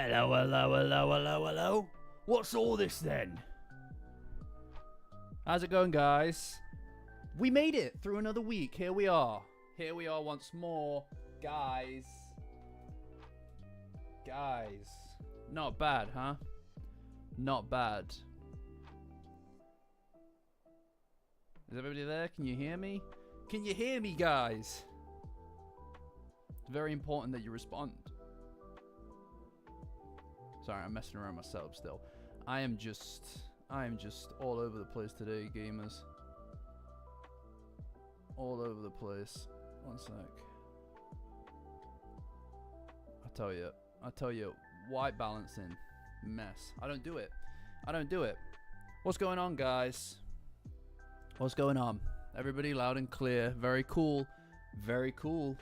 Hello, hello, hello, hello, hello. What's all this then? How's it going, guys? We made it through another week. Here we are. Here we are once more. Guys. Not bad, huh? Not bad. Is everybody there? Can you hear me? Can you hear me, guys? It's very important that you respond. Sorry, I'm messing around myself still. I am just all over the place today, gamers. All over the place. One sec. I tell you, white balancing, mess. I don't do it. What's going on, guys? What's going on? Everybody loud and clear. Very cool. Very cool.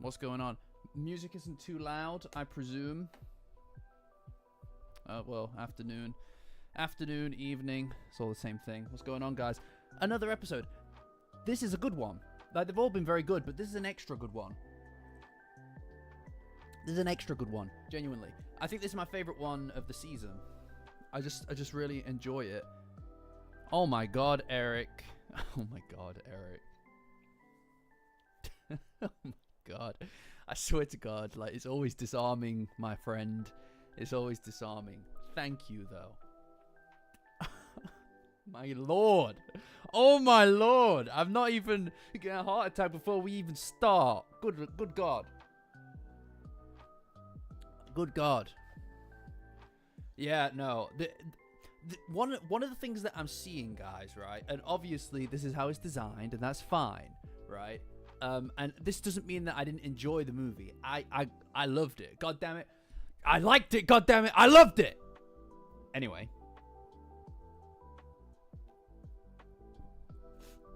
What's going on? Music isn't too loud, I presume. Well, afternoon, evening, it's all the same thing. What's going on, guys? Another episode. This is a good one. Like, they've all been very good, but this is an extra good one. Genuinely. I think this is my favorite one of the season. I just really enjoy it. Oh my god, Eric. Oh my god, Eric. Oh my god. I swear to God, like, it's always disarming, my friend. It's always disarming. Thank you, though. My lord. Oh my lord. I'm not even getting a heart attack before we even start. Good God. Good God. Yeah, no. One of the things that I'm seeing, guys, right? And obviously, this is how it's designed, and that's fine, right? And this doesn't mean that I didn't enjoy the movie. I loved it. God damn it. I liked it. God damn it. I loved it. Anyway.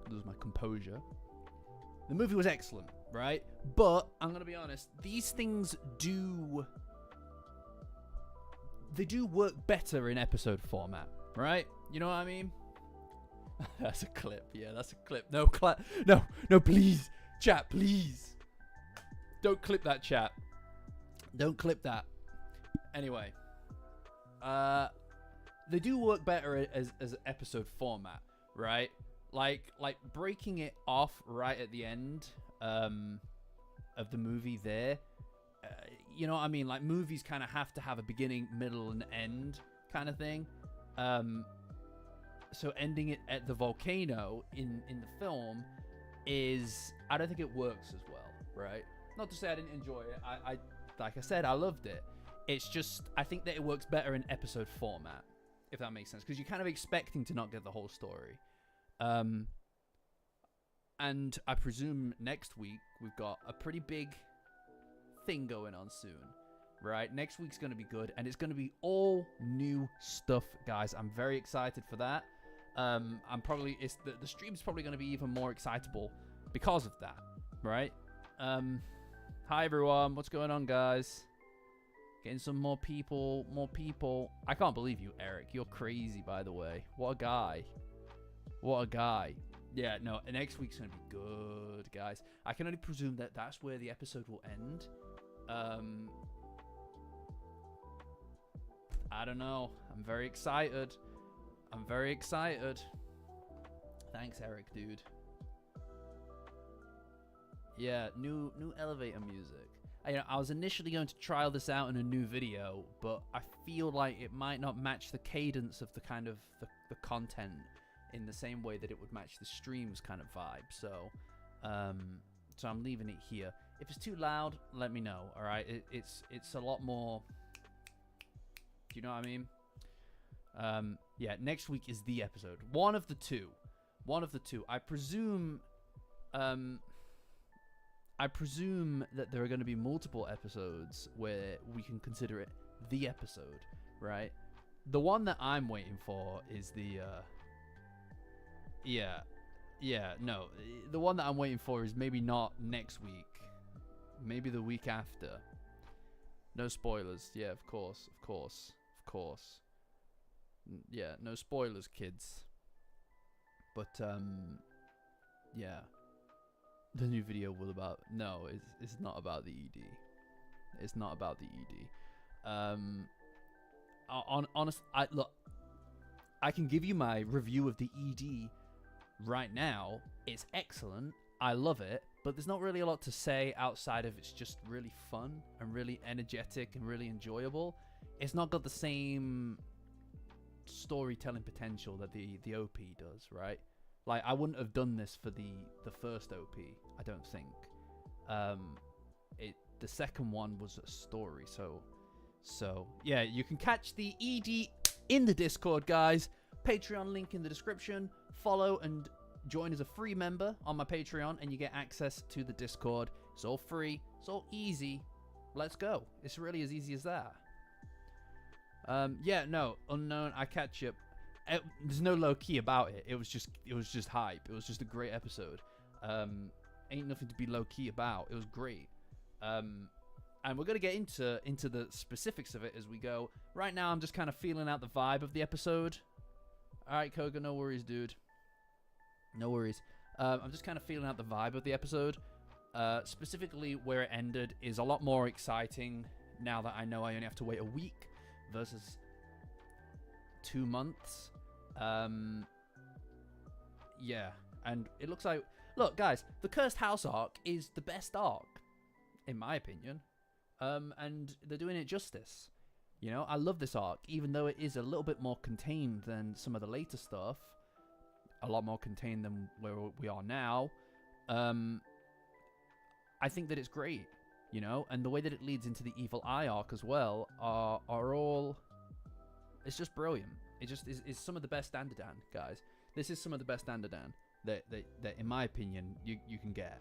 Lose my composure. The movie was excellent, right? But I'm going to be honest. These things do work better in episode format, right? You know what I mean? That's a clip. Yeah, that's a clip. No, please. Chat, please. Don't clip that, chat. Don't clip that. Anyway. They do work better as episode format, right? Like breaking it off right at the end of the movie there. You know what I mean? Like, movies kind of have to have a beginning, middle, and end kind of thing. So ending it at the volcano in the film is, I don't think it works as well, right? Not to say I didn't enjoy it. I like I said, I loved it. It's just, I think that it works better in episode format, if that makes sense, because you're kind of expecting to not get the whole story. And I presume next week we've got a pretty big thing going on soon, right? Next week's going to be good, and it's going to be all new stuff, guys. I'm very excited for that. The stream's probably going to be even more excitable because of that, right? Hi everyone, what's going on, guys? Getting some more people. I can't believe you, Eric. You're crazy, by the way. What a guy. Yeah, no, next week's going to be good, guys. I can only presume that that's where the episode will end. I don't know. I'm very excited. Thanks, Eric, dude. Yeah, new elevator music. I was initially going to trial this out in a new video, but I feel like it might not match the cadence of the kind of the content in the same way that it would match the stream's kind of vibe. So I'm leaving it here. If it's too loud, let me know. All right, it's a lot more. Do you know what I mean? Yeah, next week is the episode. One of the two. I presume that there are going to be multiple episodes where we can consider it the episode, right? The one that I'm waiting for is the no. The one that I'm waiting for is maybe not next week. Maybe the week after. No spoilers. Yeah, of course. Yeah, no spoilers, kids. But yeah. The new video will about... No, it's not about the ED. It's not about the ED. Look, I can give you my review of the ED right now. It's excellent. I love it, but there's not really a lot to say outside of it's just really fun and really energetic and really enjoyable. It's not got the same storytelling potential that the OP does, right? Like, I wouldn't have done this for the first OP, I don't think. The second one was a story, so yeah, you can catch the ED in the Discord, guys. Patreon link in the description. Follow and join as a free member on my Patreon, and you get access to the Discord. It's all free. It's all easy. Let's go. It's really as easy as that. Yeah, no, Unknown, I catch you. There's no low key about it. It was just hype. It was just a great episode. Ain't nothing to be low key about. It was great. And we're gonna get into the specifics of it as we go. Right now, I'm just kind of feeling out the vibe of the episode. All right, Koga, no worries, dude. No worries. I'm just kind of feeling out the vibe of the episode. Specifically, where it ended is a lot more exciting now that I know I only have to wait a week versus 2 months. Yeah, and it looks like... Look, guys, the Cursed House arc is the best arc, in my opinion. And they're doing it justice. You know, I love this arc, even though it is a little bit more contained than some of the later stuff. A lot more contained than where we are now. I think that it's great, you know, and the way that it leads into the Evil Eye arc as well are all... It's just brilliant. It just is some of the best Dandadan, guys. This is some of the best Dandadan that in my opinion, you can get.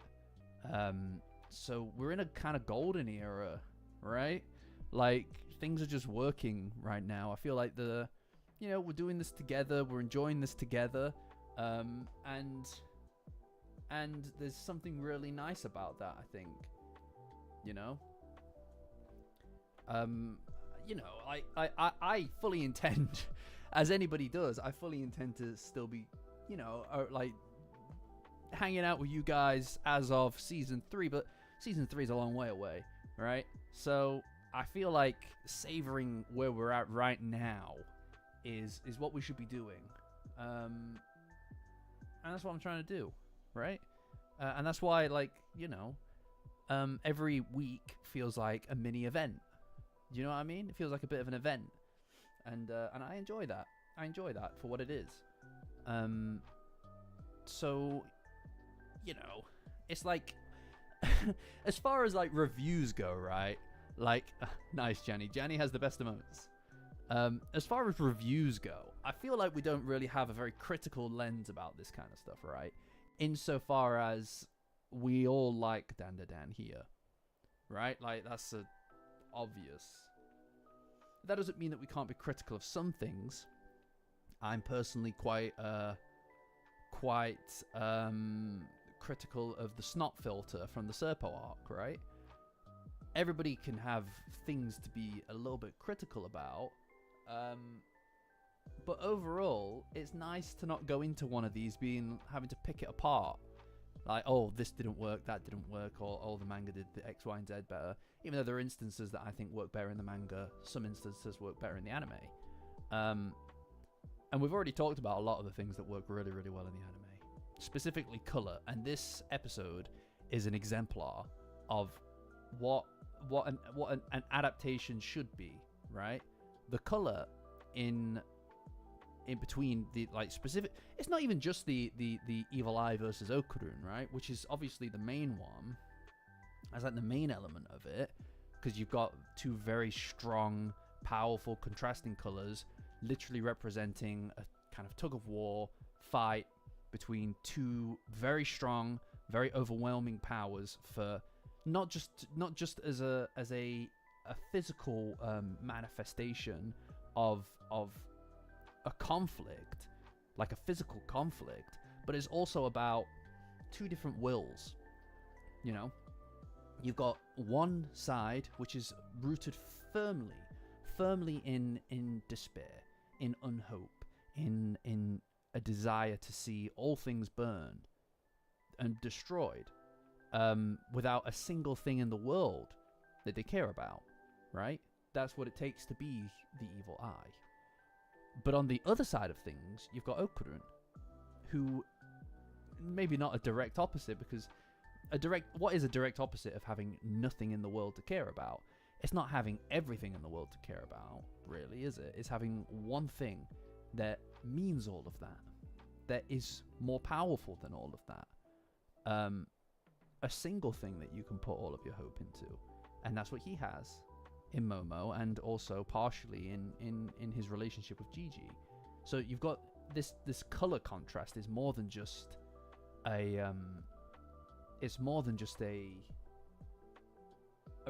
So we're in a kind of golden era, right? Like, things are just working right now. I feel like we're doing this together. We're enjoying this together. And there's something really nice about that, I think. You know? I fully intend, as anybody does, I fully intend to still be, like, hanging out with you guys as of season 3, but season 3 is a long way away, right? So I feel like savoring where we're at right now is what we should be doing. And that's what I'm trying to do, right? And that's why, like, every week feels like a mini event. You know what I mean? It feels like a bit of an event. And I enjoy that. I enjoy that for what it is. So, it's like, as far as, like, reviews go, right? Like, nice, Janny. Janny has the best emotes. As far as reviews go, I feel like we don't really have a very critical lens about this kind of stuff, right? Insofar as we all like Dandadan here, right? Like, that's obvious. That doesn't mean that we can't be critical of some things. I'm personally quite critical of the snot filter from the Serpo arc, right? Everybody can have things to be a little bit critical about, but overall, it's nice to not go into one of these having to pick it apart. Like, oh, this didn't work, that didn't work, or oh, the manga did the X, Y, and Z better. Even though there are instances that I think work better in the manga, some instances work better in the anime. And we've already talked about a lot of the things that work really, really well in the anime. Specifically color, and this episode is an exemplar of what an adaptation should be, right? The color in between the, like, specific, it's not even just the Evil Eye versus Okarun, right? Which is obviously the main one, as like the main element of it, because you've got two very strong, powerful, contrasting colors, literally representing a kind of tug of war fight between two very strong, very overwhelming powers for not just as a physical manifestation of a conflict, like a physical conflict, but it's also about two different wills. You've got one side which is rooted firmly in despair, in unhope, in a desire to see all things burned and destroyed, without a single thing in the world that they care about, right? That's what it takes to be the evil eye. But on the other side of things, you've got Okarun, who maybe not a direct opposite, because what is a direct opposite of having nothing in the world to care about? It's not having everything in the world to care about, really, is it? It's having one thing that means all of that, that is more powerful than all of that. A single thing that you can put all of your hope into. And that's what he has in Momo, and also partially in his relationship with Gigi. So you've got this color contrast is more than just a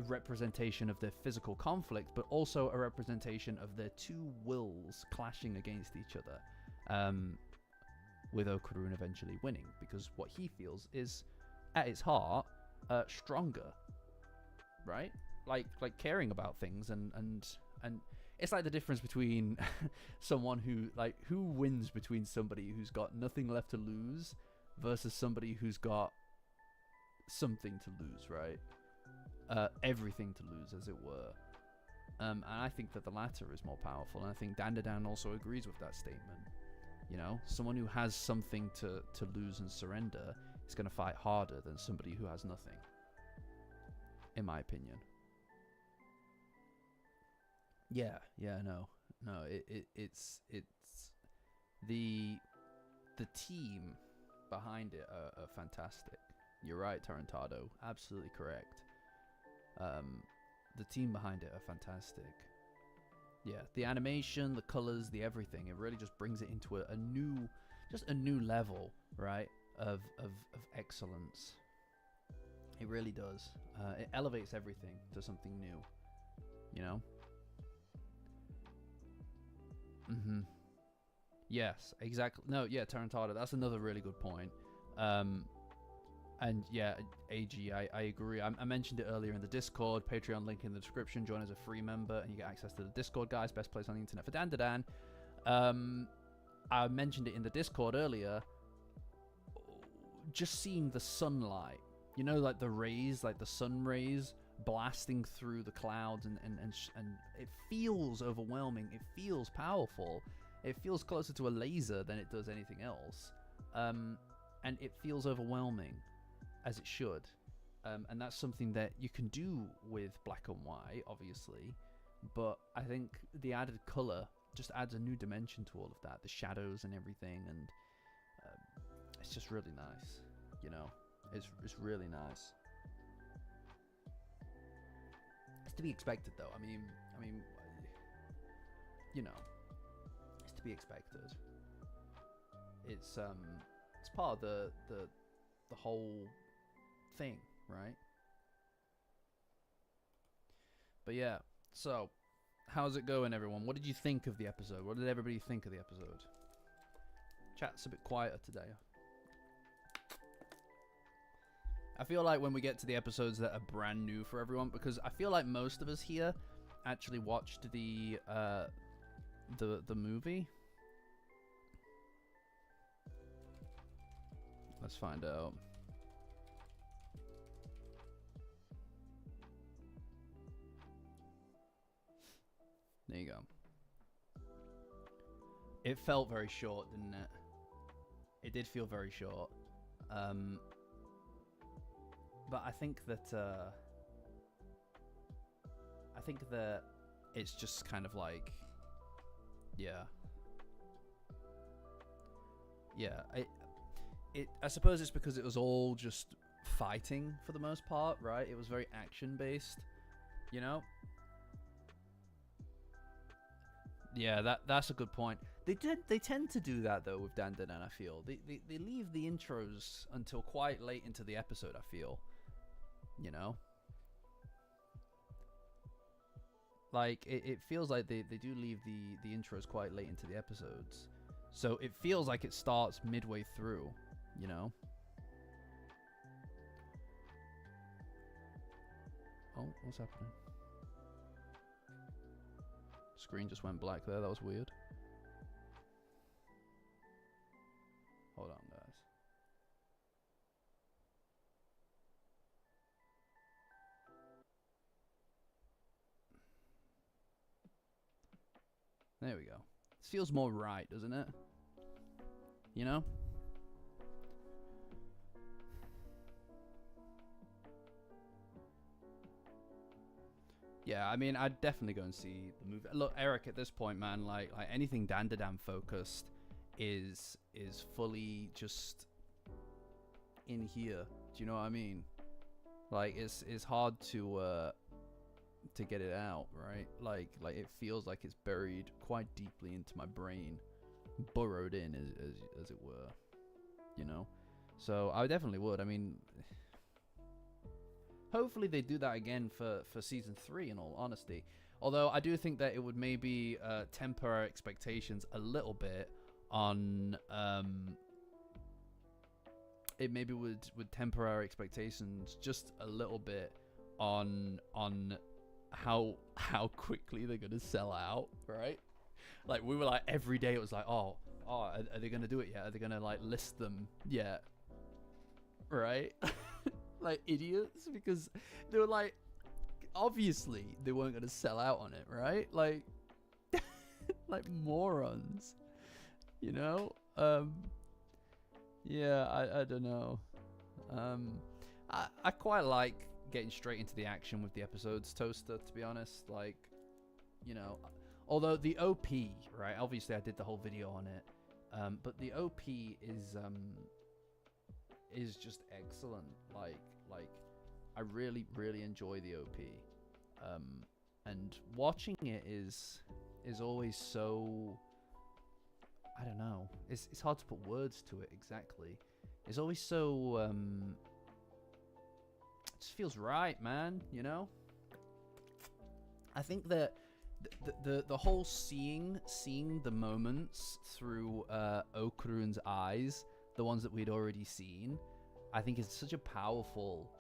representation of their physical conflict, but also a representation of their two wills clashing against each other, with Okarun eventually winning, because what he feels is, at its heart, stronger, right? Like caring about things, and it's like the difference between someone who wins between somebody who's got nothing left to lose versus somebody who's got something to lose, right? Everything to lose, as it were. And I think that the latter is more powerful, and I think Dandadan also agrees with that statement. You know, someone who has something to lose and surrender is going to fight harder than somebody who has nothing, in my opinion. No, it's the team behind it are fantastic. You're right, Tarantado, absolutely correct. The team behind it are fantastic. Yeah, the animation, the colors, the everything, it really just brings it into a new level, right, of excellence. It really does. It elevates everything to something new, you know? Yes, exactly. No, yeah, Tarantado, that's another really good point. And yeah, AG, I agree. I mentioned it earlier in the Discord. Patreon link in the description. Join as a free member and you get access to the Discord, guys. Best place on the internet for Dandadan. I mentioned it in the Discord earlier. Just seeing the sunlight, you know, like the rays, like the sun rays blasting through the clouds, and it feels overwhelming. It feels powerful. It feels closer to a laser than it does anything else. And it feels overwhelming, as it should. And that's something that you can do with black and white, obviously. But I think the added color just adds a new dimension to all of that. The shadows and everything. And it's just really nice. You know, it's really nice. It's to be expected, though. I mean, you know, it's to be expected. It's part of the whole thing, right? But yeah, so how's it going, everyone? What did you think of the episode? What did everybody think of the episode? Chat's a bit quieter today. I feel like when we get to the episodes that are brand new for everyone, because I feel like most of us here actually watched the movie. Let's find out. There you go. It felt very short, didn't it? It did feel very short. But I think that it's just kind of like, yeah. I suppose it's because it was all just fighting for the most part, right? It was very action based, you know? Yeah, that's a good point. They tend to do that though with Dandadan, I feel. They leave the intros until quite late into the episode, I feel. You know? Like, it feels like they do leave the intros quite late into the episodes. So it feels like it starts midway through, you know? Oh, what's happening? Screen just went black there. That was weird. Hold on, guys. There we go. This feels more right, doesn't it? You know? Yeah, I mean, I'd definitely go and see the movie. Look, Eric, at this point, man, like anything Dandadan focused is fully just in here. Do you know what I mean? Like it's hard to get it out, right? Like it feels like it's buried quite deeply into my brain, burrowed in as it were, you know. So I definitely would. I mean, hopefully they do that again for season 3. In all honesty, although I do think that it would maybe temper our expectations a little bit on it maybe would temper our expectations just a little bit on how quickly they're gonna sell out, right? Like we were like every day it was like, oh, are they gonna do it yet? Are they gonna like list them yet? Right? Like idiots, because they were like, obviously they weren't gonna sell out on it, right? Like like morons, you know? Yeah, I don't know. I quite like getting straight into the action with the episodes, Toaster, to be honest. Like, you know, although the OP, right, obviously I did the whole video on it, but the OP is just excellent. Like I really enjoy the OP, and watching it is always so, I don't know, it's hard to put words to it exactly. It's always so it just feels right, man, you know? I think that the whole seeing the moments through Okarun's eyes, the ones that we'd already seen, I think is such a powerful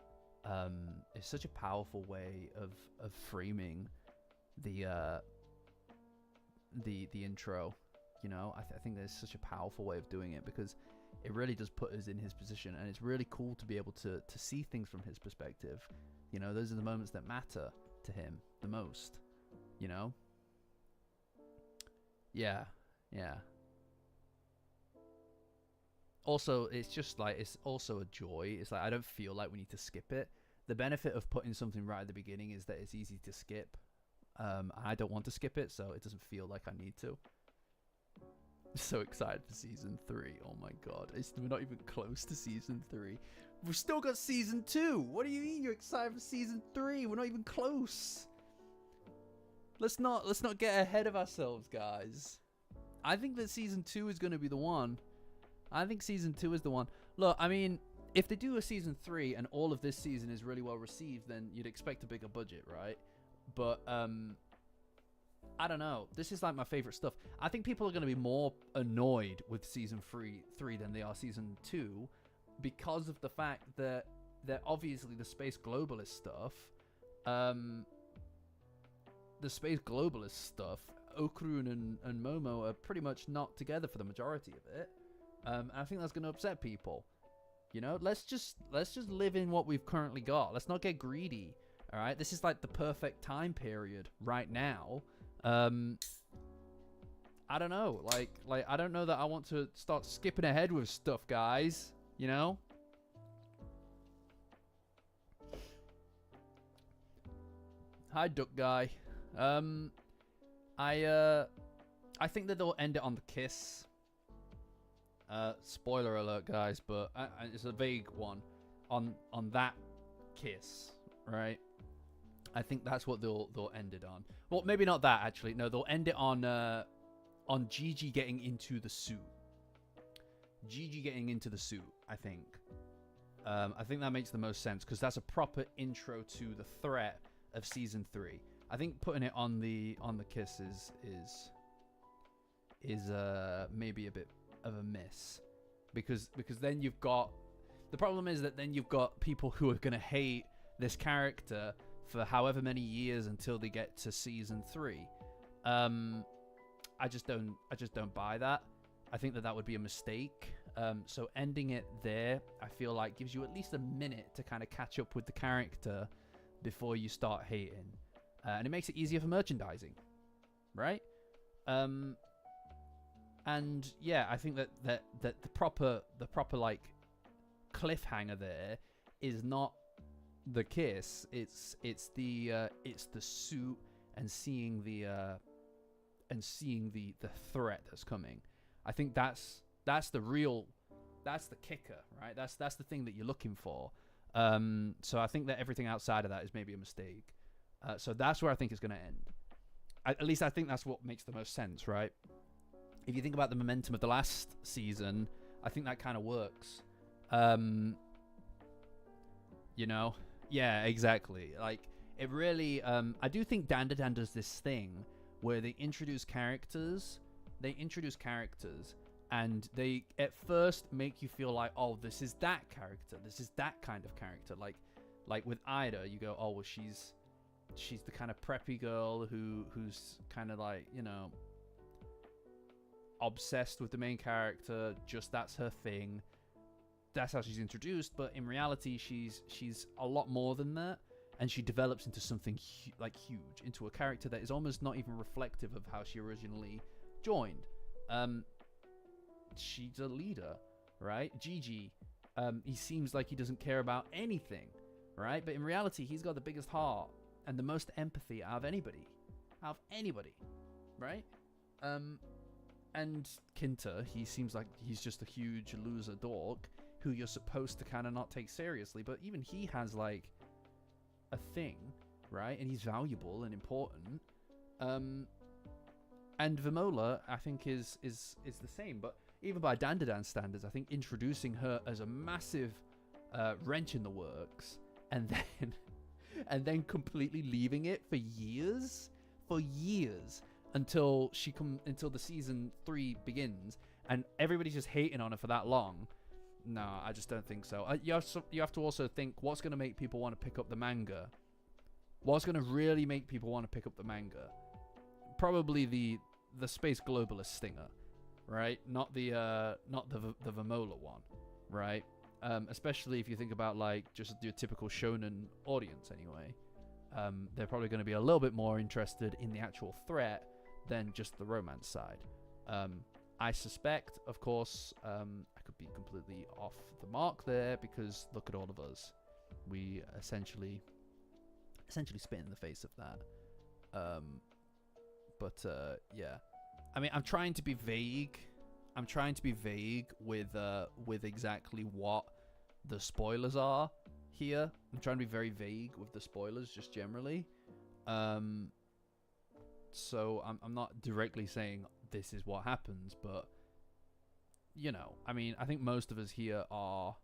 way of framing the intro. You know, I think there's such a powerful way of doing it, because it really does put us in his position, and it's really cool to be able to see things from his perspective. You know, those are the moments that matter to him the most, you know? Yeah. Also, it's just like, it's also a joy. It's like, I don't feel like we need to skip it. The benefit of putting something right at the beginning is that it's easy to skip. I don't want to skip it, so it doesn't feel like I need to. So excited for season 3. Oh my god, we're not even close to season 3. We've still got season 2. What do you mean you're excited for season 3? We're not even close. Let's not get ahead of ourselves, guys. I think that season 2 is going to be the one. I think season 2 is the one. Look, I mean, if they do a season 3 and all of this season is really well received, then you'd expect a bigger budget, right? But I don't know. This is like my favorite stuff. I think people are going to be more annoyed with season 3 than they are season 2, because of the fact that obviously the space globalist stuff, Okarun and Momo are pretty much not together for the majority of it. And I think that's going to upset people. You know, let's just live in what we've currently got. Let's not get greedy. All right, this is like the perfect time period right now. I don't know, like I don't know that I want to start skipping ahead with stuff, guys, you know? Hi, Duck Guy. I think that they'll end it on the kiss. Spoiler alert, guys, but it's a vague one on that kiss, right? I think that's what they'll end it on. Well, maybe not that, actually. No, they'll end it on Gigi getting into the suit. Gigi getting into the suit, I think. I think that makes the most sense, because that's a proper intro to the threat of season 3. I think putting it on the kiss is maybe a bit of a miss, because then you've got, the problem is that then you've got people who are going to hate this character for however many years until they get to season 3. I just don't buy that. I think that would be a mistake. So ending it there, I feel like gives you at least a minute to kind of catch up with the character before you start hating, and it makes it easier for merchandising, right? And yeah, I think that the proper like cliffhanger there is not the kiss. It's the suit and seeing the threat that's coming. I think that's the kicker, right? That's the thing that you're looking for. So I think that everything outside of that is maybe a mistake. So that's where I think it's going to end. At least I think that's what makes the most sense, right? If you think about the momentum of the last season, I think that kind of works. You know? Yeah, exactly. Like, it really... I do think Dandadan does this thing where they introduce characters, and they at first make you feel like, oh, this is that character. This is that kind of character. Like with Ida, you go, oh, well, she's the kind of preppy girl who's kind of like, you know, obsessed with the main character. Just that's her thing. That's how she's introduced. But in reality, she's a lot more than that, and she develops into something huge, into a character that is almost not even reflective of how she originally joined. She's a leader, right? Gigi, he seems like he doesn't care about anything, right? But in reality, he's got the biggest heart and the most empathy out of anybody, right? And Kinta, he seems like he's just a huge loser dork who you're supposed to kind of not take seriously, but even he has like a thing, right? And he's valuable and important. And Vimola, I think, is the same, but even by Dandadan standards, I think introducing her as a massive wrench in the works, and then completely leaving it for years, until the season 3 begins, and everybody's just hating on her for that long. No, I just don't think so. You have to also think, what's going to make people want to pick up the manga? What's going to really make people want to pick up the manga? Probably the space globalist stinger, right? Not the Vimola one, right? Especially if you think about like just your typical shonen audience anyway. They're probably going to be a little bit more interested in the actual threat than just the romance side. I suspect, of course, I could be completely off the mark there, because look at all of us. We essentially spit in the face of that. But yeah. I mean, I'm trying to be vague with exactly what the spoilers are here. I'm trying to be very vague with the spoilers, just generally. So I'm not directly saying this is what happens, but you know, I mean, I think most of us here are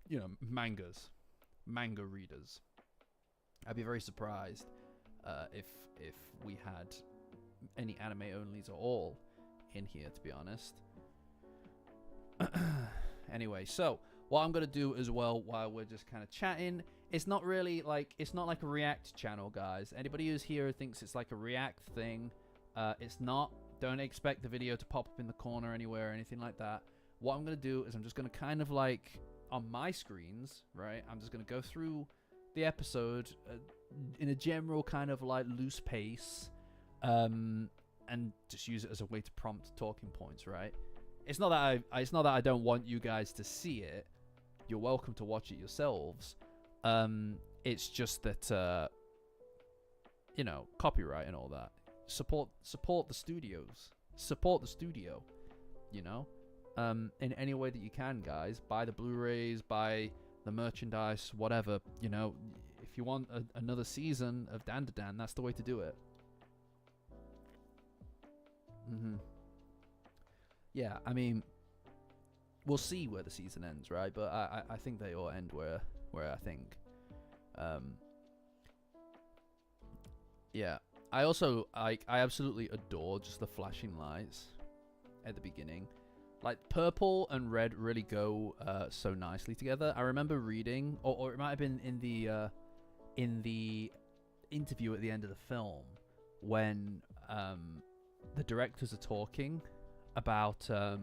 you know, manga readers. I'd be very surprised if we had any anime onlys at all in here, to be honest. Anyway, so what I'm gonna do as well, while we're just kind of chatting, it's not like a react channel, guys. Anybody who's here who thinks it's like a react thing, it's not. Don't expect the video to pop up in the corner anywhere or anything like that. What I'm gonna do is I'm just gonna kind of like, on my screens, right, I'm just gonna go through the episode in a general kind of like loose pace, and just use it as a way to prompt talking points, right? It's not that I don't want you guys to see it. You're welcome to watch it yourselves. It's just that you know, copyright and all that. Support the studios. Support the studio. You know, in any way that you can, guys. Buy the Blu-rays, buy the merchandise, whatever. You know, if you want another season of Dandadan, that's the way to do it. Yeah, I mean, we'll see where the season ends, right? But I think they all end where I think. Yeah, I also I absolutely adore just the flashing lights at the beginning. Like, purple and red really go so nicely together. I remember reading, or it might have been in the interview at the end of the film, when the directors are talking about the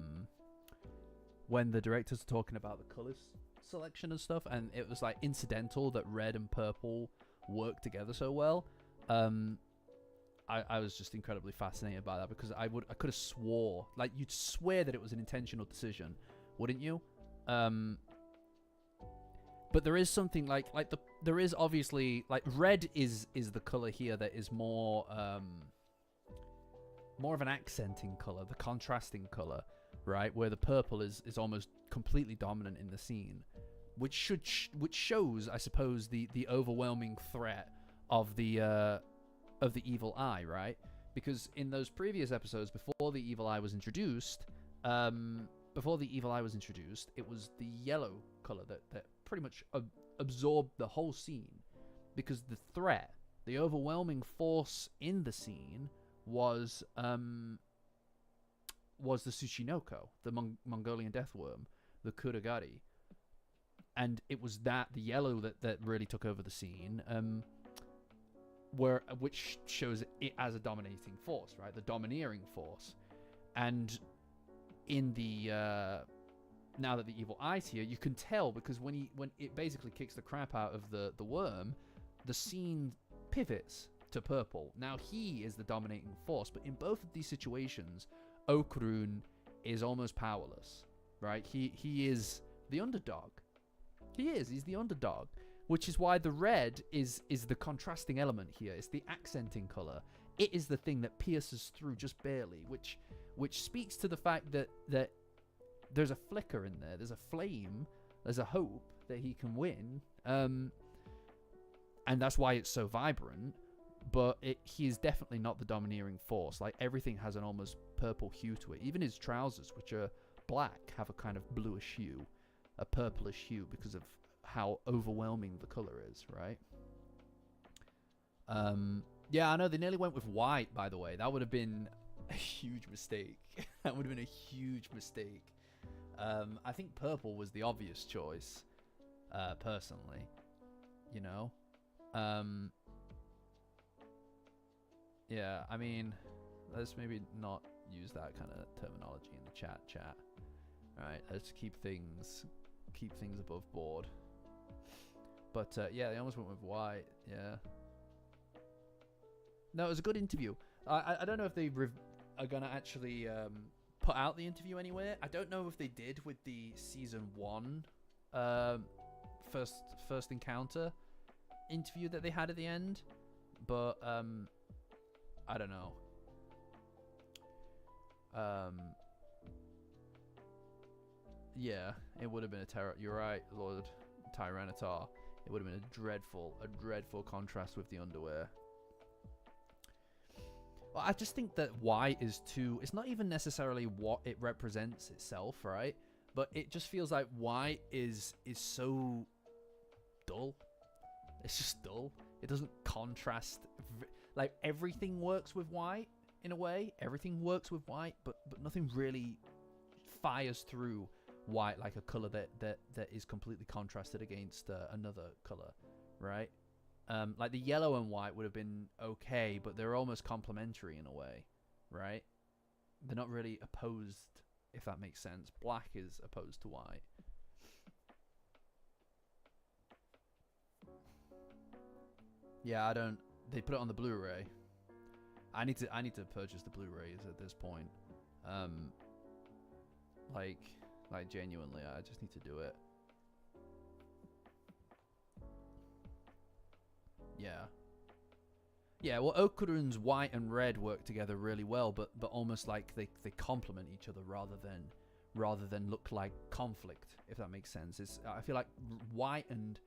colors selection and stuff, and it was like incidental that red and purple work together so well. I was just incredibly fascinated by that, because I could have swore, like, you'd swear that it was an intentional decision, wouldn't you? But there is something there is obviously, like, red is the color here that is more of an accenting color, the contrasting color, right? Where the purple is almost completely dominant in the scene, which shows, I suppose, the overwhelming threat of the evil eye, right? Because in those previous episodes, before the evil eye was introduced, it was the yellow color that pretty much absorbed the whole scene, because the threat, the overwhelming force in the scene was the Tsushinoko, the Mongolian deathworm, the Kuragari, and it was the yellow that really took over the scene, which shows it as a dominating force, right? The domineering force. And in the now that the evil eye's here, you can tell, because when it basically kicks the crap out of the worm, the scene pivots to purple. Now he is the dominating force, but in both of these situations, Okarun is almost powerless, right? He is the underdog. He's the underdog, which is why the red is the contrasting element here. It's the accenting color. It is the thing that pierces through just barely, which speaks to the fact that there's a flicker in there. There's a flame. There's a hope that he can win. And that's why it's so vibrant. But he is definitely not the domineering force. Like, everything has an almost purple hue to it. Even his trousers, which are black, have a kind of bluish hue, a purplish hue, because of how overwhelming the color is, right? Yeah, I know they nearly went with white, by the way. That would have been a huge mistake. That would have been a huge mistake. I think purple was the obvious choice, personally. You know? Yeah, I mean, let's maybe not use that kind of terminology in the chat. Alright, let's keep things above board. But yeah, they almost went with white. Yeah. No, it was a good interview. I don't know if they are gonna actually put out the interview anywhere. I don't know if they did with the season 1 first encounter interview that they had at the end, but I don't know. Yeah, it would have been a terror. You're right, Lord Tyranitar. It would have been a dreadful contrast with the underwear. Well, I just think that white is too... It's not even necessarily what it represents itself, right? But it just feels like white is so dull. It's just dull. It doesn't contrast. Like, everything works with white in a way. Everything works with white, but nothing really fires through white like a color that is completely contrasted against another color, right? Like the yellow and white would have been okay, but they're almost complementary in a way, right? They're not really opposed, if that makes sense. Black is opposed to white. Yeah, I don't. They put it on the Blu-ray. I need to purchase the Blu-rays at this point. Like genuinely, I just need to do it. Yeah. Yeah, well, Okarun's white and red work together really well, but almost like they complement each other rather than look like conflict, if that makes sense. I feel like white and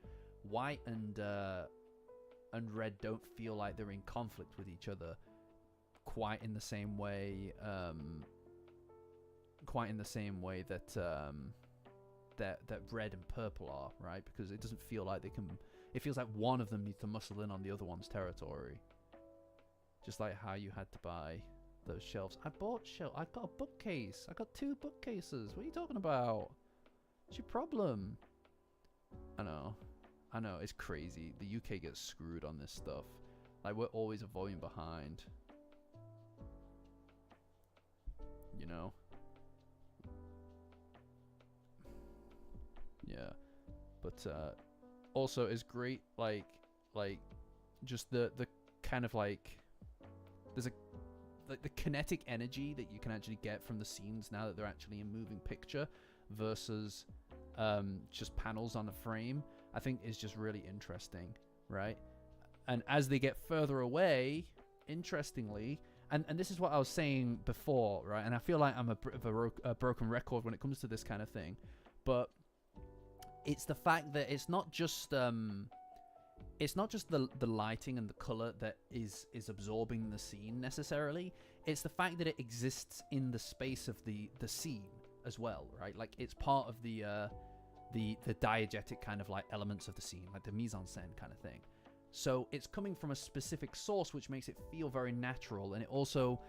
red don't feel like they're in conflict with each other quite in the same way. That red and purple are, right? Because it doesn't feel like they can. It feels like one of them needs to muscle in on the other one's territory. Just like how you had to buy those shelves. I bought shelves. I got a bookcase. I got 2 bookcases. What are you talking about? What's your problem? I know. It's crazy. The UK gets screwed on this stuff. Like, we're always a volume behind. You know? Yeah. But also, it's great, like just the kind of like there's a like the kinetic energy that you can actually get from the scenes now that they're actually a moving picture versus just panels on a frame, I think is just really interesting, right? And as they get further away, interestingly, and this is what I was saying before, right? And I feel like I'm a broken record when it comes to this kind of thing, but it's the fact that it's not just the lighting and the color that is absorbing the scene necessarily. It's the fact that it exists in the space of the scene as well, right? Like it's part of the diegetic kind of like elements of the scene, like the mise-en-scène kind of thing. So it's coming from a specific source, which makes it feel very natural, and it also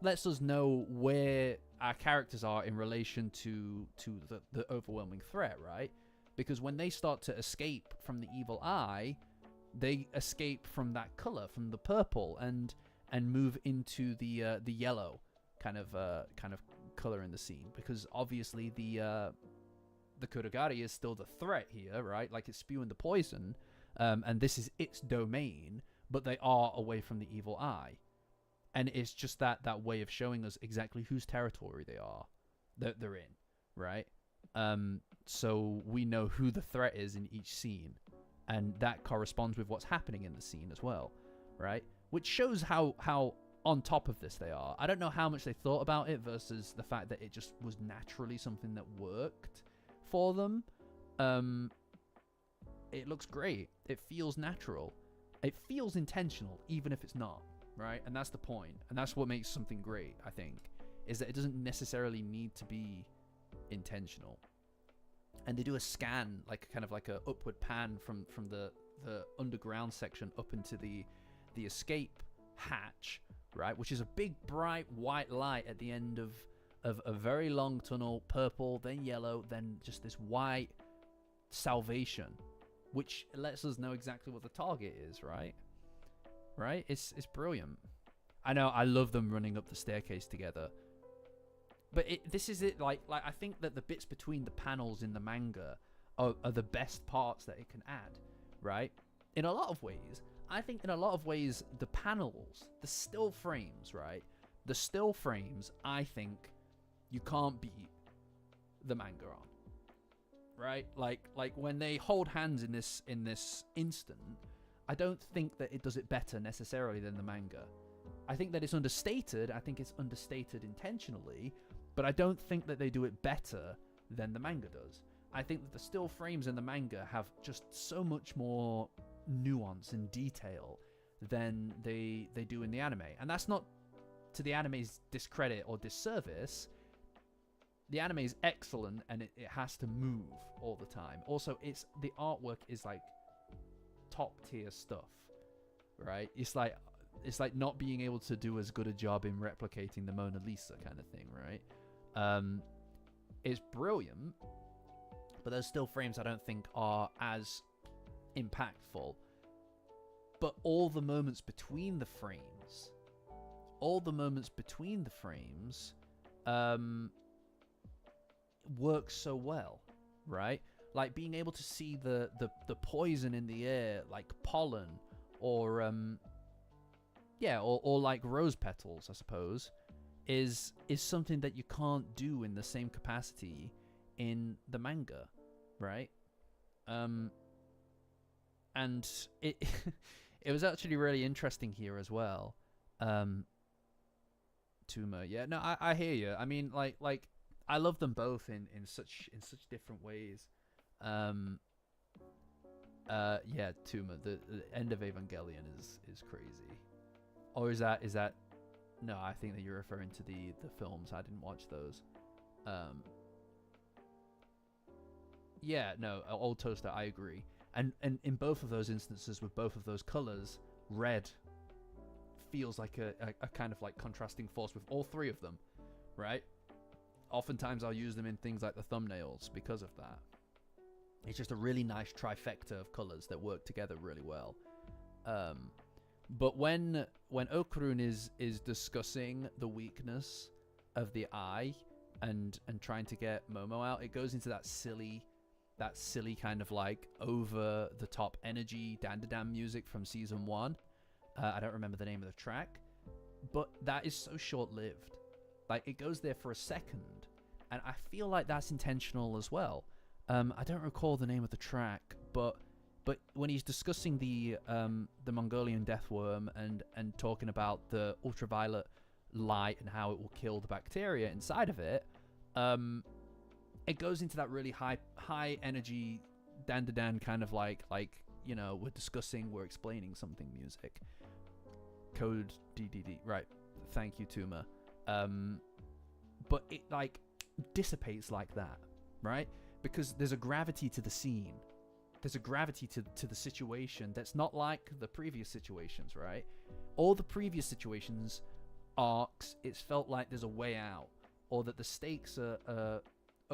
lets us know where our characters are in relation to the overwhelming threat, right? Because when they start to escape from the evil eye, they escape from that color, from the purple, and move into the yellow kind of color in the scene, because obviously the Kurogari is still the threat here, right? Like it's spewing the poison, and this is its domain, but they are away from the evil eye, and it's just that way of showing us exactly whose territory they're in, right? So we know who the threat is in each scene, and that corresponds with what's happening in the scene as well, right? Which shows how on top of this they are. I don't know how much they thought about it versus the fact that it just was naturally something that worked for them. It looks great. It feels natural. It feels intentional, even if it's not, right? And that's the point. And that's what makes something great, I think, is that it doesn't necessarily need to be intentional. And they do a scan, like kind of like a upward pan from the underground section up into the escape hatch, right? Which is a big bright white light at the end of a very long tunnel, purple, then yellow, then just this white salvation, which lets us know exactly what the target is, right? Right? It's brilliant. I know, I love them running up the staircase together. But this is it, like I think that the bits between the panels in the manga are the best parts that it can add, right? In a lot of ways. I think in a lot of ways, the panels, the still frames, right? The still frames, I think, you can't beat the manga on, right? Like when they hold hands in this instant, I don't think that it does it better necessarily than the manga. I think that it's understated. I think it's understated intentionally, but I don't think that they do it better than the manga does. I think that the still frames in the manga have just so much more nuance and detail than they do in the anime. And that's not to the anime's discredit or disservice. The anime is excellent, and it has to move all the time. Also, the artwork is like top tier stuff, right? It's like not being able to do as good a job in replicating the Mona Lisa kind of thing, right? It's brilliant, but those still frames I don't think are as impactful. But all the moments between the frames work so well, right? Like being able to see the poison in the air, like pollen, or or like rose petals, I suppose, is something that you can't do in the same capacity in the manga, right? And it it was actually really interesting here as well. Tuma, yeah, no, I hear you. I mean, like I love them both in such different ways. Yeah, Tuma, the end of Evangelion is crazy. Or is that no, I think that you're referring to the films. I didn't watch those. Yeah, no, Old Toaster, I agree. And in both of those instances, with both of those colors, red feels like a kind of like contrasting force with all three of them, right? Oftentimes I'll use them in things like the thumbnails because of that. It's just a really nice trifecta of colors that work together really well. But when Okarun is discussing the weakness of the eye and trying to get Momo out, it goes into that silly that silly kind of like over the top energy Dandadan music from season 1. I don't remember the name of the track, but that is so short-lived. Like, it goes there for a second, and I feel like that's intentional as well. I don't recall the name of the track, but when he's discussing the Mongolian deathworm and talking about the ultraviolet light and how it will kill the bacteria inside of it, it goes into that really high energy Dandadan kind of like you know, we're explaining something music. Code DDD, right? Thank you, Tuma. But it like dissipates like that, right? Because there's a gravity to the scene. There's a gravity to the situation that's not like the previous situations, right? All the previous situations, arcs, it's felt like there's a way out, or that the stakes are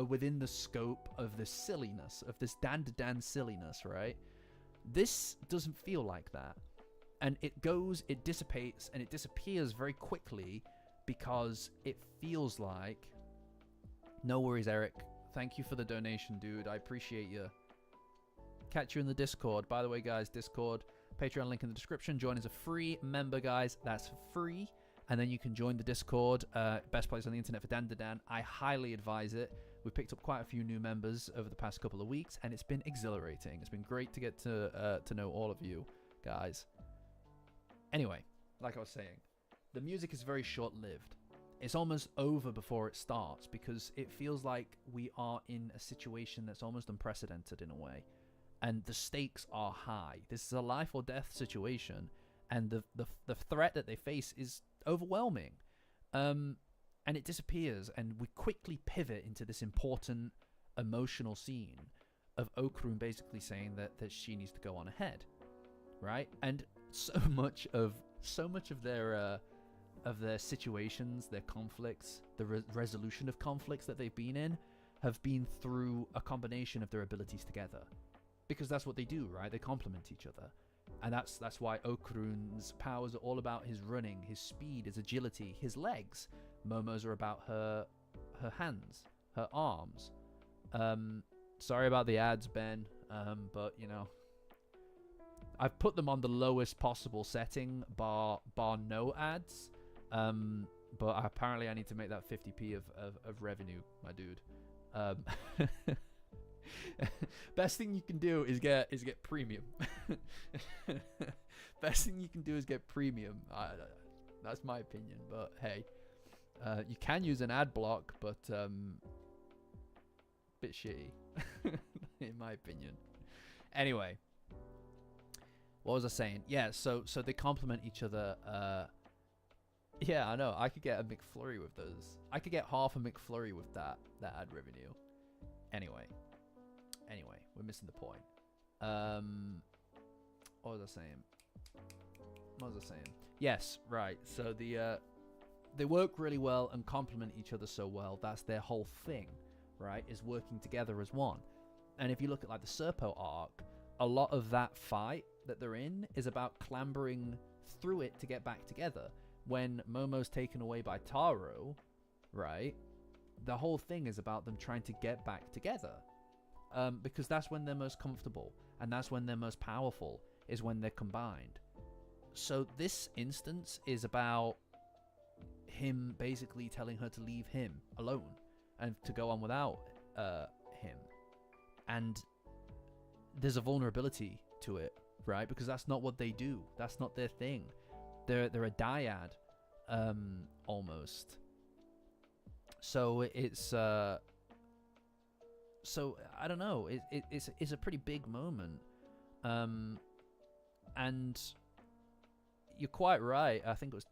within the scope of this silliness, of this Dandadan silliness, right? This doesn't feel like that. And it dissipates, and it disappears very quickly because it feels like... No worries, Eric. Thank you for the donation, dude. I appreciate you. Catch you in the Discord. By the way, guys, Discord, Patreon link in the description. Join as a free member, guys. That's free. And then you can join the Discord. Best place on the internet for Dandadan. I highly advise it. We've picked up quite a few new members over the past couple of weeks, and it's been exhilarating. It's been great to get to know all of you, guys. Anyway, like I was saying, the music is very short-lived. It's almost over before it starts because it feels like we are in a situation that's almost unprecedented in a way. And the stakes are high. This is a life or death situation, and the threat that they face is overwhelming. And it disappears, and we quickly pivot into this important emotional scene of Okarun basically saying that she needs to go on ahead, right? And so much of their situations, their conflicts, the resolution of conflicts that they've been in have been through a combination of their abilities together. Because that's what they do, right? They complement each other. And that's why Okarun's powers are all about his running, his speed, his agility, his legs. Momo's are about her hands, her arms. Sorry about the ads, Ben, but, you know, I've put them on the lowest possible setting, bar no ads. But apparently I need to make that 50p of revenue, my dude. Best thing you can do is get premium. Best thing you can do is get premium. That's my opinion, but hey, you can use an ad block, but bit shitty in my opinion. Anyway, what was I saying? Yeah, so they complement each other. Yeah, I know. I could get a McFlurry with those. I could get half a McFlurry with that ad revenue. Anyway, we're missing the point. What was I saying? Yes, right. So they work really well and complement each other so well. That's their whole thing, right? Is working together as one. And if you look at like the Serpo arc, a lot of that fight that they're in is about clambering through it to get back together. When Momo's taken away by Taro, right, the whole thing is about them trying to get back together. Because that's when they're most comfortable, and that's when they're most powerful, is when they're combined. So this instance is about him basically telling her to leave him alone and to go on without him. And there's a vulnerability to it, right? Because that's not what they do. That's not their thing. They're a dyad, almost. So it's so I don't know. It's a pretty big moment, and you're quite right. I think it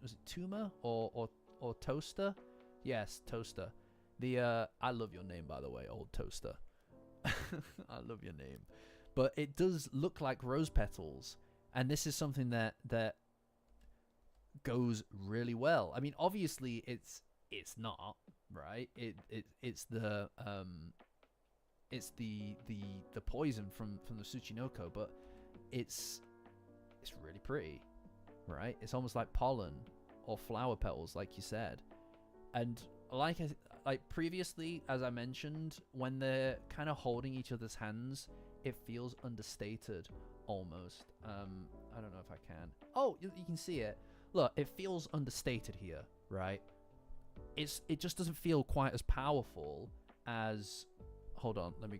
was it Tuma or Toaster? Yes, Toaster. I love your name, by the way, old Toaster. I love your name, but it does look like rose petals, and this is something that goes really well. I mean, obviously it's not, right? It's the poison from the Tsuchinoko, but it's really pretty, right? It's almost like pollen or flower petals, like you said. And like like previously, as I mentioned, when they're kind of holding each other's hands, it feels understated almost. I don't know if I can. Oh, you can see it. Look, it feels understated here, right? It just doesn't feel quite as powerful as. Hold on, let me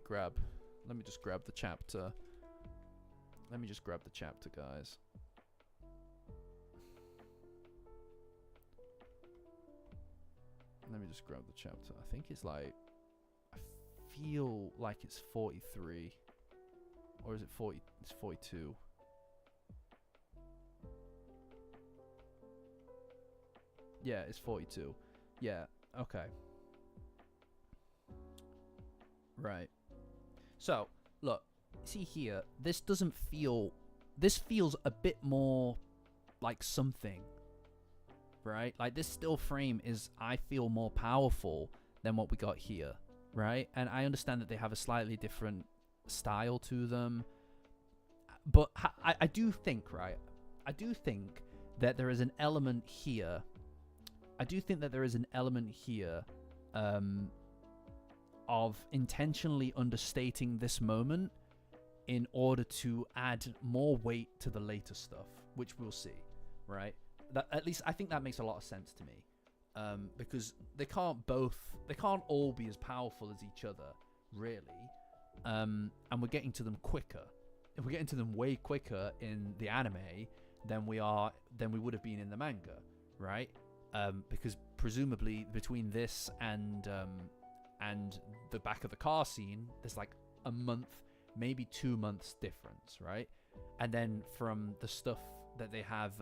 just grab the chapter. Let me just grab the chapter, guys. Let me just grab the chapter. I think it's like, I feel like it's 43. Or is it 40? It's 42. Yeah, it's 42. Yeah, okay. Right. So, look, see here, this doesn't feel, this feels a bit more like something, right? Like this still frame is, I feel, more powerful than what we got here, right? And I understand that they have a slightly different style to them, but I do think, right? I do think that there is an element here. I do think that there is an element here of intentionally understating this moment in order to add more weight to the later stuff, which we'll see, right? That, at least I think that makes a lot of sense to me, because they can't all be as powerful as each other, really, and we're getting to them quicker. If we're getting to them way quicker in the anime than we would have been in the manga, right? Because presumably between this and the back of the car scene, there's like a month, maybe 2 months difference, right? And then from the stuff that they have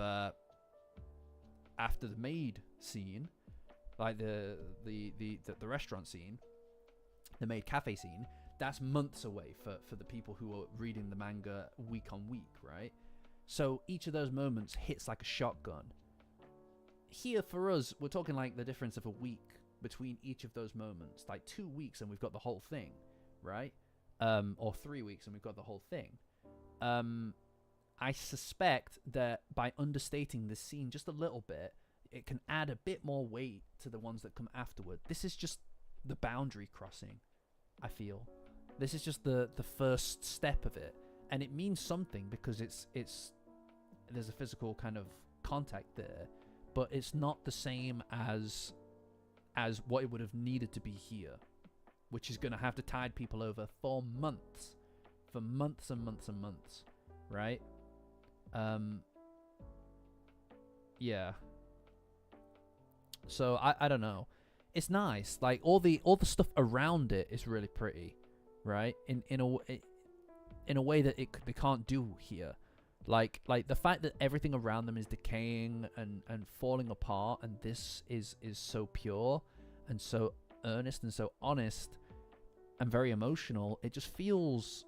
after the maid scene, like the restaurant scene, the maid cafe scene, that's months away for the people who are reading the manga week on week, right? So each of those moments hits like a shotgun. Here for us, we're talking like the difference of a week between each of those moments, like 2 weeks and we've got the whole thing, right? Or 3 weeks and we've got the whole thing. I suspect that by understating this scene just a little bit, it can add a bit more weight to the ones that come afterward. This is just the boundary crossing, I feel. This is just the first step of it, and it means something because it's there's a physical kind of contact there, but it's not the same as what it would have needed to be here, which is going to have to tide people over for months and months and months, right? Yeah. So I don't know. It's nice. Like all the stuff around it is really pretty, right? In a way that they can't do here. Like the fact that everything around them is decaying and falling apart, and this is so pure and so earnest and so honest and very emotional. It just feels,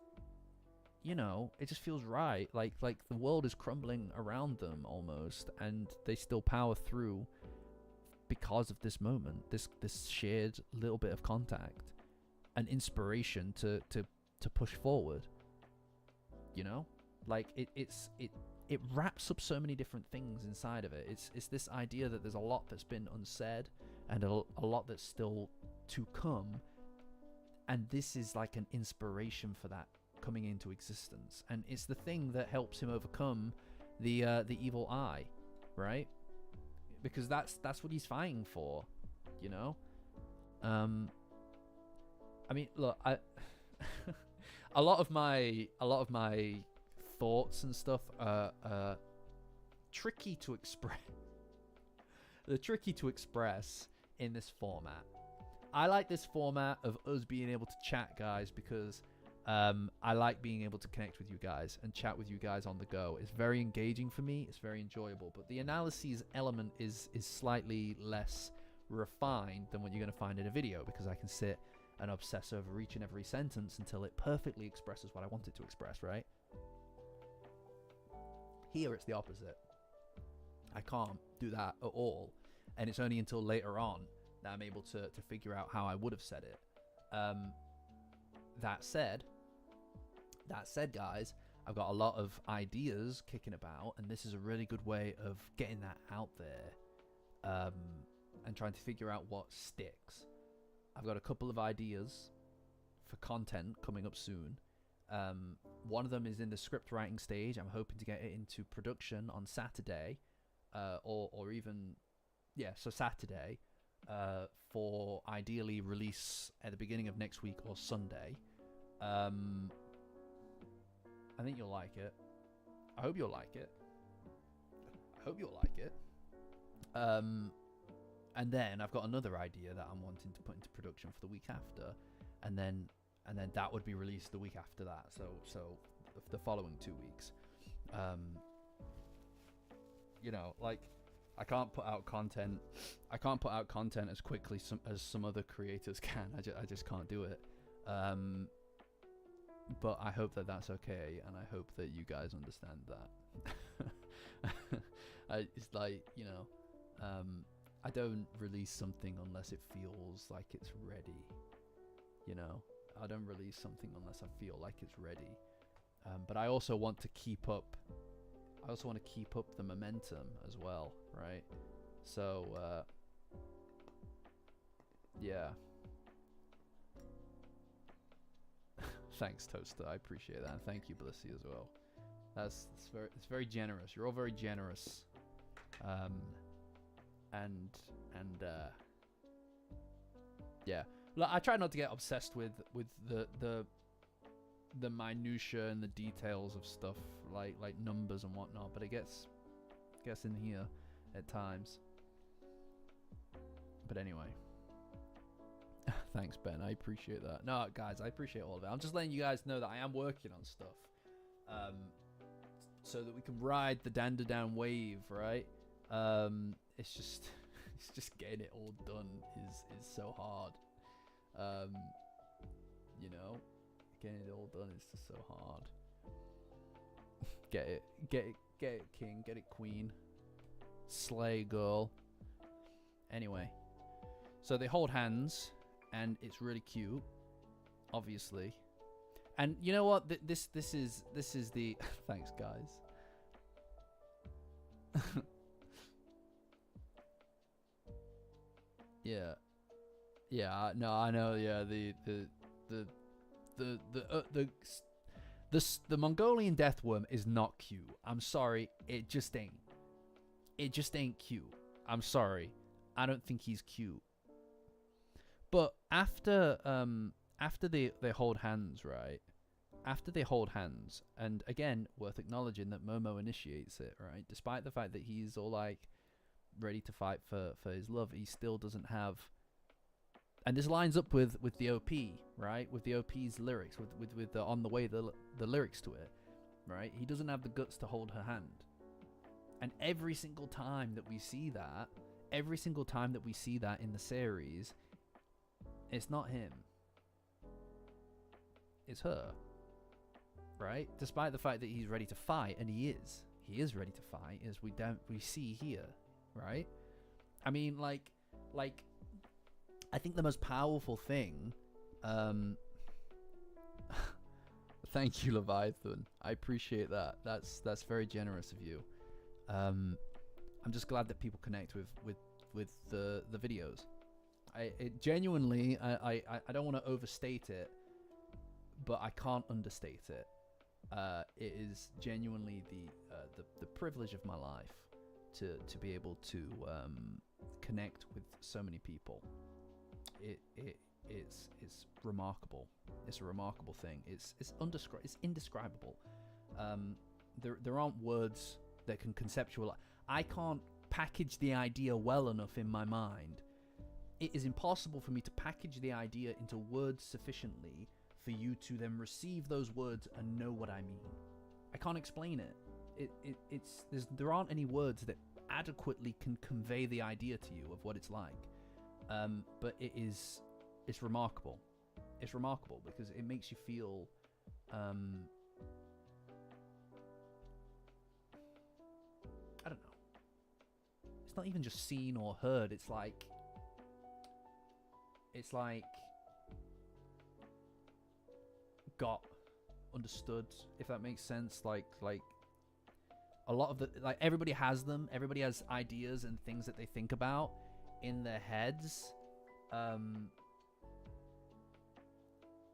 it just feels right. Like the world is crumbling around them almost, and they still power through because of this moment, this shared little bit of contact and inspiration to push forward. Like it wraps up so many different things inside of it. It's this idea that there's a lot that's been unsaid and a lot that's still to come, and this is like an inspiration for that coming into existence, and it's the thing that helps him overcome the evil eye, right? Because that's what he's fighting for, I mean, look, a lot of my thoughts and stuff are tricky to express. They're tricky to express in this format. I like this format of us being able to chat, guys, because I like being able to connect with you guys and chat with you guys on the go. It's very engaging for me. It's very enjoyable. But the analyses element is slightly less refined than what you're going to find in a video, because I can sit and obsess over each and every sentence until it perfectly expresses what I want it to express, right? Here it's the opposite. I can't do that at all, and it's only until later on that I'm able to figure out how I would have said it. That said, guys, I've got a lot of ideas kicking about, and this is a really good way of getting that out there, and trying to figure out what sticks. I've got a couple of ideas for content coming up soon. One of them is in the script writing stage. I'm hoping to get it into production on Saturday, or even, so Saturday, for ideally release at the beginning of next week or Sunday. I think you'll like it. I hope you'll like it. And then I've got another idea that I'm wanting to put into production for the week after, and then that would be released the week after that. So the following 2 weeks. Like, I can't put out content as quickly as some other creators can. I just can't do it. But I hope that that's okay, and I hope that you guys understand that. It's like, I don't release something unless it feels like it's ready. I don't release something unless I feel like it's ready. But I also want to keep up. The momentum as well, right? So, yeah. Thanks, Toaster. I appreciate that. And thank you, Blissy, as well. It's very generous. You're all very generous. Yeah. Look, I try not to get obsessed with the minutia and the details of stuff like numbers and whatnot, but it gets in here at times. But anyway. Thanks, Ben. I appreciate that. No, guys, I appreciate all of it. I'm just letting you guys know that I am working on stuff, so that we can ride the Dandadan wave, right? It's just getting it all done is so hard. Getting it all done is just so hard. Get it, king. Get it, queen. Slay, girl. Anyway, so they hold hands. And it's really cute, obviously. And you know what? This is the thanks, guys. Yeah. No, I know. Yeah, the Mongolian deathworm is not cute. I'm sorry, it just ain't. It just ain't cute. I'm sorry. I don't think he's cute. But after they hold hands, right? After they hold hands, and again, worth acknowledging that Momo initiates it, right? Despite the fact that he's all like ready to fight for his love, he still doesn't have. And this lines up with the OP, right? With the OP's lyrics, with the on the way the lyrics to it, right? He doesn't have the guts to hold her hand. And every single time that we see that in the series, it's not him. It's her. Right? Despite the fact that he's ready to fight, and he is ready to fight, as we see here, right? I mean, like I think the most powerful thing, thank you, Leviathan. I appreciate that. That's very generous of you. I'm just glad that people connect with the videos. It genuinely, I don't want to overstate it, but I can't understate it. It is genuinely the privilege of my life to be able to connect with so many people. It's remarkable. It's a remarkable thing. It's indescribable. There aren't words that can conceptualize. I can't package the idea well enough in my mind. It is impossible for me to package the idea into words sufficiently for you to then receive those words and know what I mean. I can't explain it. There aren't any words that adequately can convey the idea to you of what it's like. But it's remarkable. It's remarkable because it makes you feel I don't know. It's not even just seen or heard. It's like got understood, if that makes sense. Like a lot of the, like, everybody has them. Everybody has ideas and things that they think about in their heads.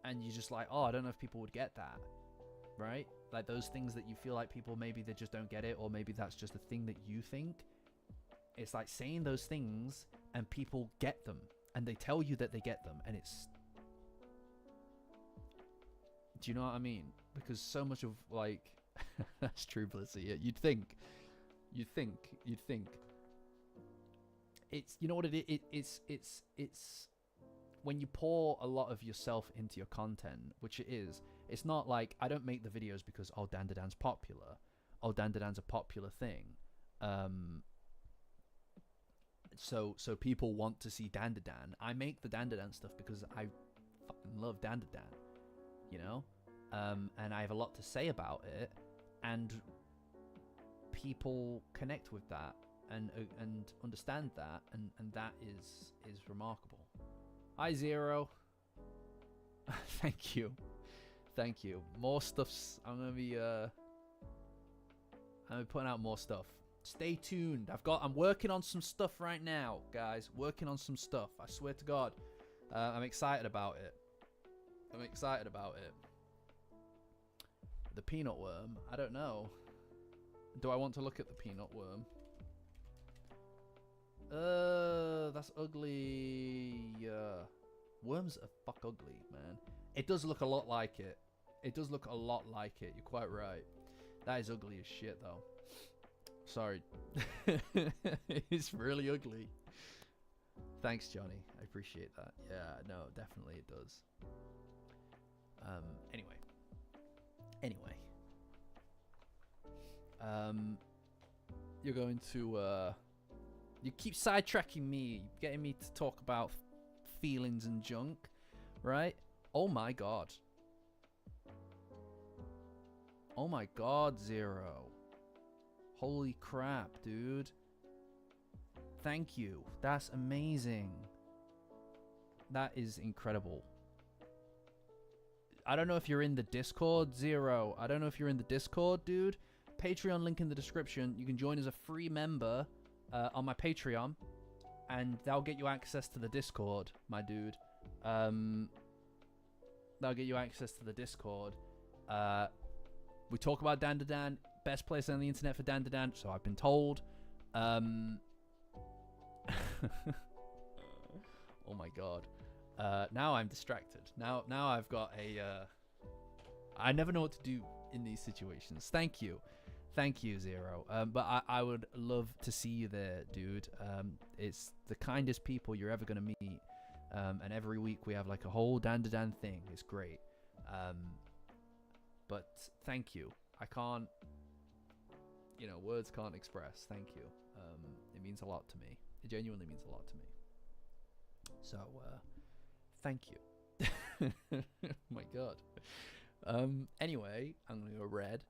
and you're just like, oh, I don't know if people would get that, right? Like those things that you feel like people, maybe they just don't get it, or maybe that's just a thing that you think. It's like saying those things and people get them, and they tell you that they get them, and it's... Do you know what I mean? Because so much of, like... That's true, Blissy. You'd think. It's... You know what it is? It's... When you pour a lot of yourself into your content, which it is, it's not like... I don't make the videos because, oh, Dandadan's popular. Oh, Dandadan's a popular thing. So people want to see Dandadan. I make the Dandadan stuff because I fucking love Dandadan, you know? And I have a lot to say about it, and people connect with that and understand that, and that is remarkable. Hi, Zero. Thank you. More stuffs. I'm gonna be putting out more stuff. Stay tuned. I'm working on some stuff right now, guys. Working on some stuff. I swear to God. I'm excited about it. The peanut worm. I don't know. Do I want to look at the peanut worm? That's ugly. Worms are fuck ugly, man. It does look a lot like it. You're quite right. That is ugly as shit, though. Sorry. It's really ugly. Thanks, Johnny. I appreciate that. Yeah, no, definitely it does. Anyway. You're going to, you keep sidetracking me, getting me to talk about feelings and junk, right? Oh my God. Oh my God, Zero. Holy crap, dude. Thank you. That's amazing. That is incredible. I don't know if you're in the Discord, Zero. I don't know if you're in the Discord, dude. Patreon link in the description. You can join as a free member on my Patreon, and that'll get you access to the Discord, my dude. That'll get you access to the Discord. We talk about Dandadan. Best place on the internet for Dandadan, so I've been told. Oh my God. Now I'm distracted. Now I've got a... I never know what to do in these situations. Thank you, Zero. But I would love to see you there, dude. It's the kindest people you're ever going to meet. And every week we have like a whole Dandadan thing. It's great. But thank you. I can't... words can't express. Thank you. It means a lot to me. It genuinely means a lot to me. So, thank you. Oh my God. Anyway, I'm going to go red.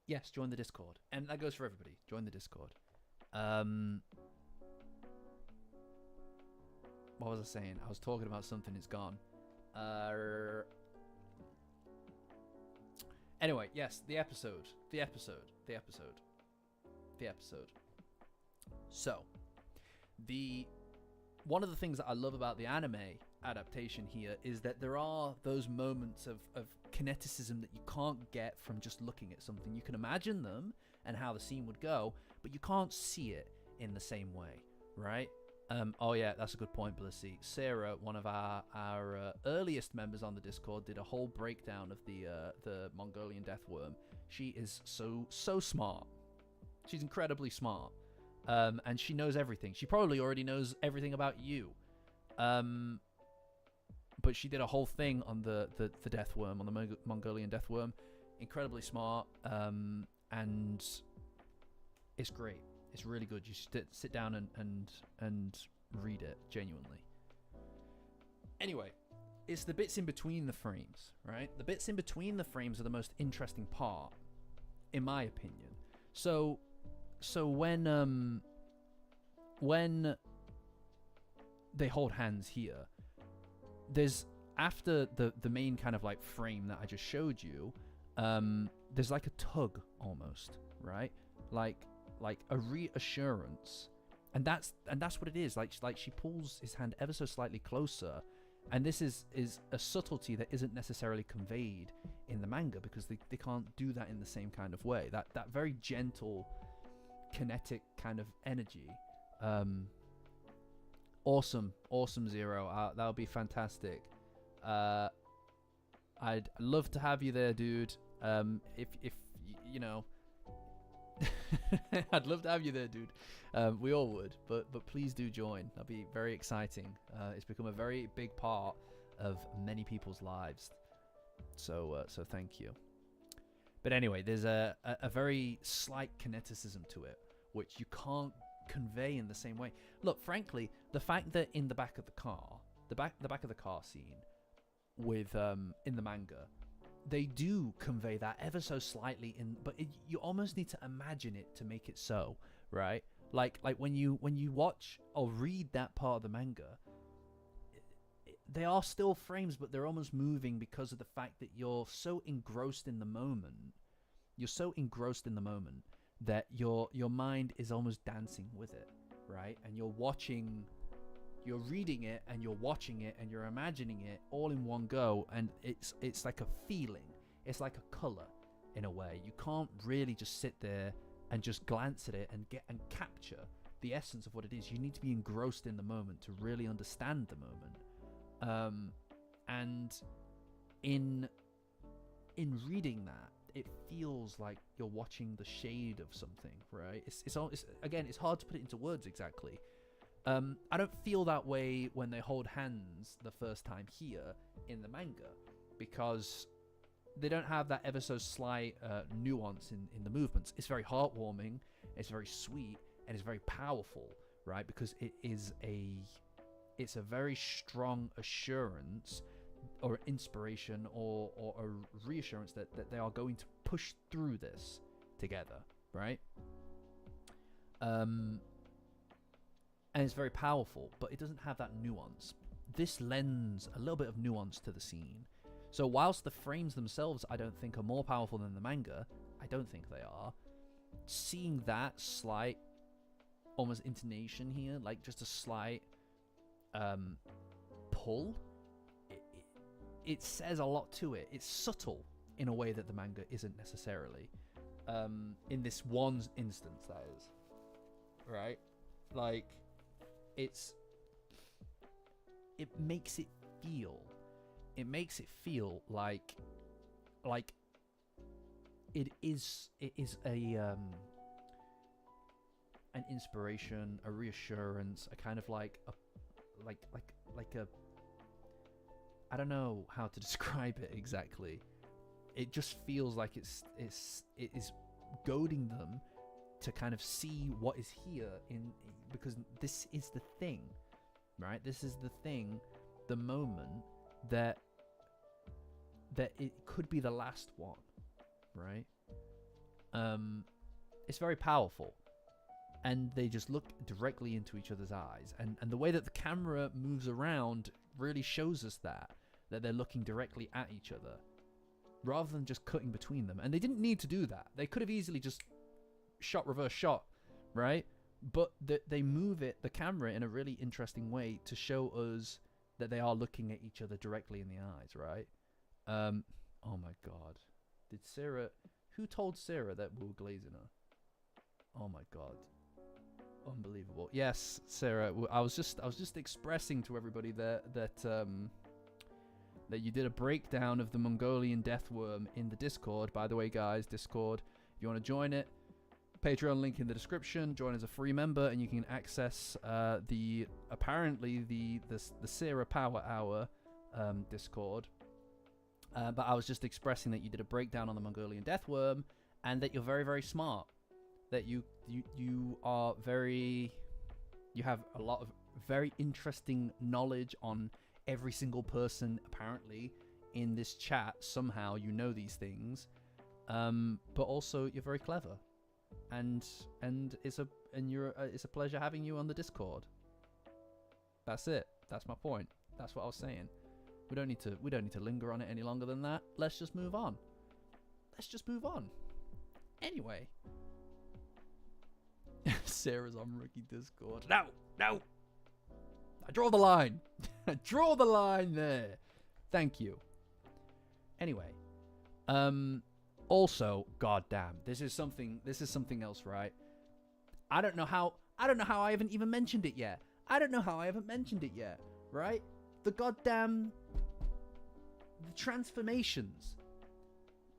Yes, join the Discord. And that goes for everybody. Join the Discord. What was I saying? I was talking about something. It's gone. Anyway, yes, the episode. So, one of the things that I love about the anime adaptation here is that there are those moments of kineticism that you can't get from just looking at something. You can imagine them and how the scene would go, but you can't see it in the same way, right? Oh yeah, that's a good point, Blissy. Sarah, one of our earliest members on the Discord, did a whole breakdown of the Mongolian death worm. She is so smart. She's incredibly smart, and she knows everything. She probably already knows everything about you, but she did a whole thing on the death worm, on the Mongolian death worm. Incredibly smart, and it's great. It's really good. You should sit down and read it, genuinely. Anyway, it's the bits in between the frames, right? The bits in between the frames are the most interesting part, in my opinion. So when they hold hands here, there's, after the main kind of like frame that I just showed you, there's like a tug almost, right? Like a reassurance And that's what it is. Like she pulls his hand ever so slightly closer, and this is a subtlety that isn't necessarily conveyed in the manga, because they can't do that in the same kind of way. That very gentle, kinetic kind of energy. Awesome, Zero. That would be fantastic. I'd love to have you there, dude. If you know, I'd love to have you there, dude. We all would, but please do join. That'd be very exciting. It's become a very big part of many people's lives. So thank you. But anyway, there's a very slight kineticism to it, which you can't convey in the same way. Look, frankly, the fact that in the back of the car, the back of the car scene with in the manga, they do convey that ever so slightly but you almost need to imagine it to make it so, right? Like when you watch or read that part of the manga, they are still frames, but they're almost moving because of the fact that you're so engrossed in the moment. You're so engrossed in the moment that your mind is almost dancing with it, right? And you're reading it, and you're watching it, and you're imagining it all in one go, and it's like a feeling. It's like a color in a way. You can't really just sit there and just glance at it and capture the essence of what it is. You need to be engrossed in the moment to really understand the moment. And in reading that, it feels like you're watching the shade of something, right? It's again, it's hard to put it into words exactly. I don't feel that way when they hold hands the first time here in the manga, because they don't have that ever so slight nuance in the movements. It's very heartwarming, it's very sweet, and it's very powerful, right? Because it's a very strong assurance or inspiration or a reassurance that they are going to push through this together, right? And it's very powerful, but it doesn't have that nuance. This lends a little bit of nuance to the scene. So whilst the frames themselves I don't think are more powerful than the manga, I don't think they are, seeing that slight almost intonation here, like just a slight pull, it says a lot to it. It's subtle in a way that the manga isn't necessarily. In this one instance, that is. Right? Like, it makes it feel like it is an inspiration, a reassurance, a kind of like a I don't know how to describe it exactly. It just feels like it is goading them to kind of see what is here because this is the thing, right? This is the thing, the moment that it could be the last one, right? It's very powerful, and they just look directly into each other's eyes, and the way that the camera moves around really shows us that they're looking directly at each other rather than just cutting between them. And they didn't need to do that. They could have easily just reverse shot, right? But they move the camera in a really interesting way to show us that they are looking at each other directly in the eyes, right? Oh my god, who told Sarah that we were glazing her? Oh my god, unbelievable. Yes, Sarah, I was just expressing to everybody that you did a breakdown of the Mongolian death worm in the Discord. By the way, guys, Discord, if you want to join it, Patreon link in the description. Join as a free member, and you can access the Sarah Power Hour Discord. But I was just expressing that you did a breakdown on the Mongolian death worm, and that you're very, very smart. That you have a lot of very interesting knowledge on every single person apparently in this chat. Somehow you know these things, but also you're very clever, and it's a pleasure having you on the Discord. That's it. That's my point. That's what I was saying. We don't need to linger on it any longer than that. Let's just move on. Anyway. Sarah's on Rookie Discord. No, no. I draw the line. I draw the line there. Thank you. Anyway, also, goddamn, this is something else, right? I don't know how I haven't even mentioned it yet. Right? The transformations.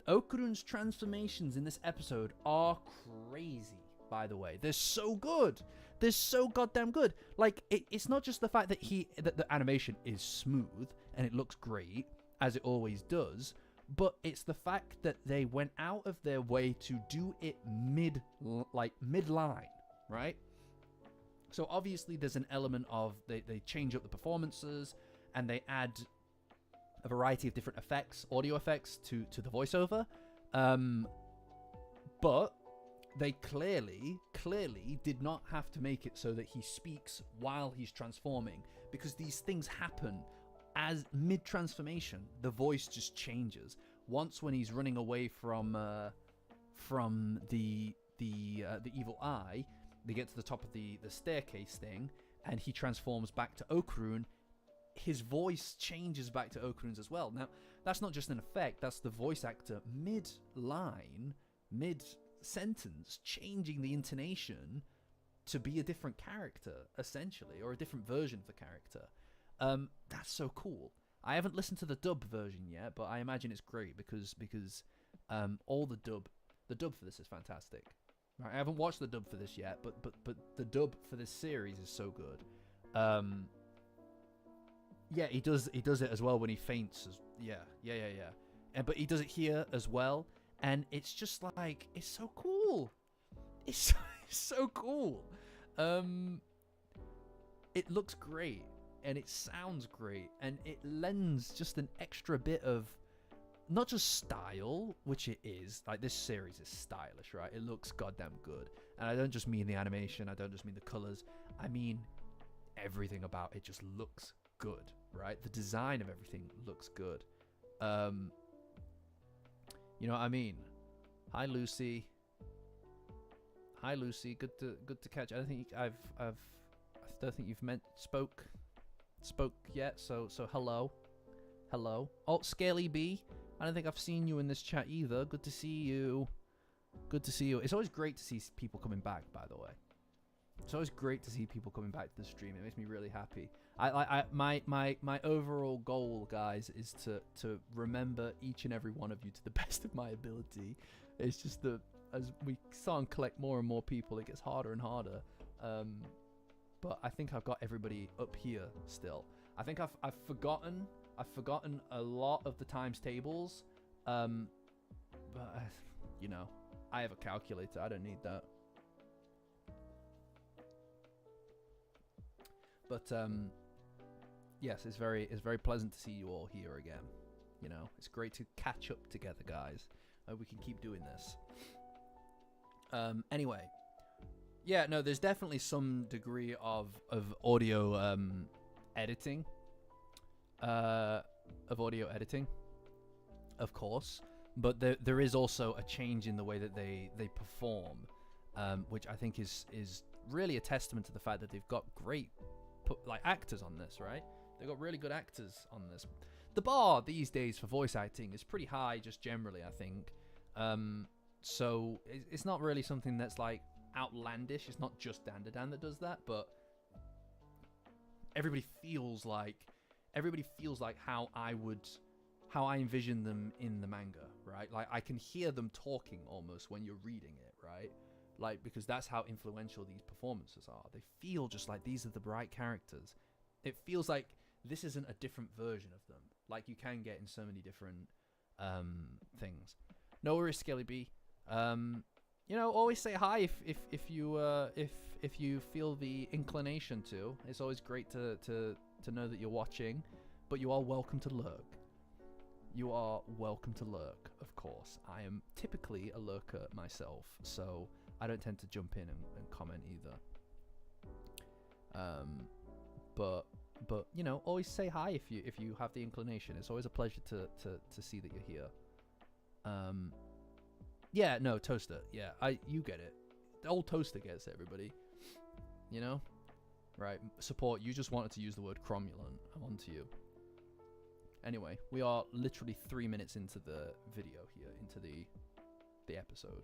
Okarun's transformations in this episode are crazy, by the way. They're so good. They're so goddamn good. Like, it's not just the fact that the animation is smooth and it looks great, as it always does, but it's the fact that they went out of their way to do it midline, right? So obviously there's an element of they change up the performances and they add a variety of different effects, audio effects to the voiceover. But they clearly did not have to make it so that he speaks while he's transforming, because these things happen as mid-transformation. The voice just changes. Once when he's running away from the evil eye, they get to the top of the staircase thing, and he transforms back to Okarun. His voice changes back to Okarun's as well. Now, that's not just an effect, that's the voice actor mid-line, mid-sentence, changing the intonation to be a different character, essentially, or a different version of the character. That's so cool. I haven't listened to the dub version yet, but I imagine it's great because all the dub for this is fantastic. Right, I haven't watched the dub for this yet, but the dub for this series is so good. Yeah, he does it as well when he faints. Yeah. But he does it here as well, and it's just like, it's so cool. It's so cool. It looks great, and it sounds great, and it lends just an extra bit of not just style, which it is. Like, this series is stylish, right? It looks goddamn good, and I don't just mean the animation. I don't just mean the colors. I mean everything about it just looks good, right? The design of everything looks good. You know what I mean? Hi Lucy. Good to catch. I don't think I don't think you've spoke yet. So hello. Oh, Scaly B. I don't think I've seen you in this chat either. Good to see you. It's always great to see people coming back, by the way. It's always great to see people coming back to the stream. It makes me really happy. My overall goal, guys, is to remember each and every one of you to the best of my ability. It's just that as we start and collect more and more people, it gets harder and harder. But I think I've got everybody up here still. I think I've forgotten a lot of the times tables. But you know, I have a calculator. I don't need that. But yes, it's very pleasant to see you all here again. You know, it's great to catch up together, guys. We can keep doing this. Anyway, yeah, no, there's definitely some degree of audio editing. Of course, but there is also a change in the way that they perform, which I think is really a testament to the fact that they've got great actors on this, right? They've got really good actors on this. The bar these days for voice acting is pretty high, just generally, I think. So it's not really something that's like outlandish. It's not just Dandadan that does that, but everybody feels like how I envision them in the manga, right? Like, I can hear them talking almost when you're reading it, right? Like, because that's how influential these performances are. They feel just like these are the right characters. It feels like this isn't a different version of them, like you can get in so many different things. No worries, Skelly B. You know, always say hi if you feel the inclination to. It's always great to know that you're watching, but you are welcome to lurk. You are welcome to lurk, of course. I am typically a lurker myself, so I don't tend to jump in and comment either. But you know, always say hi if you have the inclination. It's always a pleasure to see that you're here. Yeah, no, Toaster. Yeah, you get it. old toaster gets it, everybody. You know? Right. Support, you just wanted to use the word cromulent. I'm on to you. Anyway, we are literally 3 minutes into the video here, into the episode.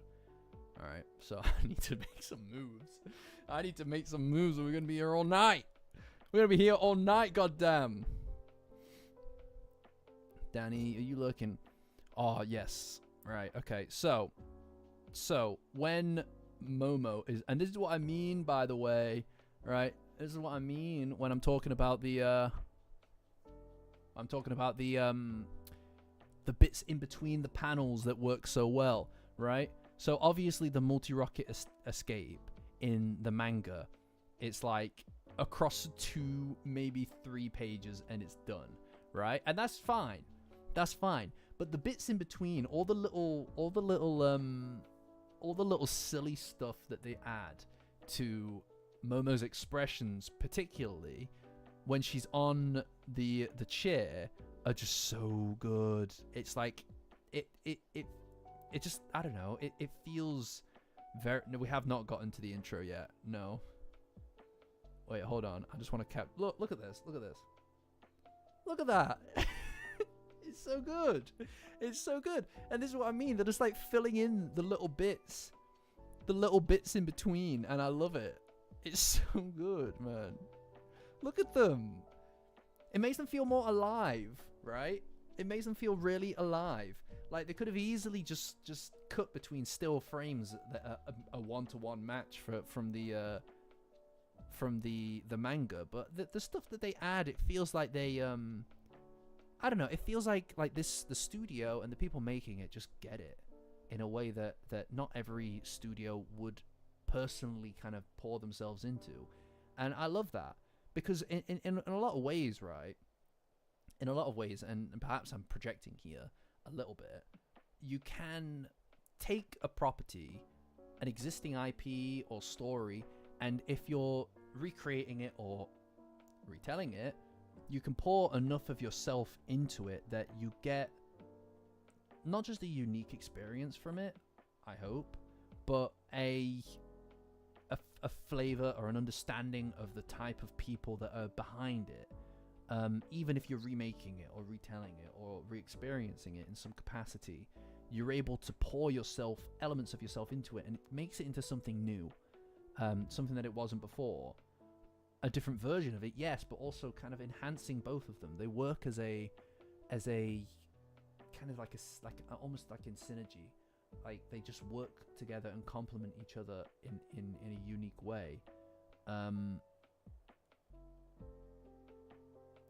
Alright, so I need to make some moves. I need to make some moves or we're going to be here all night. We're going to be here all night, goddamn. Danny, are you looking? Oh, yes. Right, okay. So when Momo is... And this is what I mean, by the way, right? This is what I mean when I'm talking about the... the bits in between the panels that work so well, right? So obviously the multi-rocket escape in the manga, it's like across 2, maybe 3 pages and it's done, right? And that's fine. That's fine. But the bits in between, all the little silly stuff that they add to Momo's expressions, particularly when she's on the chair, are just so good. It's like it just, I don't know, it feels very... No, we have not gotten to the intro yet. No. Wait, hold on. I just want to look at this. Look at this. Look at that. It's so good. It's so good. And this is what I mean. They're just like filling in the little bits in between, and I love it. It's so good, man. Look at them. It makes them feel more alive, right? It makes them feel really alive. Like they could have easily just cut between still frames that a 1-to-1 match from the manga, but the stuff that they add, it feels like they I don't know, it feels like the studio and the people making it just get it in a way that not every studio would personally kind of pour themselves into. And I love that. Because in a lot of ways, right? In a lot of ways, and perhaps I'm projecting here a little bit, you can take a property, an existing IP or story, and if you're recreating it or retelling it, you can pour enough of yourself into it that you get not just a unique experience from it, I hope, but a flavor or an understanding of the type of people that are behind it. Even if you're remaking it or retelling it or re-experiencing it in some capacity, you're able to pour elements of yourself into it, and it makes it into something new, something that it wasn't before. A different version of it, yes, but also kind of enhancing both of them. They work as a kind of like almost like in synergy. Like they just work together and complement each other in a unique way.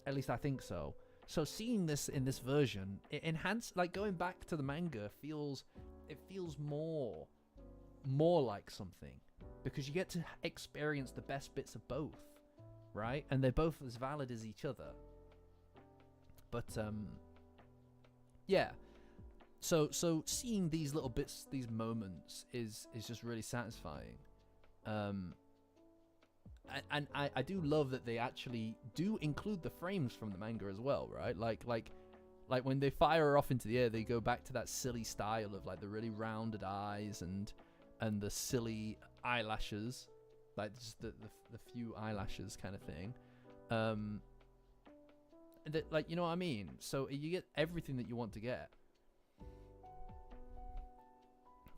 At least I think so. So seeing this in this version, it enhanced, like going back to the manga feels more like something, because you get to experience the best bits of both, right? And they're both as valid as each other. But yeah. So seeing these little bits, these moments is just really satisfying. And I do love that they actually do include the frames from the manga as well, right? Like when they fire off into the air, they go back to that silly style of like the really rounded eyes and the silly eyelashes, like just the few eyelashes kind of thing. That, like, you know what I mean? So you get everything that you want to get.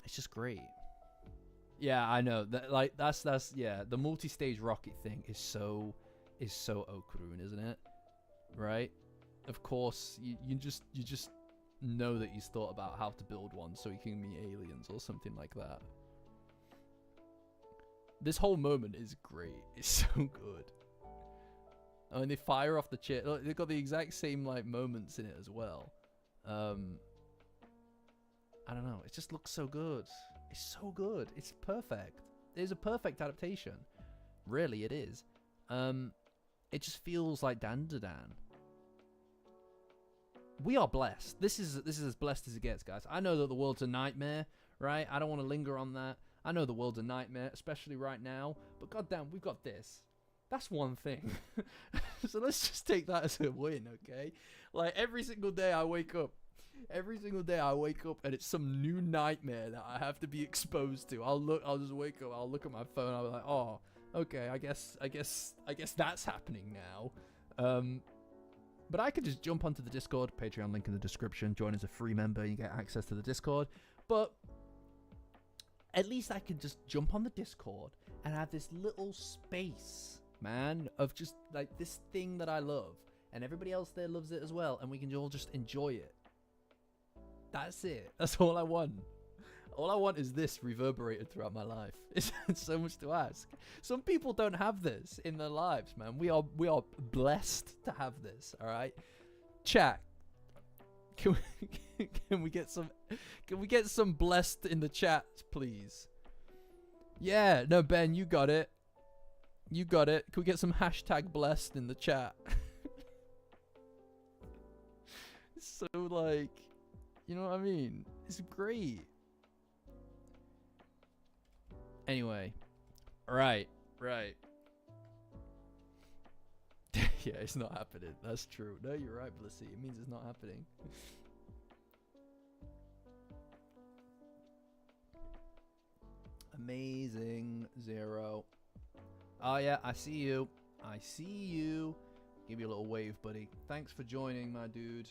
It's just great. Yeah, I know. That's yeah. The multi-stage rocket thing is so Okarun, isn't it? Right? Of course, you just know that he's thought about how to build one so he can meet aliens or something like that. This whole moment is great. It's so good. I mean, they fire off the chair. They've got the exact same like moments in it as well. I don't know. It just looks so good. It's so good. It's perfect. It is a perfect adaptation. Really, it is. It just feels like Dandadan. We are blessed. This is as blessed as it gets, guys. I know that the world's a nightmare, right? I don't want to linger on that. I know the world's a nightmare, especially right now. But goddamn, we've got this. That's one thing. So let's just take that as a win, okay? Like every single day I wake up Every single day I wake up and it's some new nightmare that I have to be exposed to. I'll just wake up, I'll look at my phone, I'll be like, oh, okay, I guess that's happening now. But I could just jump onto the Discord, Patreon link in the description, join as a free member, you get access to the Discord. But at least I could just jump on the Discord and have this little space, man, of just like this thing that I love. And everybody else there loves it as well, and we can all just enjoy it. That's it. That's all I want. All I want is this reverberated throughout my life. It's so much to ask. Some people don't have this in their lives, man. We are blessed to have this. All right, chat. Can we get some blessed in the chat, please? Yeah, no, Ben, you got it. You got it. Can we get some hashtag blessed in the chat? So like, you know what I mean? It's great. Anyway, right. Yeah, it's not happening. That's true. No, you're right, Blissy. It means it's not happening. Amazing, Zero. Oh yeah, I see you. I see you. Give you a little wave, buddy. Thanks for joining, my dude.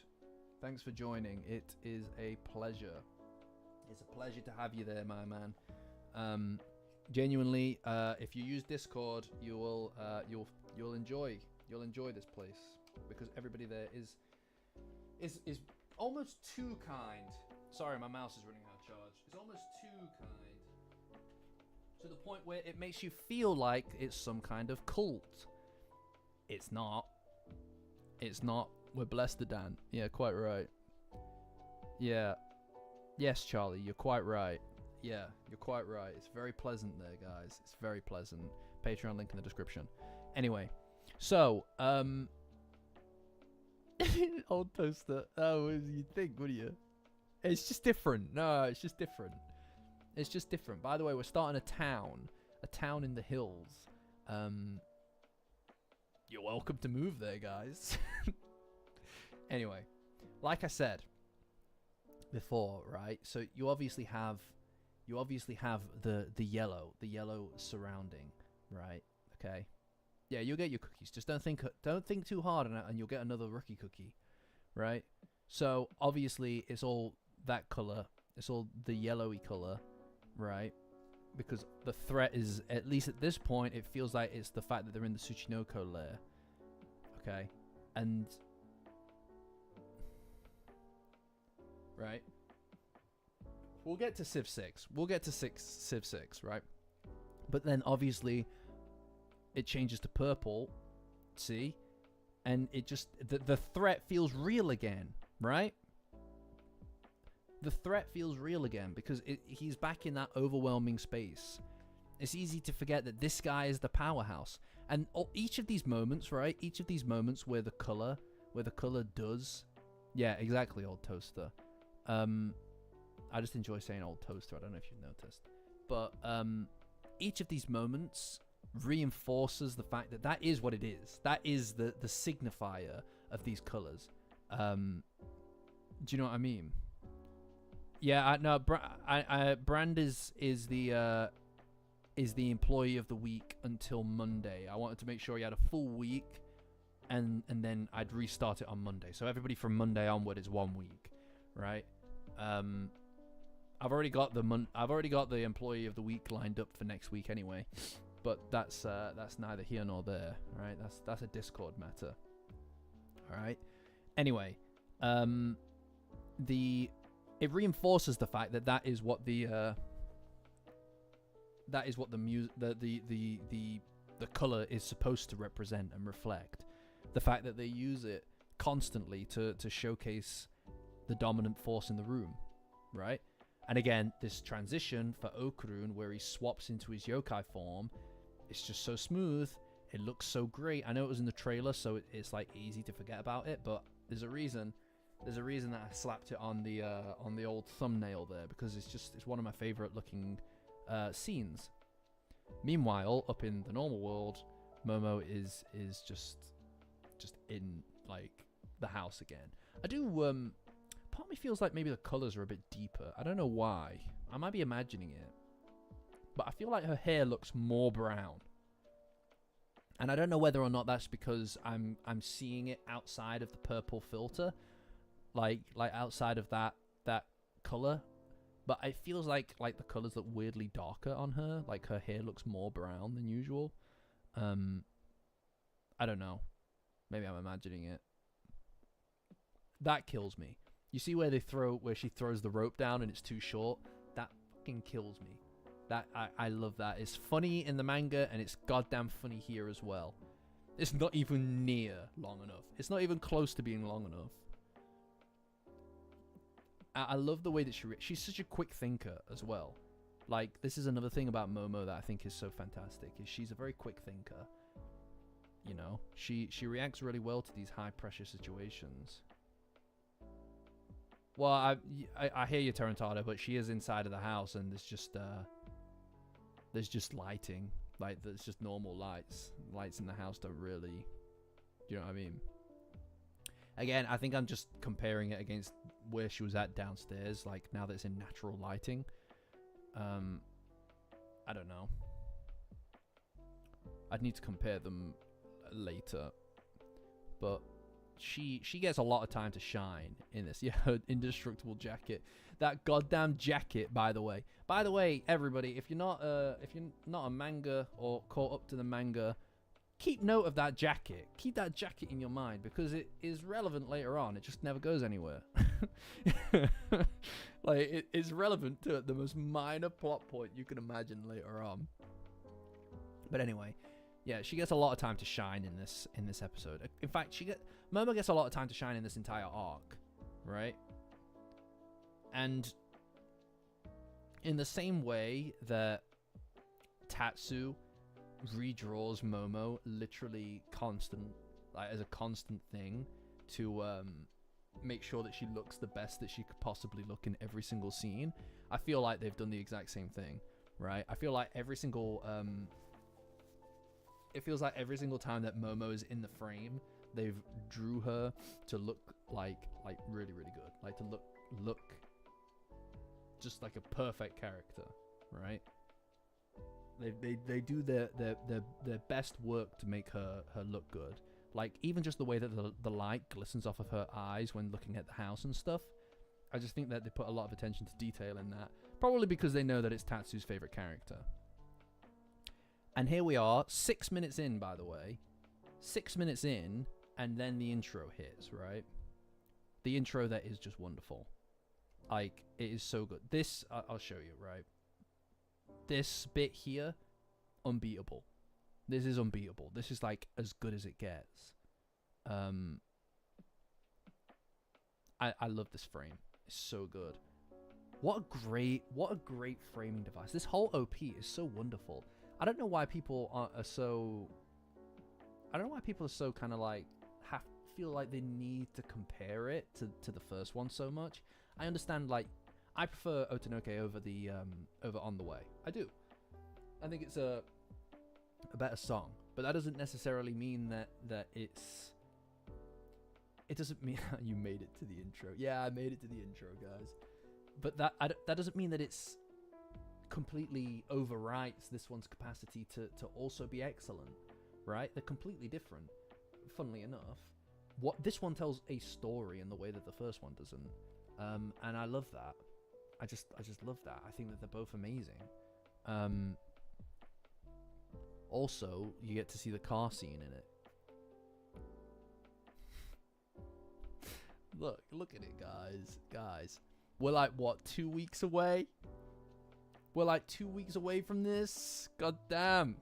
Thanks for joining. It is a pleasure. It's a pleasure to have you there, my man. Genuinely, if you use Discord, you'll enjoy this place, because everybody there is almost too kind. Sorry, my mouse is running out of charge. It's almost too kind, to the point where it makes you feel like it's some kind of cult. It's not. It's not. We're blessed, Dan. Yeah, quite right. Yeah. Yes, Charlie, you're quite right. Yeah, you're quite right. It's very pleasant there, guys. It's very pleasant. Patreon link in the description. Anyway, so, old toaster. Oh, what do you think, would you? It's just different. No, it's just different. It's just different. By the way, we're starting a town in the hills. You're welcome to move there, guys. Anyway, like I said before, right? So you obviously have the yellow surrounding, right? Okay. Yeah, you'll get your cookies. Just don't think too hard on it, and you'll get another rookie cookie, right? So obviously it's all that color. It's all the yellowy color, right? Because the threat is, at least at this point, it feels like it's the fact that they're in the Tsuchinoko lair. Okay, and right. We'll get to Civ 6. We'll get to Civ 6, right? But then obviously it changes to purple, see? And it just, the threat feels real again, right? The threat feels real again because he's back in that overwhelming space. It's easy to forget that this guy is the powerhouse. And each of these moments, right? Each of these moments where the color does. Yeah, exactly, old toaster. I just enjoy saying old toaster. I don't know if you've noticed. But each of these moments reinforces the fact that that is what it is. That is the signifier of these colors. Do you know what I mean? Yeah, no. Brand is the employee of the week until Monday. I wanted to make sure he had a full week, and then I'd restart it on Monday. So everybody from Monday onward is 1 week, right? I've already got the employee of the week lined up for next week anyway, but that's neither here nor there, right? That's a Discord matter. All right. Anyway, it reinforces the fact that is what the color is supposed to represent and reflect. The fact that they use it constantly to showcase the dominant force in the room, right? And again, this transition for Okarun, where he swaps into his yokai form, it's just so smooth. It looks so great. I know it was in the trailer, so it's like easy to forget about it, but there's a reason. There's a reason that I slapped it on the old thumbnail there, because it's one of my favorite looking scenes. Meanwhile, up in the normal world, Momo is just in like the house again. I do part of me feels like maybe the colors are a bit deeper. I don't know why. I might be imagining it. But I feel like her hair looks more brown. And I don't know whether or not that's because I'm seeing it outside of the purple filter. Like outside of that color. But it feels like the colors look weirdly darker on her. Like her hair looks more brown than usual. I don't know. Maybe I'm imagining it. That kills me. You see where she throws the rope down and it's too short? That fucking kills me. I love that. It's funny in the manga and it's goddamn funny here as well. It's not even near long enough. It's not even close to being long enough. I love the way that she's such a quick thinker as well. Like, this is another thing about Momo that I think is so fantastic, is she's a very quick thinker. You know, she reacts really well to these high pressure situations. Well, I hear you, Tarantado, but she is inside of the house and there's just lighting. Like, there's just normal lights. Lights in the house don't really, you know what I mean? Again, I think I'm just comparing it against where she was at downstairs, like now that it's in natural lighting. I don't know. I'd need to compare them later. But she gets a lot of time to shine in this. Yeah, her indestructible jacket. That goddamn jacket, by the way. By the way, everybody, if you're not a manga or caught up to the manga, keep note of that jacket. Keep that jacket in your mind because it is relevant later on. It just never goes anywhere. Like, it is relevant to the most minor plot point you can imagine later on. But anyway, yeah, she gets a lot of time to shine in this episode. In fact, Momo gets a lot of time to shine in this entire arc, right? And in the same way that Tatsu redraws Momo literally as a constant thing to make sure that she looks the best that she could possibly look in every single scene, I feel like they've done the exact same thing, right? I feel like every single it feels like every single time that Momo is in the frame, they've drew her to look like really, really good, like to look just like a perfect character, right? They do their best work to make her look good. Like, even just the way that the light glistens off of her eyes when looking at the house and stuff. I just think that they put a lot of attention to detail in that. Probably because they know that it's Tatsu's favorite character. And here we are, 6 minutes in, by the way. 6 minutes in, and then the intro hits, right? The intro that is just wonderful. Like, it is so good. This, I'll show you, right? This bit here, unbeatable. This is unbeatable. This is like as good as it gets. I love this frame. It's so good. What a great framing device. This whole OP is so wonderful. I don't know why people are so kind of like feel like they need to compare it to the first one so much. I understand, like, I prefer Otonoke over over On the Way. I do. I think it's a better song, but that doesn't necessarily mean that it doesn't mean you made it to the intro. Yeah, I made it to the intro, guys. But that doesn't mean that it's completely overwrites this one's capacity to also be excellent, right? They're completely different, funnily enough. This one tells a story in the way that the first one doesn't, and I love that. I just love that. I think that they're both amazing. Also, you get to see the car scene in it. Look at it, guys. We're like, what, 2 weeks away? We're like 2 weeks away from this? God damn.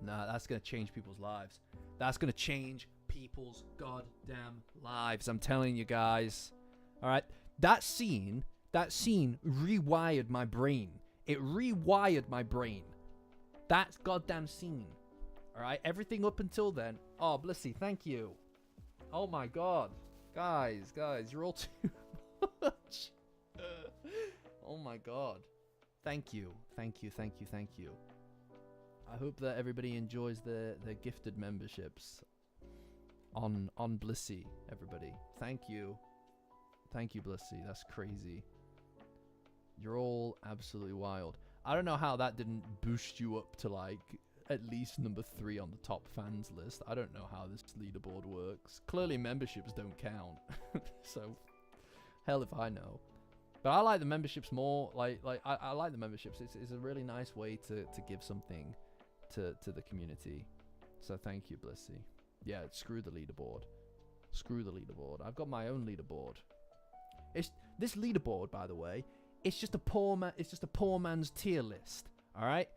Nah, that's going to change people's lives. That's going to change people's goddamn lives. I'm telling you guys. All right. That scene rewired my brain. It rewired my brain. That goddamn scene. All right. Everything up until then. Oh, Blissy, thank you. Oh my God. Guys, you're all too much. Oh my God. Thank you. I hope that everybody enjoys their gifted memberships on Blissy, everybody. Thank you. Thank you, Blissy. That's crazy. You're all absolutely wild. I don't know how that didn't boost you up to like at least number 3 on the top fans list. I don't know how this leaderboard works. Clearly memberships don't count. So hell if I know. But I like the memberships more. I like the memberships. It's a really nice way to give something to the community. So thank you, Blissy. Yeah, screw the leaderboard. Screw the leaderboard. I've got my own leaderboard. This leaderboard, by the way, it's just a poor man's tier list. All right?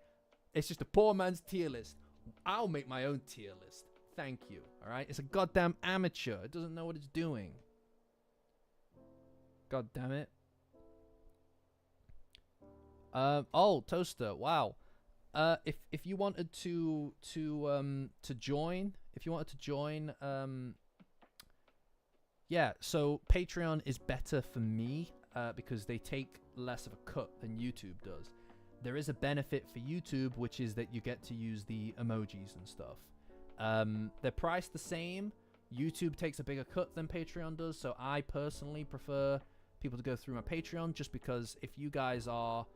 It's just a poor man's tier list. I'll make my own tier list. Thank you. All right? It's a goddamn amateur. It doesn't know what it's doing. God damn it. Oh, Toaster. Wow. If you wanted to join, yeah, so Patreon is better for me because they take less of a cut than YouTube does. There is a benefit for YouTube, which is that you get to use the emojis and stuff. They're priced the same. YouTube takes a bigger cut than Patreon does, so I personally prefer people to go through my Patreon, just because if you guys are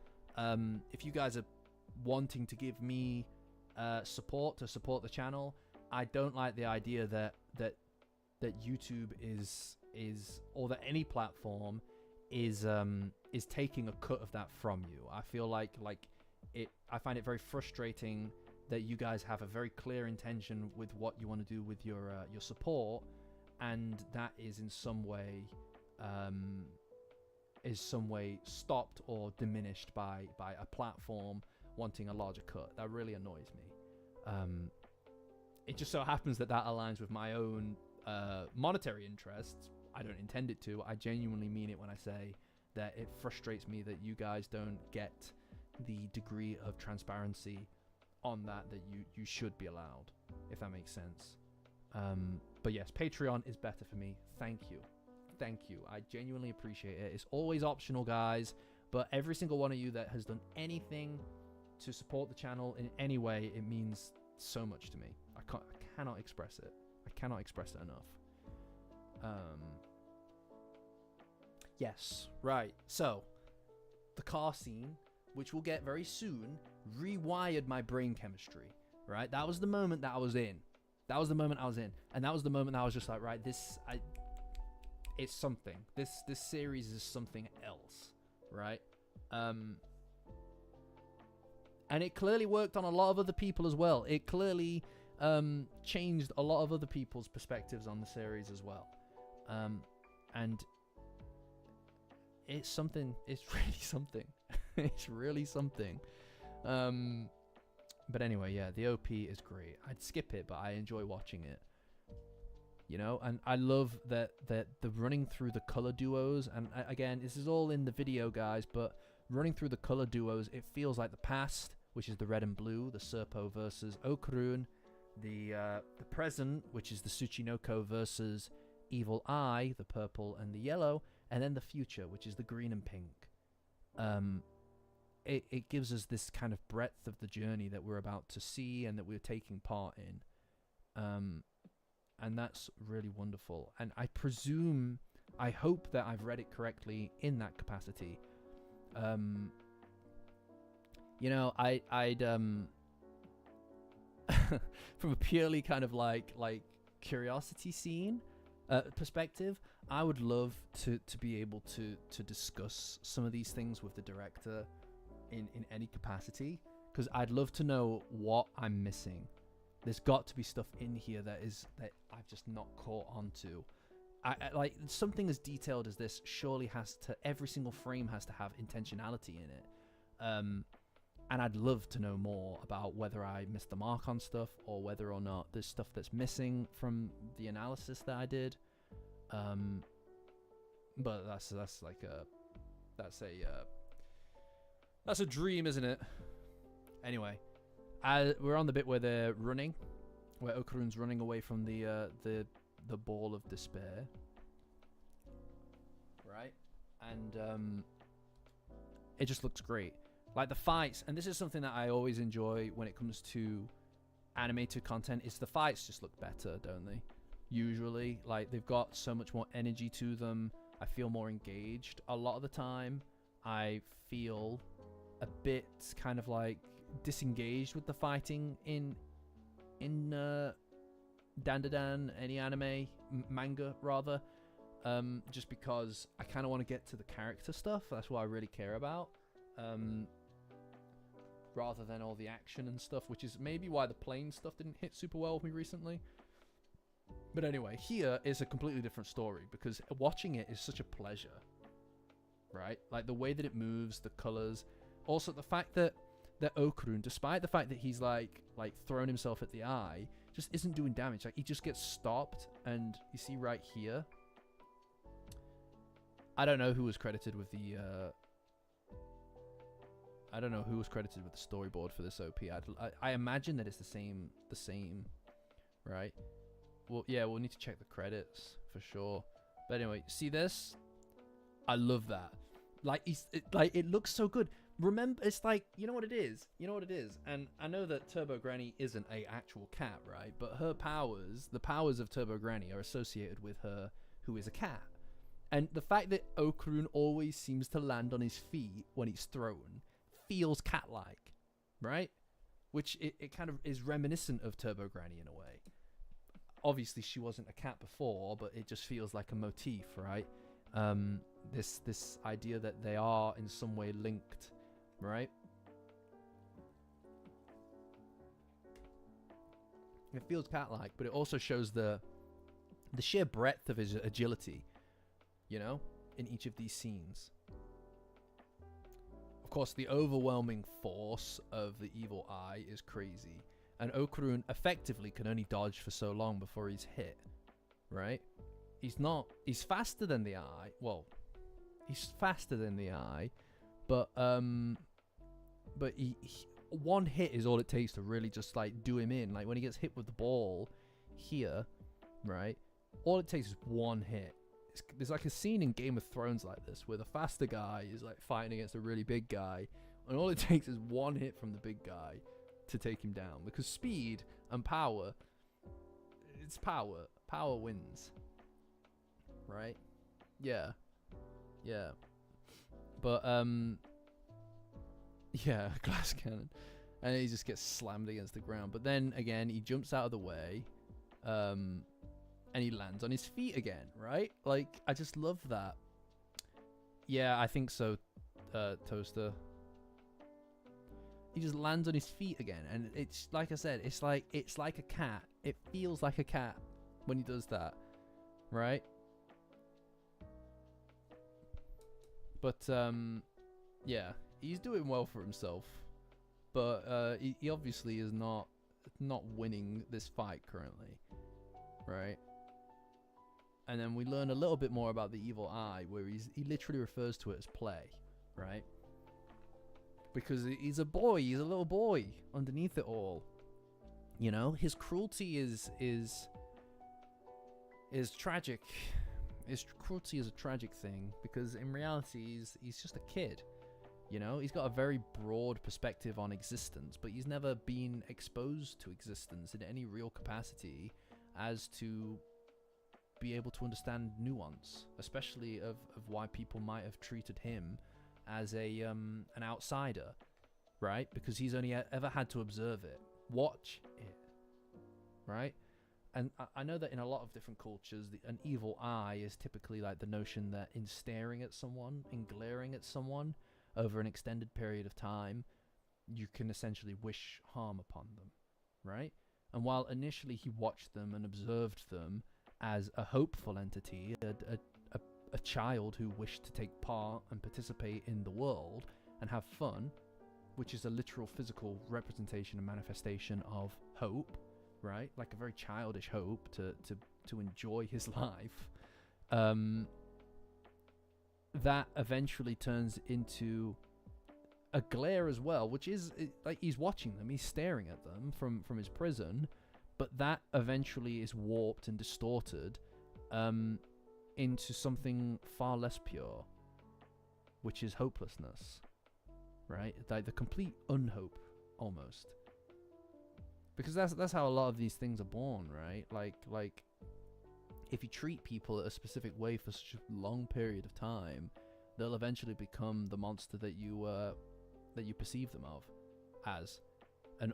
wanting to give me support to support the channel, I don't like the idea that YouTube is or that any platform is taking a cut of that from you. I feel like I find it very frustrating that you guys have a very clear intention with what you want to do with your support, and that is in some way stopped or diminished by a platform wanting a larger cut. That really annoys me. It just so happens that aligns with my own monetary interests. I don't intend it to. I genuinely mean it when I say that it frustrates me that you guys don't get the degree of transparency on that you should be allowed, if that makes sense. But yes, Patreon is better for me. Thank you. I genuinely appreciate it. It's always optional, guys, but every single one of you that has done anything to support the channel in any way, it means so much to me. I cannot express it. I cannot express it enough. Yes, right. So, the car scene, which we'll get very soon, rewired my brain chemistry, right? That was the moment that I was in. And that was the moment that I was just like, right, it's something. This series is something else, right? And it clearly worked on a lot of other people as well. It clearly changed a lot of other people's perspectives on the series as well. And it's something. It's really something. It's really something. But anyway, yeah, the OP is great. I'd skip it, but I enjoy watching it. You know, and I love that the running through the color duos, and again, this is all in the video, guys, but running through the color duos, it feels like the past, which is the red and blue, the Serpo versus Okarun, the present, which is the Tsuchinoko versus Evil Eye, the purple and the yellow, and then the future, which is the green and pink. It gives us this kind of breadth of the journey that we're about to see and that we're taking part in. And that's really wonderful. And I hope that I've read it correctly in that capacity. You know, I'd from a purely kind of like curiosity scene perspective, I would love to be able to discuss some of these things with the director in any capacity, because I'd love to know what I'm missing. There's got to be stuff in here that I've just not caught onto. I like something as detailed as this surely every single frame has to have intentionality in it. And I'd love to know more about whether I missed the mark on stuff, or whether or not there's stuff that's missing from the analysis that I did. But that's a dream, isn't it? Anyway, we're on the bit where they're running, where Okarun's running away from the ball of despair, right? And it just looks great. Like the fights, and this is something that I always enjoy when it comes to animated content, is the fights just look better, don't they? Usually, like, they've got so much more energy to them. I feel more engaged. A lot of the time, I feel a bit kind of like disengaged with the fighting in Dandadan, any anime, manga rather, just because I kind of want to get to the character stuff. That's what I really care about, rather than all the action and stuff, which is maybe why the plane stuff didn't hit super well with me recently. But anyway, here is a completely different story, because watching it is such a pleasure, right? Like the way that it moves, the colors, also the fact that Okarun, despite the fact that he's like thrown himself at the eye, just isn't doing damage. Like he just gets stopped, and you see right here, I don't know who was credited with the storyboard for this OP. I imagine that it's the same, right? Well, yeah, we'll need to check the credits for sure. But anyway, see this? I love that. Like it looks so good. Remember, it's like, you know what it is? And I know that Turbo Granny isn't a actual cat, right? But her powers, the powers of Turbo Granny, are associated with her, who is a cat. And the fact that Okarun always seems to land on his feet when he's thrown feels cat-like, right? Which it kind of is reminiscent of Turbo Granny in a way. Obviously, she wasn't a cat before, but it just feels like a motif, right? This idea that they are in some way linked, right? It feels cat-like, but it also shows the sheer breadth of his agility, you know, in each of these scenes. Of course, the overwhelming force of the evil eye is crazy. And Okarun effectively can only dodge for so long before he's hit, right? He's faster than the eye. Well, he's faster than the eye, but he one hit is all it takes to really just like do him in. Like when he gets hit with the ball here, right? All it takes is one hit. There's like a scene in Game of Thrones like this where the faster guy is like fighting against a really big guy, and all it takes is one hit from the big guy to take him down, because speed and power, it's power wins, right? Yeah, but yeah, glass cannon, and he just gets slammed against the ground, but then again he jumps out of the way, and he lands on his feet again, right? Like I just love that. Yeah, I think so, Toaster. He just lands on his feet again, and it's like I said, it's like a cat. It feels like a cat when he does that, right? But yeah, he's doing well for himself, but he obviously is not winning this fight currently, right? And then we learn a little bit more about the evil eye, where he literally refers to it as play, right? Because he's a boy, he's a little boy underneath it all. You know, his cruelty is tragic. His cruelty is a tragic thing, because in reality he's just a kid. You know, he's got a very broad perspective on existence, but he's never been exposed to existence in any real capacity as to be able to understand nuance, especially of why people might have treated him as an outsider, right? Because he's only ever had to observe it, watch it, right? And I know that in a lot of different cultures, an evil eye is typically like the notion that in staring at someone, in glaring at someone over an extended period of time, you can essentially wish harm upon them, right? And while initially he watched them and observed them as a hopeful entity, a child who wished to take part and participate in the world and have fun, which is a literal physical representation and manifestation of hope, right? Like a very childish hope to enjoy his life. That eventually turns into a glare as well, which is like he's watching them, he's staring at them from his prison, but that eventually is warped and distorted into something far less pure, which is hopelessness, right? Like the complete unhope, almost. Because that's how a lot of these things are born, right? Like if you treat people a specific way for such a long period of time, they'll eventually become the monster that you perceive them as. And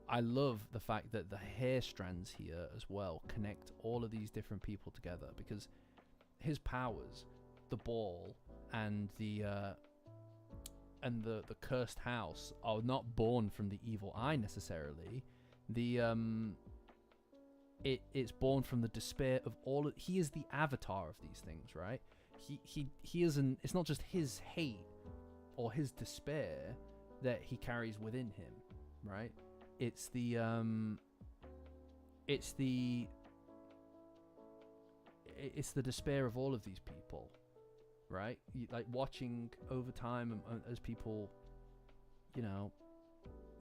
I love the fact that the hair strands here as well connect all of these different people together, because his powers, the ball and the cursed house, are not born from the evil eye necessarily. It's born from the despair of all. He is the avatar of these things, right? He isn't. It's not just his hate or his despair that he carries within him, right? It's the despair of all of these people, right? Like watching over time as people,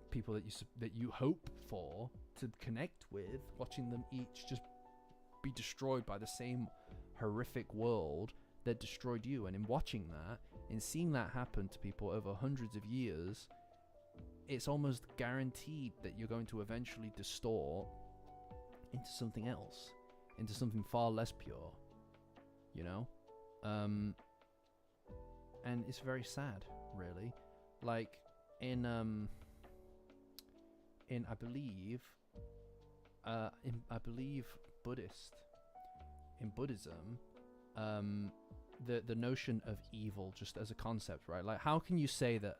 people that you hope for to connect with, watching them each just be destroyed by the same horrific world that destroyed you. And in watching that, in seeing that happen to people over hundreds of years, it's almost guaranteed that you're going to eventually distort into something else, into something far less pure, and it's very sad, really. Like in I believe Buddhism, the notion of evil just as a concept, right? Like, how can you say that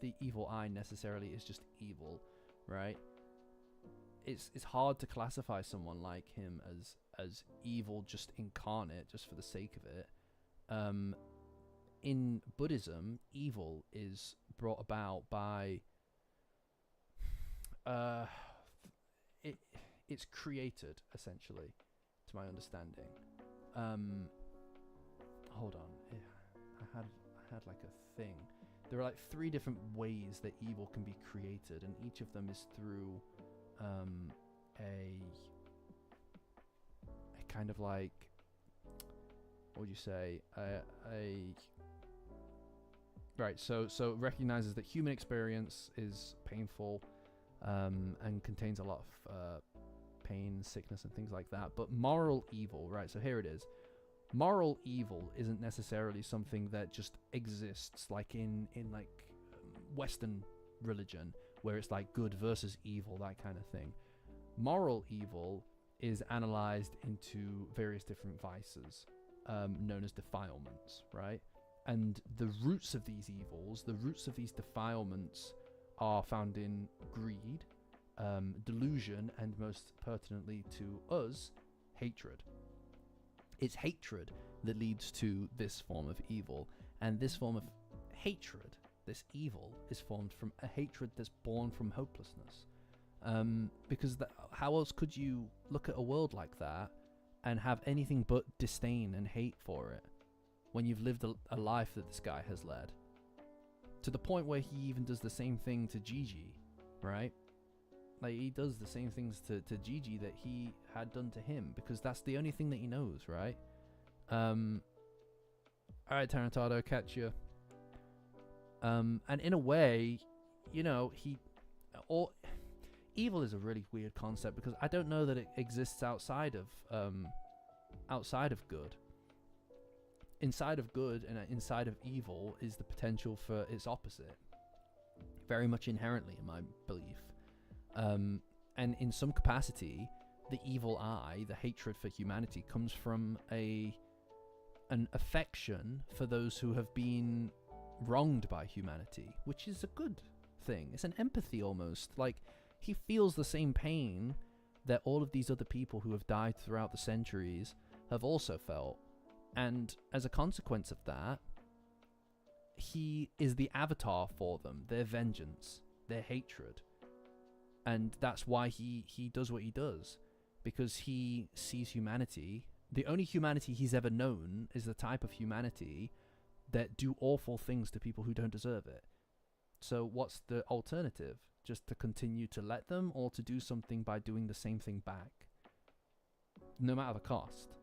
the evil eye necessarily is just evil, right? It's hard to classify someone like him as evil just incarnate, just for the sake of it. In Buddhism, evil is brought about by it's created, essentially, to my understanding. Hold on, I had like a thing. There are like 3 different ways that evil can be created, and each of them is through a kind of like, what would you say, right, so it recognizes that human experience is painful, and contains a lot of pain, sickness, and things like that. But moral evil, right? So here it is. Moral evil isn't necessarily something that just exists like in like Western religion, where it's like good versus evil, that kind of thing. Moral evil is analyzed into various different vices, known as defilements, right? And the roots of these evils, the roots of these defilements, are found in greed, delusion, and most pertinently to us, hatred. It's hatred that leads to this form of evil. And this form of hatred, this evil, is formed from a hatred that's born from hopelessness. Because how else could you look at a world like that and have anything but disdain and hate for it when you've lived a life that this guy has led? To the point where he even does the same thing to Gigi, right? Like, he does the same things to Gigi that he had done to him, because that's the only thing that he knows, right? Alright, Tarantado, catch you. And in a way, evil is a really weird concept, because I don't know that it exists outside of good. Inside of good and inside of evil is the potential for its opposite, very much inherently, in my belief. And in some capacity, the evil eye, the hatred for humanity, comes from an affection for those who have been wronged by humanity, which is a good thing. It's an empathy almost. Like, he feels the same pain that all of these other people who have died throughout the centuries have also felt. And as a consequence of that, he is the avatar for them, their vengeance, their hatred. And that's why he does what he does, because he sees humanity. The only humanity he's ever known is the type of humanity that do awful things to people who don't deserve it. So what's the alternative? Just to continue to let them, or to do something by doing the same thing back, no matter the cost?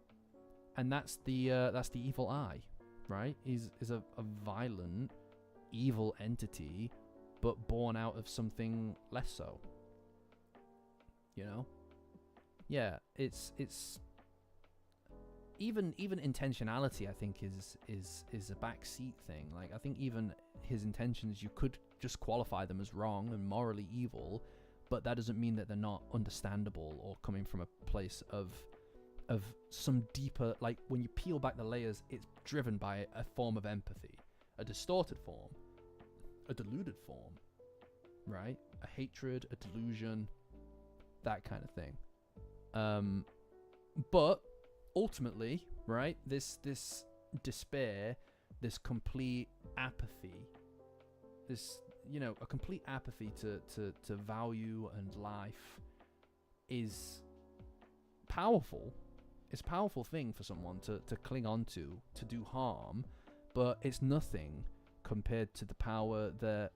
And that's the evil eye, right? Is a violent, evil entity, but born out of something less so. Yeah, it's even intentionality, I think, is a backseat thing. Like, I think even his intentions, you could just qualify them as wrong and morally evil, but that doesn't mean that they're not understandable or coming from a place of some deeper, like, when you peel back the layers, it's driven by a form of empathy, a distorted form, a deluded form, right? A hatred, a delusion, that kind of thing. But ultimately, right, this despair, this complete apathy, this, you know, a complete apathy to value and life is powerful. It's a powerful thing for someone to cling on to do harm, but it's nothing compared to the power that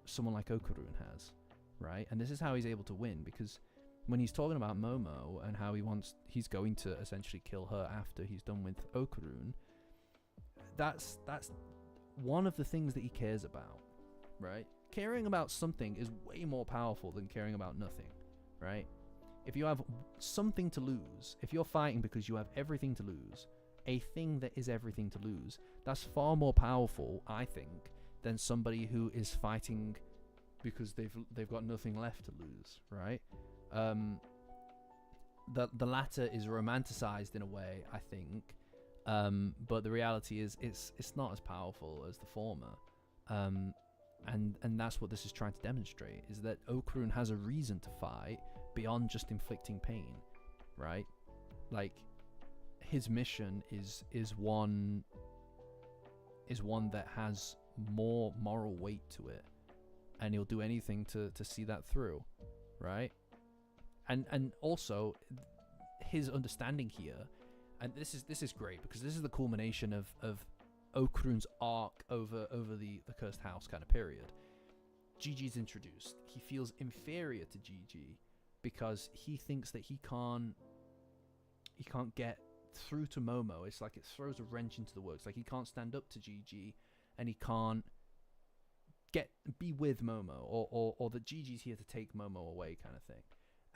someone like Okarun has, right? And this is how he's able to win, because when he's talking about Momo and how he's going to essentially kill her after he's done with Okarun, that's one of the things that he cares about, right? Caring about something is way more powerful than caring about nothing, right? If you have something to lose, if you're fighting because you have everything to lose, a thing that is everything to lose, that's far more powerful, I think, than somebody who is fighting because they've got nothing left to lose, right? The latter is romanticized in a way, I think, but the reality is it's not as powerful as the former, and that's what this is trying to demonstrate, is that Okarun has a reason to fight beyond just inflicting pain, right? Like, his mission is one that has more moral weight to it, and he'll do anything to see that through, right? And also his understanding here, and this is great, because this is the culmination of Okarun's arc over the cursed house kind of period. Gigi's introduced. He feels inferior to Gigi because he thinks that he can't get through to Momo. It's like it throws a wrench into the works. Like, he can't stand up to Gigi, and he can't be with Momo, or that Gigi's here to take Momo away, kind of thing.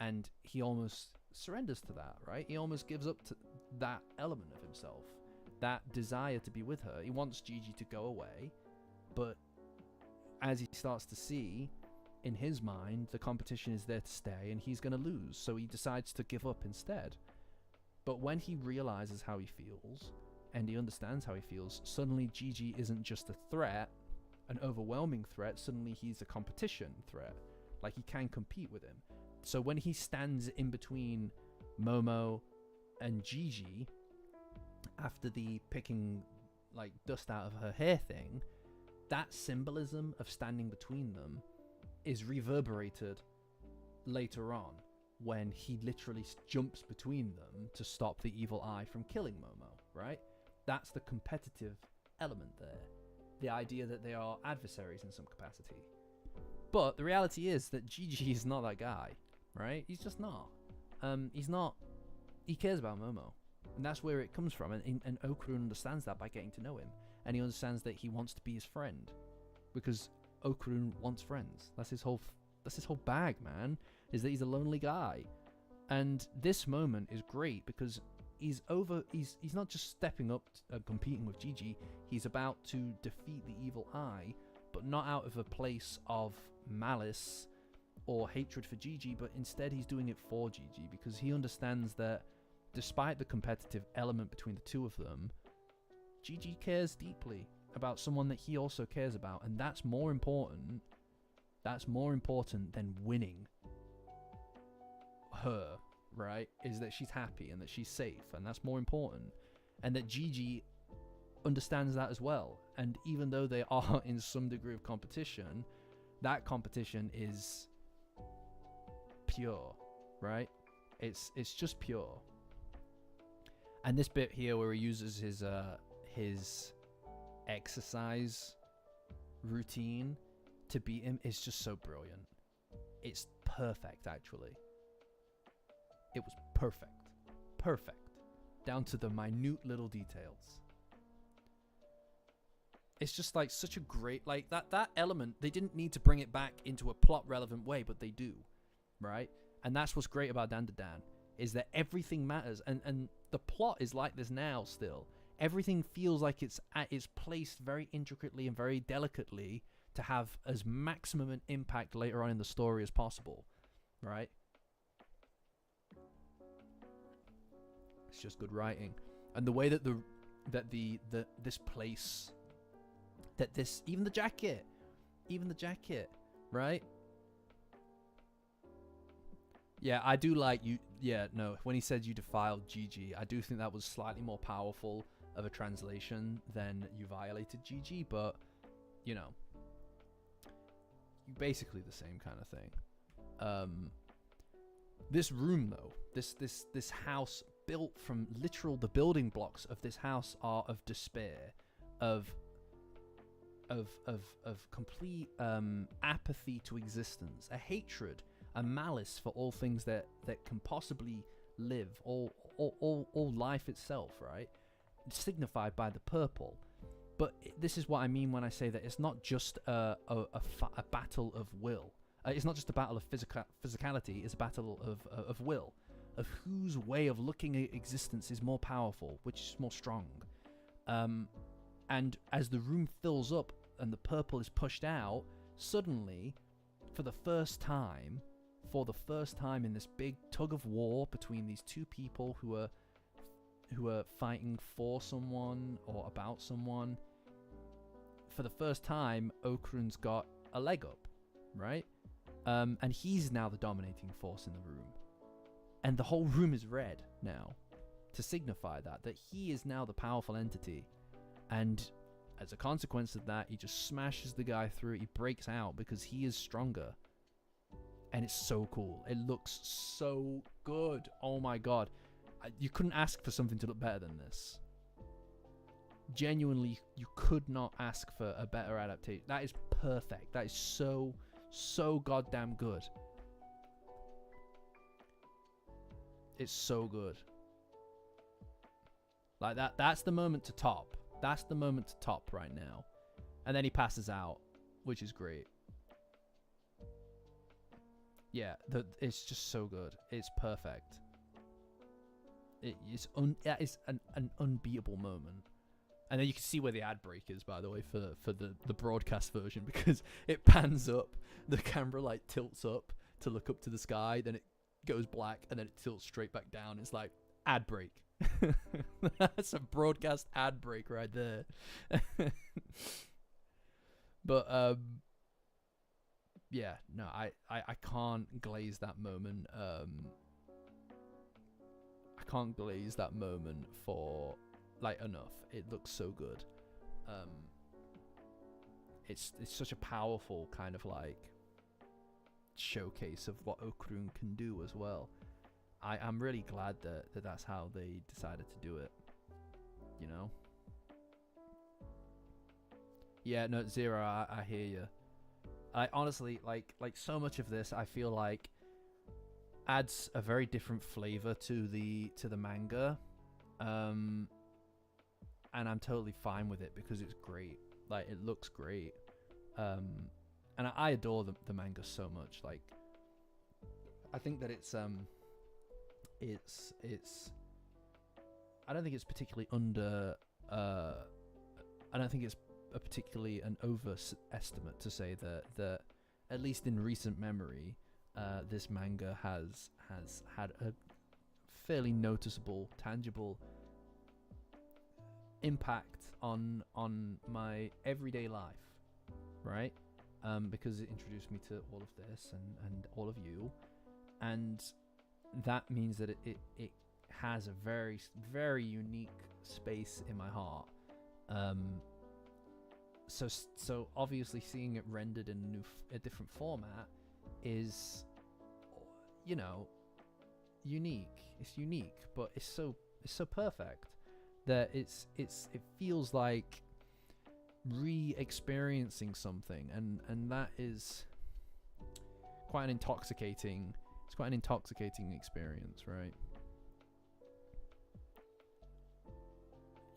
And he almost surrenders to that, right? He almost gives up to that element of himself, that desire to be with her. He wants Gigi to go away, but as he starts to see, in his mind, the competition is there to stay and he's going to lose, so he decides to give up instead. But when he realizes how he feels, and he understands how he feels, suddenly Gigi isn't just a threat, an overwhelming threat. Suddenly he's a competition threat. Like, he can compete with him. So when he stands in between Momo and Gigi after the picking like dust out of her hair thing, that symbolism of standing between them is reverberated later on when he literally jumps between them to stop the evil eye from killing Momo, right? That's the competitive element there. The idea that they are adversaries in some capacity. But the reality is that Gigi is not that guy, right? He's just not. He cares about Momo. And that's where it comes from. And Okarun understands that by getting to know him. And he understands that he wants to be his friend. Because Okarun wants friends. That's his whole bag, man. Is that he's a lonely guy. And this moment is great because he's not just stepping up and competing with Gigi. He's about to defeat the evil eye, but not out of a place of malice or hatred for Gigi, but instead he's doing it for Gigi, because he understands that despite the competitive element between the two of them, Gigi cares deeply about someone that he also cares about, and that's more important than winning her, right? Is that she's happy and that she's safe, and that's more important, and that Gigi understands that as well. And even though they are in some degree of competition, that competition is pure, right? It's just pure. And this bit here where he uses his exercise routine to beat him is just so brilliant. It's perfect, actually. It was perfect, down to the minute little details. It's just like such a great, like that element. They didn't need to bring it back into a plot relevant way, but they do, right? And that's what's great about Dandadan, is that everything matters. And the plot is like this now still. Everything feels like it's placed very intricately and very delicately to have as maximum an impact later on in the story as possible, right? It's just good writing, and the way that this place, that this even the jacket, right? Yeah, I do like you. Yeah, no, when he said you defiled Gigi, I do think that was slightly more powerful of a translation than you violated Gigi, but you know, basically the same kind of thing. This room though, this house built from the building blocks of this house are of despair, of complete apathy to existence, a hatred, a malice for all things that can possibly live, all life itself, right? Signified by the purple. But this is what I mean when I say that it's not just a battle of will. It's not just a battle of physicality. It's a battle of will, of whose way of looking at existence is more powerful, which is more strong. And as the room fills up and the purple is pushed out, suddenly, for the first time in this big tug of war between these two people who are fighting for someone or about someone, for the first time, Okarun's got a leg up, right? And he's now the dominating force in the room. And the whole room is red now to signify that he is now the powerful entity. And as a consequence of that, he just smashes the guy through it. He breaks out because he is stronger. And it's so cool. It looks so good. Oh my god. You couldn't ask for something to look better than this. Genuinely, you could not ask for a better adaptation. That is perfect. That is so goddamn good. It's so good. Like that's the moment to top. That's the moment to top right now. And then he passes out, which is great. Yeah, it's just so good. It's perfect. That is an unbeatable moment. And then you can see where the ad break is, by the way, for the broadcast version, because it pans up, the camera like tilts up to look up to the sky, then it goes black, and then it tilts straight back down. It's like ad break. That's a broadcast ad break right there. But yeah, no, I can't glaze that moment. I can't glaze that moment for like enough. It looks so good. It's such a powerful kind of like showcase of what Okarun can do as well. I'm really glad that that's how they decided to do it, you know? Yeah, no, Zero, I hear you. I honestly, like so much of this, I feel like adds a very different flavor to the manga. And I'm totally fine with it because it's great. Like, it looks great. And I adore the manga so much. Like, I think that it's I don't think it's particularly I don't think it's a particularly an overestimate to say that at least in recent memory, this manga has had a fairly noticeable, tangible impact on my everyday life, right? Because it introduced me to all of this and all of you, and that means that it has a very, very unique space in my heart. So obviously seeing it rendered in a different format is, you know, unique. It's unique, but it's so perfect that it feels like re-experiencing something, and that is quite an intoxicating. It's quite an intoxicating experience, right?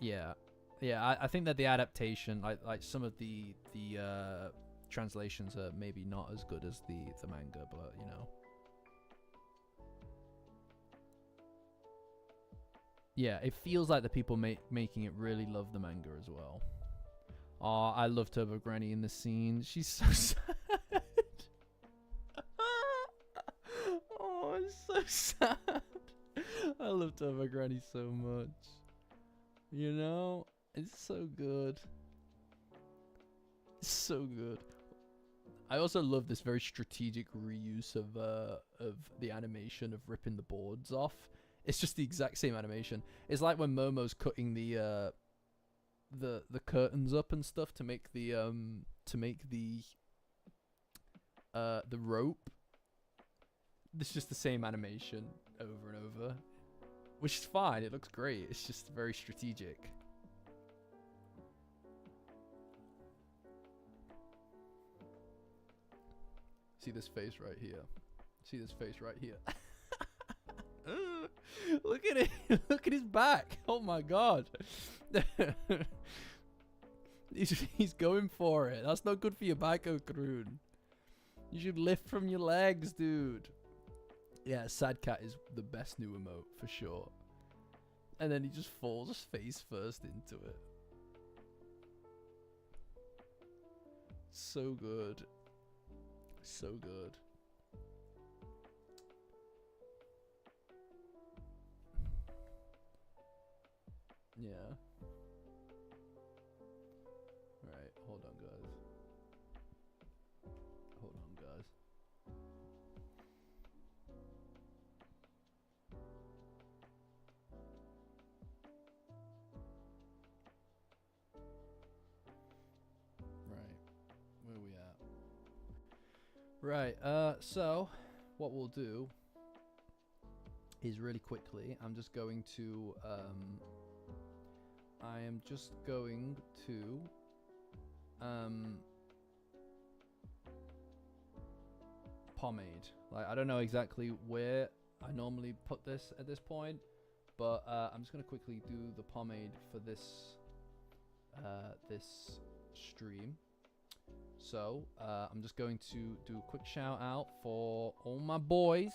Yeah. Yeah, I think that the adaptation, like some of the translations are maybe not as good as the manga, but you know. yeah, it feels like the people making it really love the manga as well. Oh, I love Turbo Granny in this scene. She's so sad. Oh, it's so sad. I love Turbo Granny so much. You know, it's so good. It's so good. I also love this very strategic reuse of the animation of ripping the boards off. It's just the exact same animation. It's like when Momo's cutting the curtains up and stuff to make the rope. It's just the same animation over and over, which is fine. It looks great. It's just very strategic. See this face right here. See this face right here. Look at it. Look at his back. Oh my god. He's going for it. That's not good for your back, Okarun. You should lift from your legs, dude. Yeah, Sad Cat is the best new emote for sure. And then he just falls face first into it. So good. So good. Yeah. Right, hold on, guys. Hold on, guys. Right. Where are we at? Right, so what we'll do is really quickly, I'm just going to pomade. Like, I don't know exactly where I normally put this at this point, but I'm just gonna quickly do the pomade for this this stream. So I'm just going to do a quick shout out for all my boys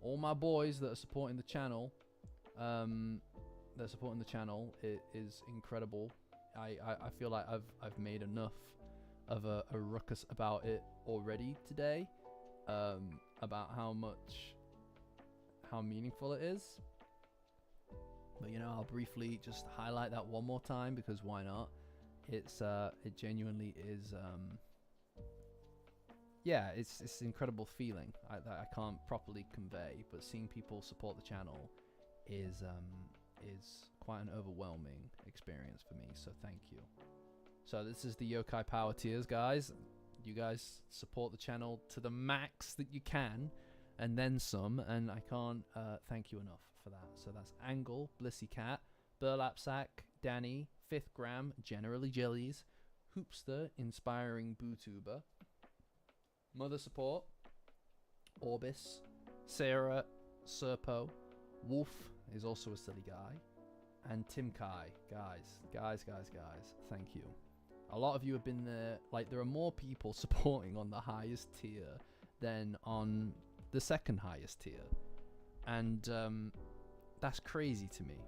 that are supporting the channel. It is incredible. I feel like I've made enough of a ruckus about it already today, about how meaningful it is. But you know, I'll briefly just highlight that one more time, because why not? It genuinely is yeah, it's an incredible feeling that I can't properly convey, but seeing people support the channel is quite an overwhelming experience for me, so thank you. So this is the Yokai Power tiers, guys. You guys support the channel to the max that you can, and then some, and I can't thank you enough for that. So that's Angle, Blissy Cat, Burlap Sack, Danny, 5th Gram, Generally Jellies, Hoopster, Inspiring Bootuber, Mother Support, Orbis, Sarah, Serpo, Wolf is also a silly guy, and Tim Kai. Guys, thank you. A lot of you have been there. Like, there are more people supporting on the highest tier than on the second highest tier, and that's crazy to me.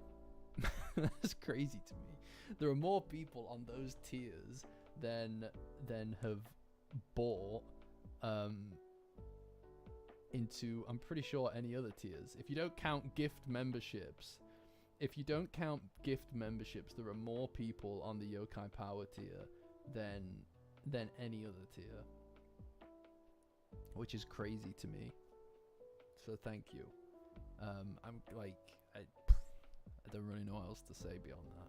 That's crazy to me. There are more people on those tiers than have bought into, I'm pretty sure, any other tiers. If you don't count gift memberships, there are more people on the Yokai Power tier than any other tier, which is crazy to me. So thank you. I'm like, I don't really know what else to say beyond that.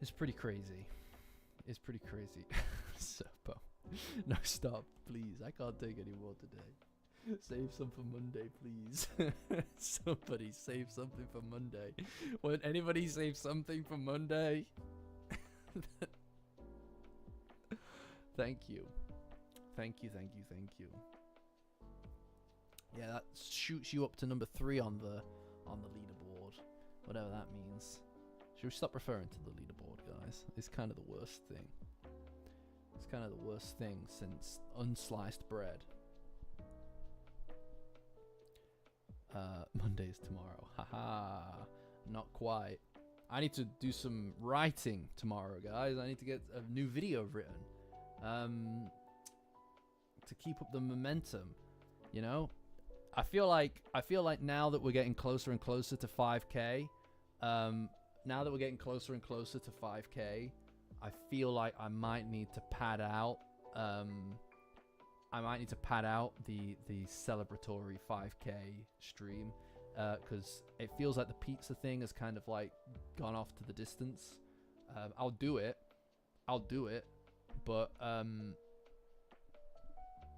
It's pretty crazy. It's pretty crazy. Serpo. No, stop, please. I can't take any more today. Save some for Monday, please. Somebody save something for Monday. Won't anybody save something for Monday? Thank you. Thank you. Yeah, that shoots you up to number 3 on the leaderboard, whatever that means. Should we stop referring to the leaderboard, guys? It's kind of the worst thing. It's kind of the worst thing since unsliced bread. Monday's tomorrow. Haha. Not quite. I need to do some writing tomorrow, guys. I need to get a new video written. To keep up the momentum, you know? I feel like now that we're getting closer and closer to 5K, now that we're getting closer and closer to 5K, I feel like I might need to pad out. I might need to pad out the celebratory 5K stream, because it feels like the pizza thing has kind of like gone off to the distance. I'll do it, but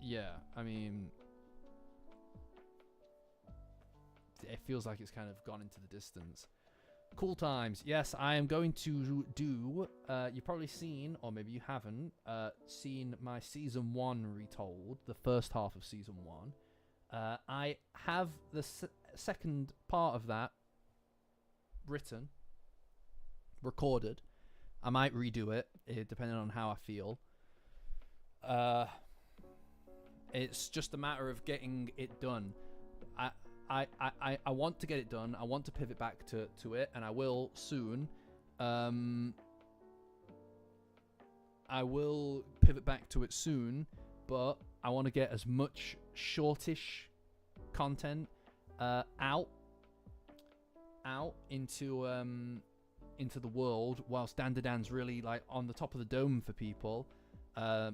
yeah, I mean, it feels like it's kind of gone into the distance. Cool times. Yes, I am going to do, you've probably seen, or maybe you haven't, seen my Season 1 retold, the first half of Season 1. I have the second part of that written, recorded. I might redo it, depending on how I feel. It's just a matter of getting it done. I want to get it done. I want to pivot back to it, and I will soon. I will pivot back to it soon, but I want to get as much shortish content out into the world, whilst Dandadan's really like on the top of the dome for people.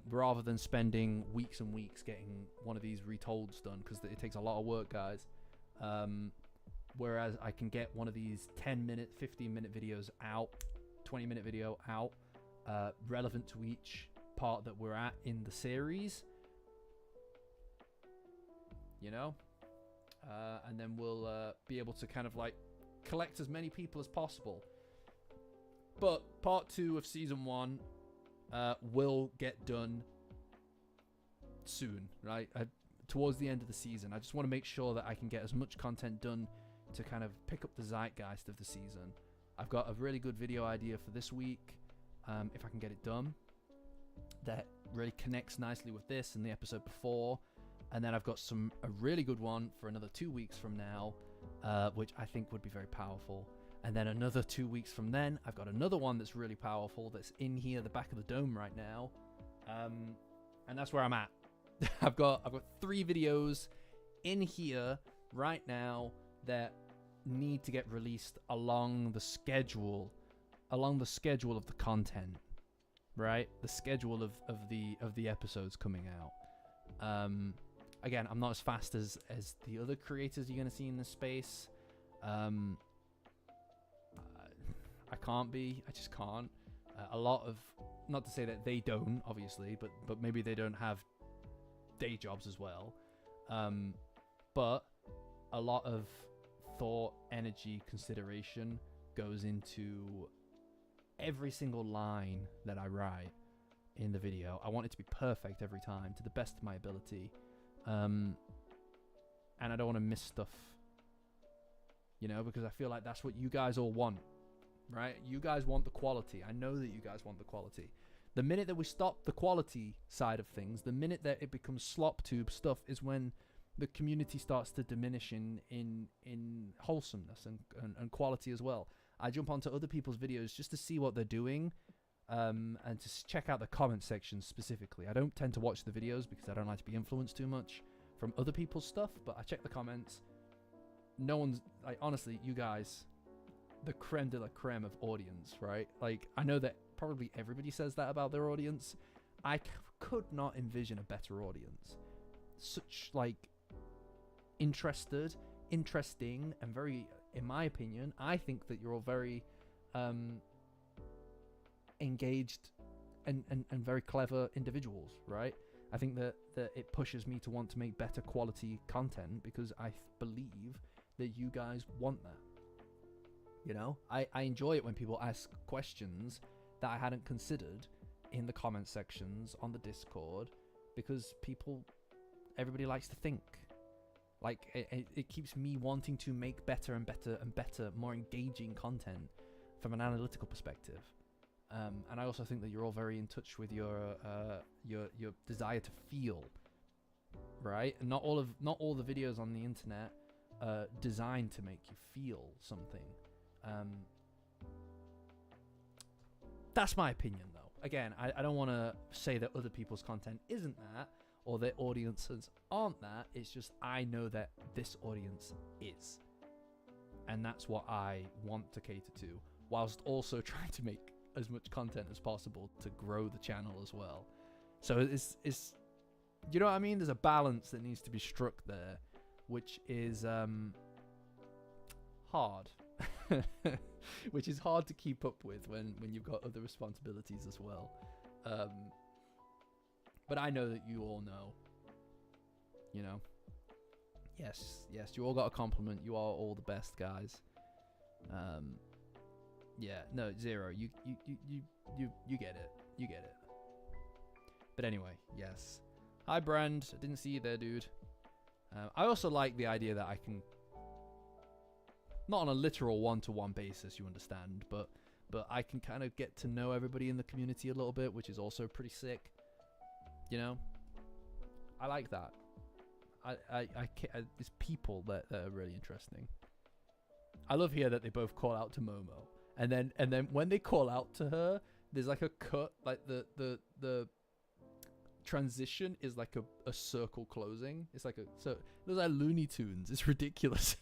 Rather than spending weeks and weeks getting one of these retolds done, because it takes a lot of work, guys. Whereas I can get one of these 10-minute, 15-minute videos out, 20-minute video out, relevant to each part that we're at in the series, you know, and then we'll be able to kind of like collect as many people as possible. But part 2 of Season 1 will get done soon, right? Towards the end of the season. I just want to make sure that I can get as much content done to kind of pick up the zeitgeist of the season. I've got a really good video idea for this week, if I can get it done, that really connects nicely with this and the episode before. And then I've got a really good one for another 2 weeks from now, which I think would be very powerful. And then another 2 weeks from then, I've got another one that's really powerful that's in here, the back of the dome right now. And that's where I'm at. I've got 3 videos in here right now that need to get released along the schedule of the content, right? The schedule of the episodes coming out. Again, I'm not as fast as the other creators you're going to see in this space. I can't be. I just can't. A lot of, not to say that they don't, obviously, but maybe they don't have day jobs as well. But a lot of thought, energy, consideration goes into every single line that I write in the video. I want it to be perfect every time, to the best of my ability. And I don't want to miss stuff, you know, because I feel like that's what you guys all want. Right? You guys want the quality. I know that you guys want the quality. The minute that we stop the quality side of things, the minute that it becomes slop tube stuff, is when the community starts to diminish in wholesomeness and quality as well. I jump onto other people's videos just to see what they're doing, and to check out the comment section specifically. I don't tend to watch the videos because I don't like to be influenced too much from other people's stuff, but I check the comments. No one's, like, honestly, you guys, the creme de la creme of audience, right? Like, I know that probably everybody says that about their audience. I could not envision a better audience. Such, like, interesting, and very, in my opinion, I think that you're all very engaged and very clever individuals, right? I think that it pushes me to want to make better quality content, because I believe that you guys want that. You know, I enjoy it when people ask questions that I hadn't considered in the comment sections on the Discord, because everybody likes to think. Like, it keeps me wanting to make better and better and better, more engaging content from an analytical perspective. And I also think that you're all very in touch with your desire to feel, right? And not all the videos on the internet designed to make you feel something. That's my opinion, though. Again, I don't want to say that other people's content isn't that, or their audiences aren't that. It's just I know that this audience is. And that's what I want to cater to, whilst also trying to make as much content as possible to grow the channel as well. So it's you know what I mean? There's a balance that needs to be struck there, which is hard. Which is hard to keep up with when you've got other responsibilities as well. But I know that you all know. You know. Yes, you all got a compliment. You are all the best, guys. Yeah, no, Zero. You get it. You get it. But anyway, yes. Hi, Brand. I didn't see you there, dude. I also like the idea that I can, not on a literal one-to-one basis, you understand, but I can kind of get to know everybody in the community a little bit, which is also pretty sick. You know, I like that. It's people that are really interesting. I love here that they both call out to Momo, and then when they call out to her, there's like a cut, like the transition is like a circle closing. It's like so it looks like Looney Tunes. It's ridiculous.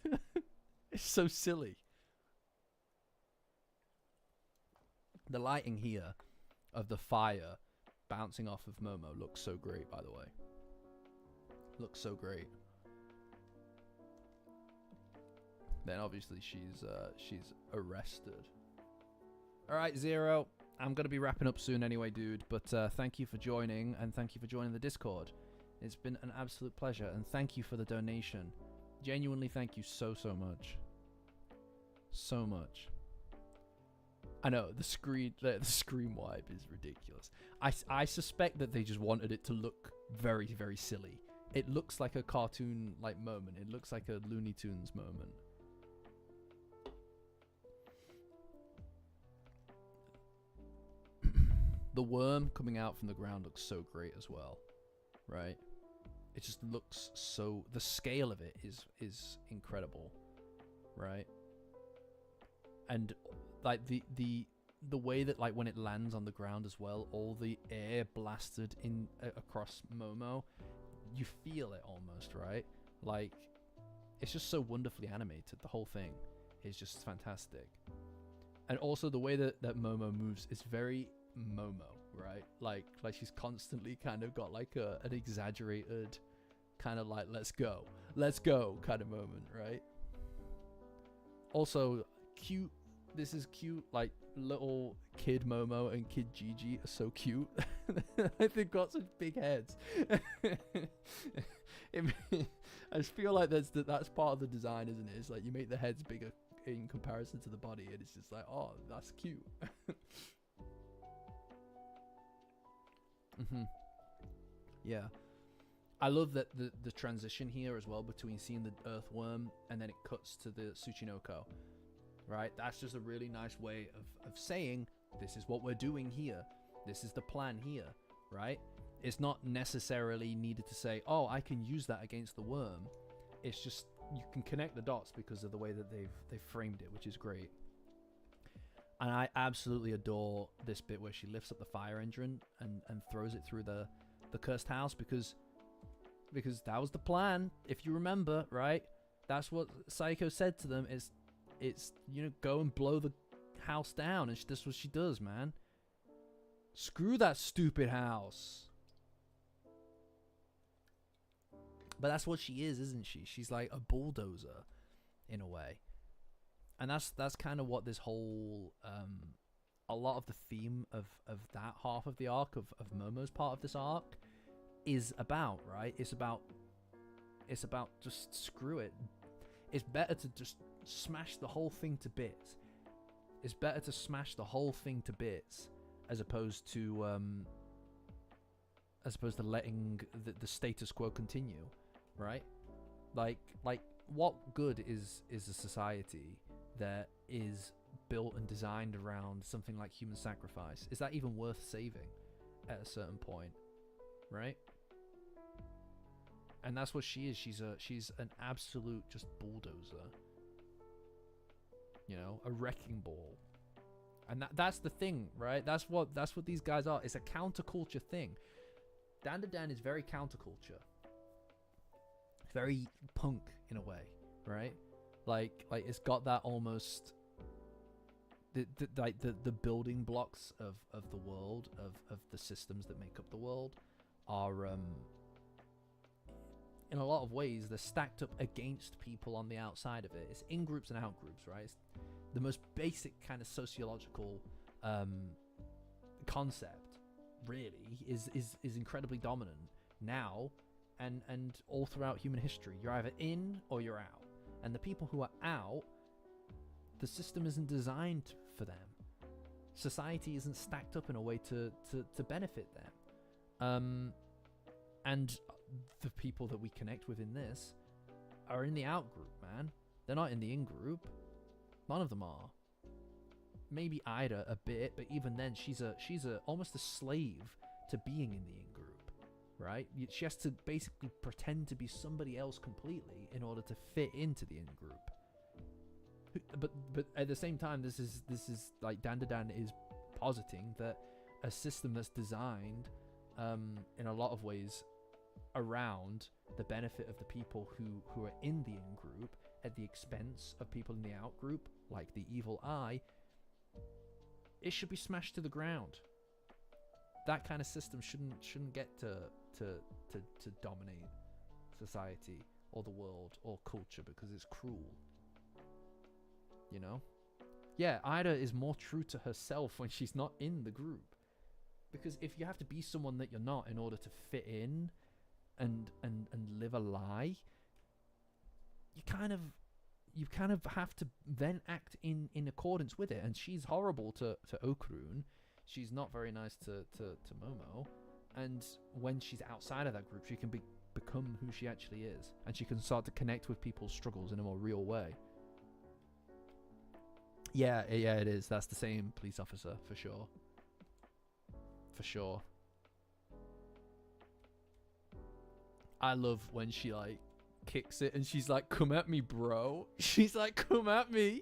It's so silly. The lighting here of the fire bouncing off of Momo looks so great, by the way. Looks so great. Then obviously she's arrested. All right, Zero. I'm gonna be wrapping up soon anyway, dude. But thank you for joining, and thank you for joining the Discord. It's been an absolute pleasure, and thank you for the donation. Genuinely, thank you so much. So much. I know the screen wipe is ridiculous. I suspect that they just wanted it to look very, very silly. It looks like a cartoon like moment. It looks like a Looney Tunes moment. The worm coming out from the ground looks so great as well, right? It just looks so, the scale of it is incredible, right? And like the way that, like, when it lands on the ground as well, all the air blasted in across Momo, you feel it almost, right? Like, it's just so wonderfully animated. The whole thing is just fantastic. And also the way that Momo moves is very Momo, right? Like she's constantly kind of got like an exaggerated kind of like let's go kind of moment, right? Also cute. This is cute. Like little kid Momo and kid Gigi are so cute. They've got such big heads. I just feel like that's part of the design, isn't it? It's like you make the heads bigger in comparison to the body, and it's just like, oh, that's cute. Yeah, I love that the transition here as well between seeing the earthworm and then it cuts to the Tsuchinoko, right? That's just a really nice way of saying this is what we're doing here, this is the plan here, right? It's not necessarily needed to say, oh, I can use that against the worm. It's just you can connect the dots because of the way that they've framed it, which is great. And I absolutely adore this bit where she lifts up the fire engine and throws it through the cursed house because that was the plan, if you remember, right? That's what Saiko said to them. It's you know, go and blow the house down, and that's what she does, man. Screw that stupid house. But that's what she is, isn't she? She's like a bulldozer in a way. And that's kind of what this whole a lot of the theme of that half of the arc of Momo's part of this arc is about, right? It's about just screw it. It's better to just smash the whole thing to bits. It's better to smash the whole thing to bits as opposed to letting the status quo continue, right? Like what good is a society that is built and designed around something like human sacrifice? Is that even worth saving at a certain point, right? And that's what she is. She's an absolute just bulldozer. You know, a wrecking ball. And that's the thing, right? That's what these guys are. It's a counterculture thing. Dandadan is very counterculture. Very punk in a way, right? Like it's got that almost the building blocks of the world, of the systems that make up the world are in a lot of ways they're stacked up against people on the outside of it. It's in groups and out groups, right? It's the most basic kind of sociological concept really is incredibly dominant now and all throughout human history. You're either in or you're out. And the people who are out, the system isn't designed for them. Society isn't stacked up in a way to benefit them. And the people that we connect with in this are in the out group, man. They're not in the in group. None of them are. Maybe Ida a bit, but even then she's almost a slave to being in the in group. Right? She has to basically pretend to be somebody else completely in order to fit into the in group. But at the same time, this is like Dandadan is positing that a system that's designed in a lot of ways around the benefit of the people who are in the in group at the expense of people in the out group, like the evil eye, it should be smashed to the ground. That kind of system shouldn't get to dominate society or the world or culture because it's cruel. You know? Yeah, Ida is more true to herself when she's not in the group. Because if you have to be someone that you're not in order to fit in and live a lie, you kind of have to then act in accordance with it. And she's horrible to Okarun. She's not very nice to Momo. And when she's outside of that group, she can become who she actually is. And she can start to connect with people's struggles in a more real way. Yeah, it is. That's the same police officer, for sure. For sure. I love when she, like, kicks it and she's like, come at me, bro. She's like, come at me.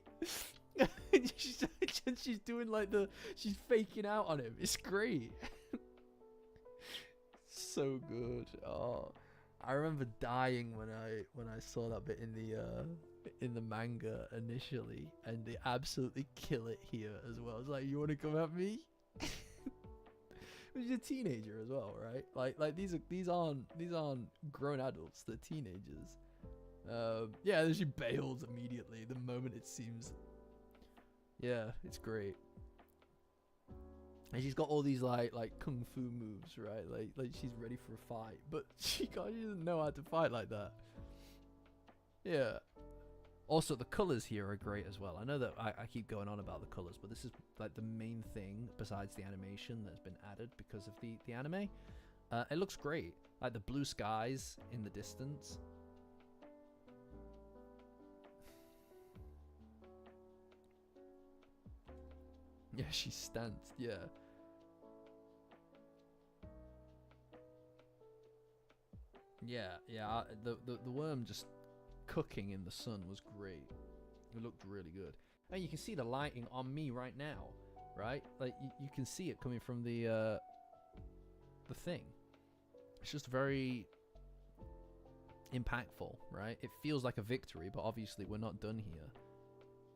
And she's doing, like, she's faking out on him. It's great. So good. Oh, I remember dying when I saw that bit in the manga initially, and they absolutely kill it here as well. It's like, you want to come at me? She's a teenager as well, right? Like these aren't grown adults. They're teenagers. Yeah, then she bails immediately the moment it seems. Yeah, it's great. And she's got all these like kung fu moves, right? Like she's ready for a fight, but she doesn't know how to fight like that. Yeah. Also, the colors here are great as well. I know that I keep going on about the colors, but this is like the main thing besides the animation that's been added because of the anime. It looks great. Like the blue skies in the distance. Yeah, she stands. Yeah. Yeah. The worm just cooking in the sun was great. It looked really good. And you can see the lighting on me right now, right? Like you can see it coming from the thing. It's just very impactful, right? It feels like a victory, but obviously we're not done here,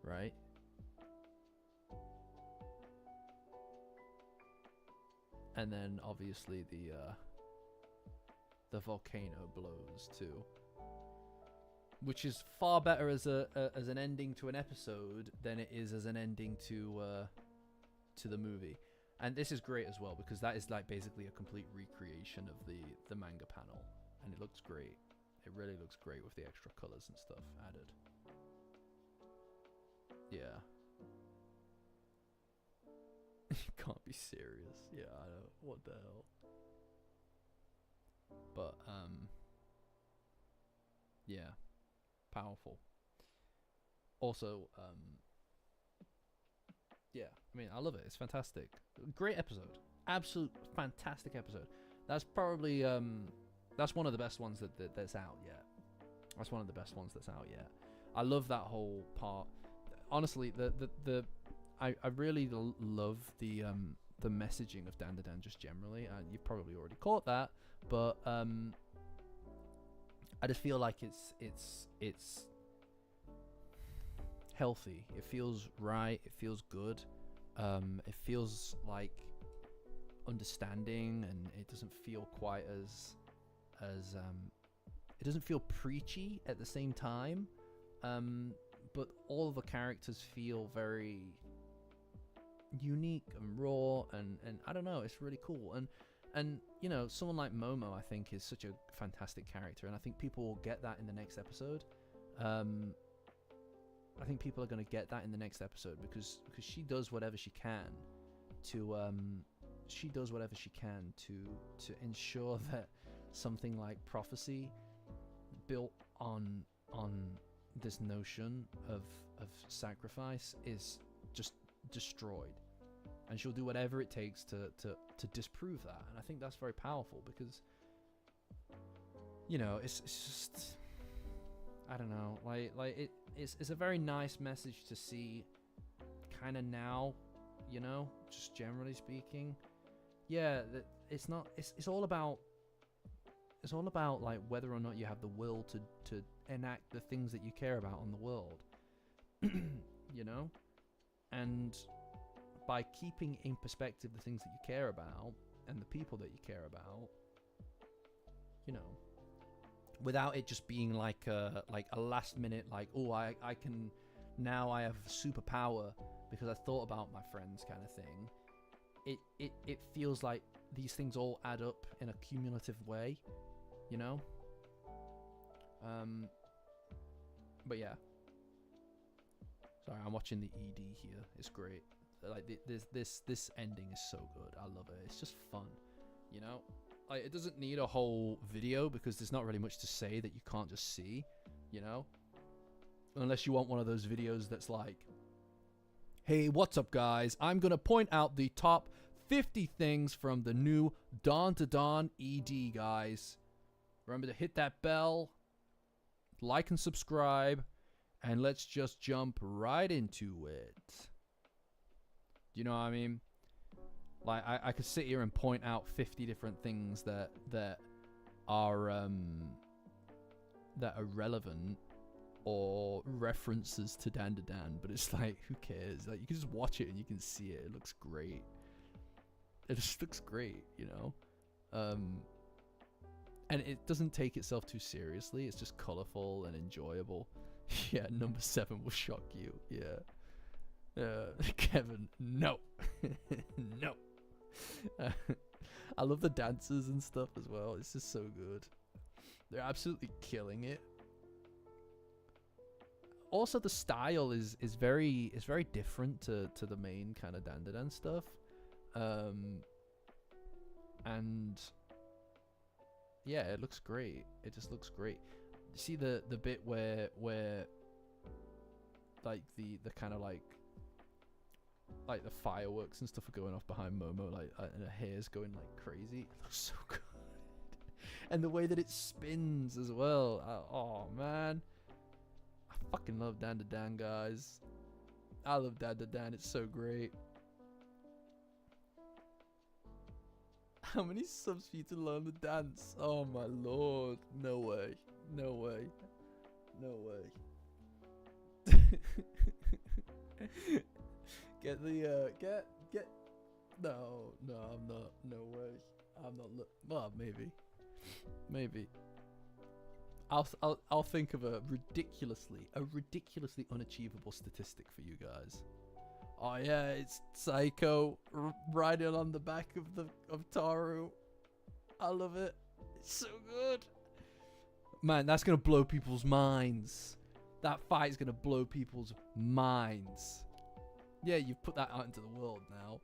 right? And then obviously the volcano blows too, which is far better as an ending to an episode than it is as an ending to the movie. And this is great as well because that is like basically a complete recreation of the manga panel, and it looks great. It really looks great with the extra colors and stuff added. Yeah. You can't be serious. Yeah, I know. What the hell? But yeah, powerful. Also, yeah, I mean, I love it. It's fantastic. Great episode. Absolute fantastic episode. That's probably That's one of the best ones that's out yet. That's one of the best ones that's out yet. I love that whole part. Honestly, I really love the messaging of Dandadan just generally. You've probably already caught that, but I just feel like it's healthy. It feels right. It feels good. It feels like understanding, and it doesn't feel quite as it doesn't feel preachy at the same time. But all of the characters feel very unique and raw, and I don't know, it's really cool. And you know, someone like Momo, I think, is such a fantastic character, and I think people will get that in the next episode. I think people are going to get that in the next episode because she does whatever she can to ensure that something like prophecy built on this notion of sacrifice is just destroyed, and she'll do whatever it takes to disprove that. And I think that's very powerful because, you know, it's just, I don't know, like it's a very nice message to see kind of now, you know, just generally speaking. Yeah, it's all about like whether or not you have the will to enact the things that you care about on the world. You know, and by keeping in perspective the things that you care about and the people that you care about, you know, without it just being like a last minute, like, oh, I can now, I have superpower because I thought about my friends kind of thing. It feels like these things all add up in a cumulative way, you know. But yeah, sorry, I'm watching the ED here. It's great. Like this ending is so good. I love it. It's just fun, you know. Like, it doesn't need a whole video because there's not really much to say that you can't just see, you know. Unless you want one of those videos that's like, hey, what's up, guys? I'm gonna point out the top 50 things from the new Dandadan ED, guys. Remember to hit that bell, like and subscribe, and let's just jump right into it. Do you know what I mean? Like, I could sit here and point out 50 different things that are relevant or references to Dandadan, but it's like, who cares? Like, you can just watch it and you can see it. It looks great. It just looks great, you know. And it doesn't take itself too seriously. It's just colorful and enjoyable. Yeah, number 7 will shock you. Yeah. Kevin, no. No. I love the dancers and stuff as well. It's just so good. They're absolutely killing it. Also, the style is very different to the main kind of Dandadan stuff. And yeah, it looks great. It just looks great. See the bit where like the kind of like the fireworks and stuff are going off behind Momo, like, and her hair's going like crazy. It looks so good. And the way that it spins as well. Oh man, I fucking love Dandadan, guys. I love Dandadan. It's so great. How many subs for you to learn the dance? Oh my lord. No way. No way. No way. Get the get no, I'm not. No way. I'm not. Well, maybe I'll think of a ridiculously unachievable statistic for you guys. Oh yeah, it's Psycho riding on the back of Taru. I love it. It's so good. Man, that's gonna blow people's minds. That fight's gonna blow people's minds. Yeah, you've put that out into the world now.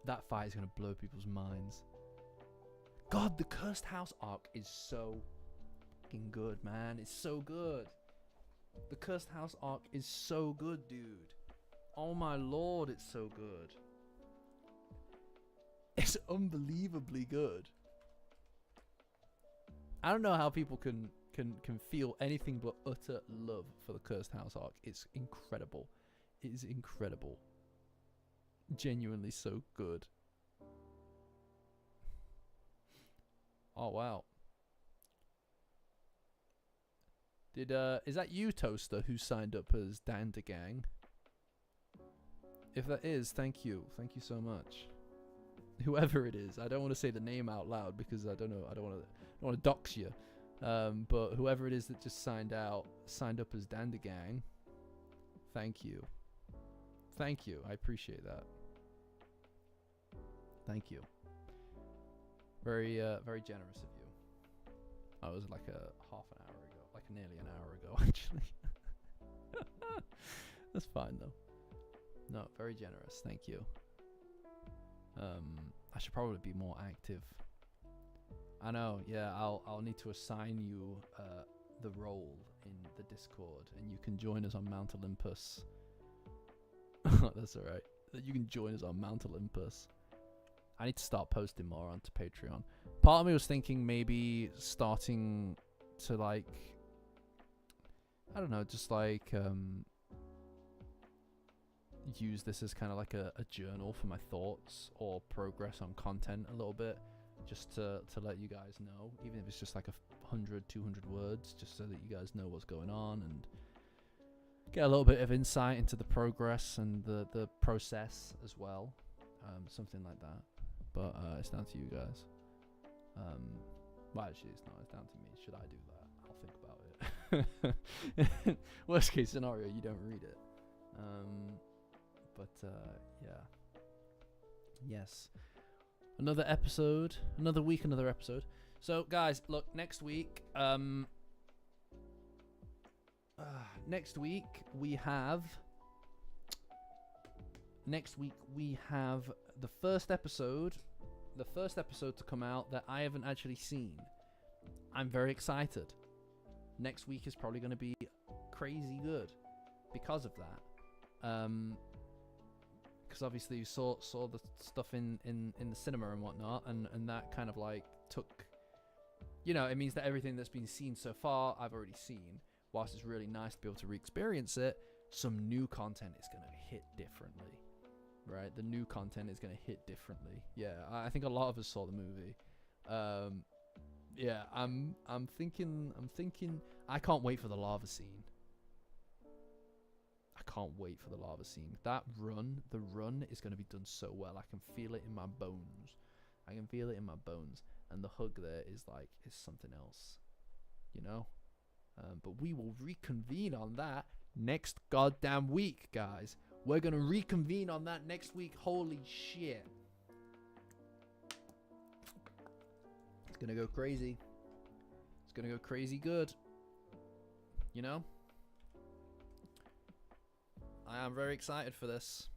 That fight is gonna blow people's minds. God, the Cursed House arc is so fucking good, man. It's so good. The Cursed House arc is so good, dude. Oh my lord, it's so good. It's unbelievably good. I don't know how people can feel anything but utter love for the Cursed House arc. It's incredible. It is incredible. Genuinely so good. Oh wow. Is that you, Toaster, who signed up as Dandadan? If that is, thank you. Thank you so much. Whoever it is, I don't want to say the name out loud because I don't know. I don't want to dox you. But whoever it is that just signed up as Dandadan, thank you. Thank you. I appreciate that. Thank you. Very generous of you. I was like a half an hour ago, like nearly an hour ago, actually. That's fine though. No, very generous. Thank you. I should probably be more active. I know. Yeah, I'll need to assign you the role in the Discord, and you can join us on Mount Olympus. That's all right. You can join us on Mount Olympus. I need to start posting more onto Patreon. Part of me was thinking maybe starting to like, I don't know, just like use this as kind of like a journal for my thoughts or progress on content a little bit, just to let you guys know, even if it's just like 100, 200 words, just so that you guys know what's going on and get a little bit of insight into the progress and the process as well. Something like that. But it's down to you guys. Well, actually, it's not. It's down to me. Should I do that? I'll think about it. Worst case scenario, you don't read it. But yeah. Yes. Another episode. Another week, another episode. So, guys, look, next week... next week, we have the first episode to come out that I haven't actually seen. I'm very excited. Next week is probably going to be crazy good because of that. Because obviously you saw the stuff in the cinema and whatnot, and that kind of like took, you know, it means that everything that's been seen so far I've already seen. Whilst it's really nice to be able to re-experience it, some new content is going to hit differently. Right, the new content is going to hit differently. Yeah, I think a lot of us saw the movie. Yeah, I'm thinking. I can't wait for the lava scene. I can't wait for the lava scene. The run is going to be done so well. I can feel it in my bones. And the hug there is something else. You know. But we will reconvene on that next goddamn week, guys. We're going to reconvene on that next week. Holy shit. It's going to go crazy. It's going to go crazy good. You know? I am very excited for this.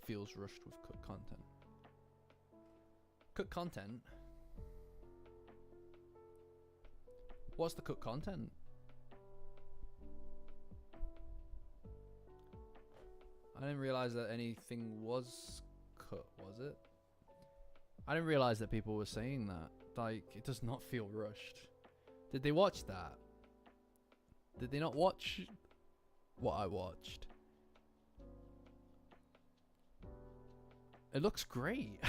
Feels rushed with cut content. Cut content? What's the cut content? I didn't realize that anything was cut, was it? I didn't realize that people were saying that. Like, it does not feel rushed. Did they watch that? Did they not watch what I watched? It looks great.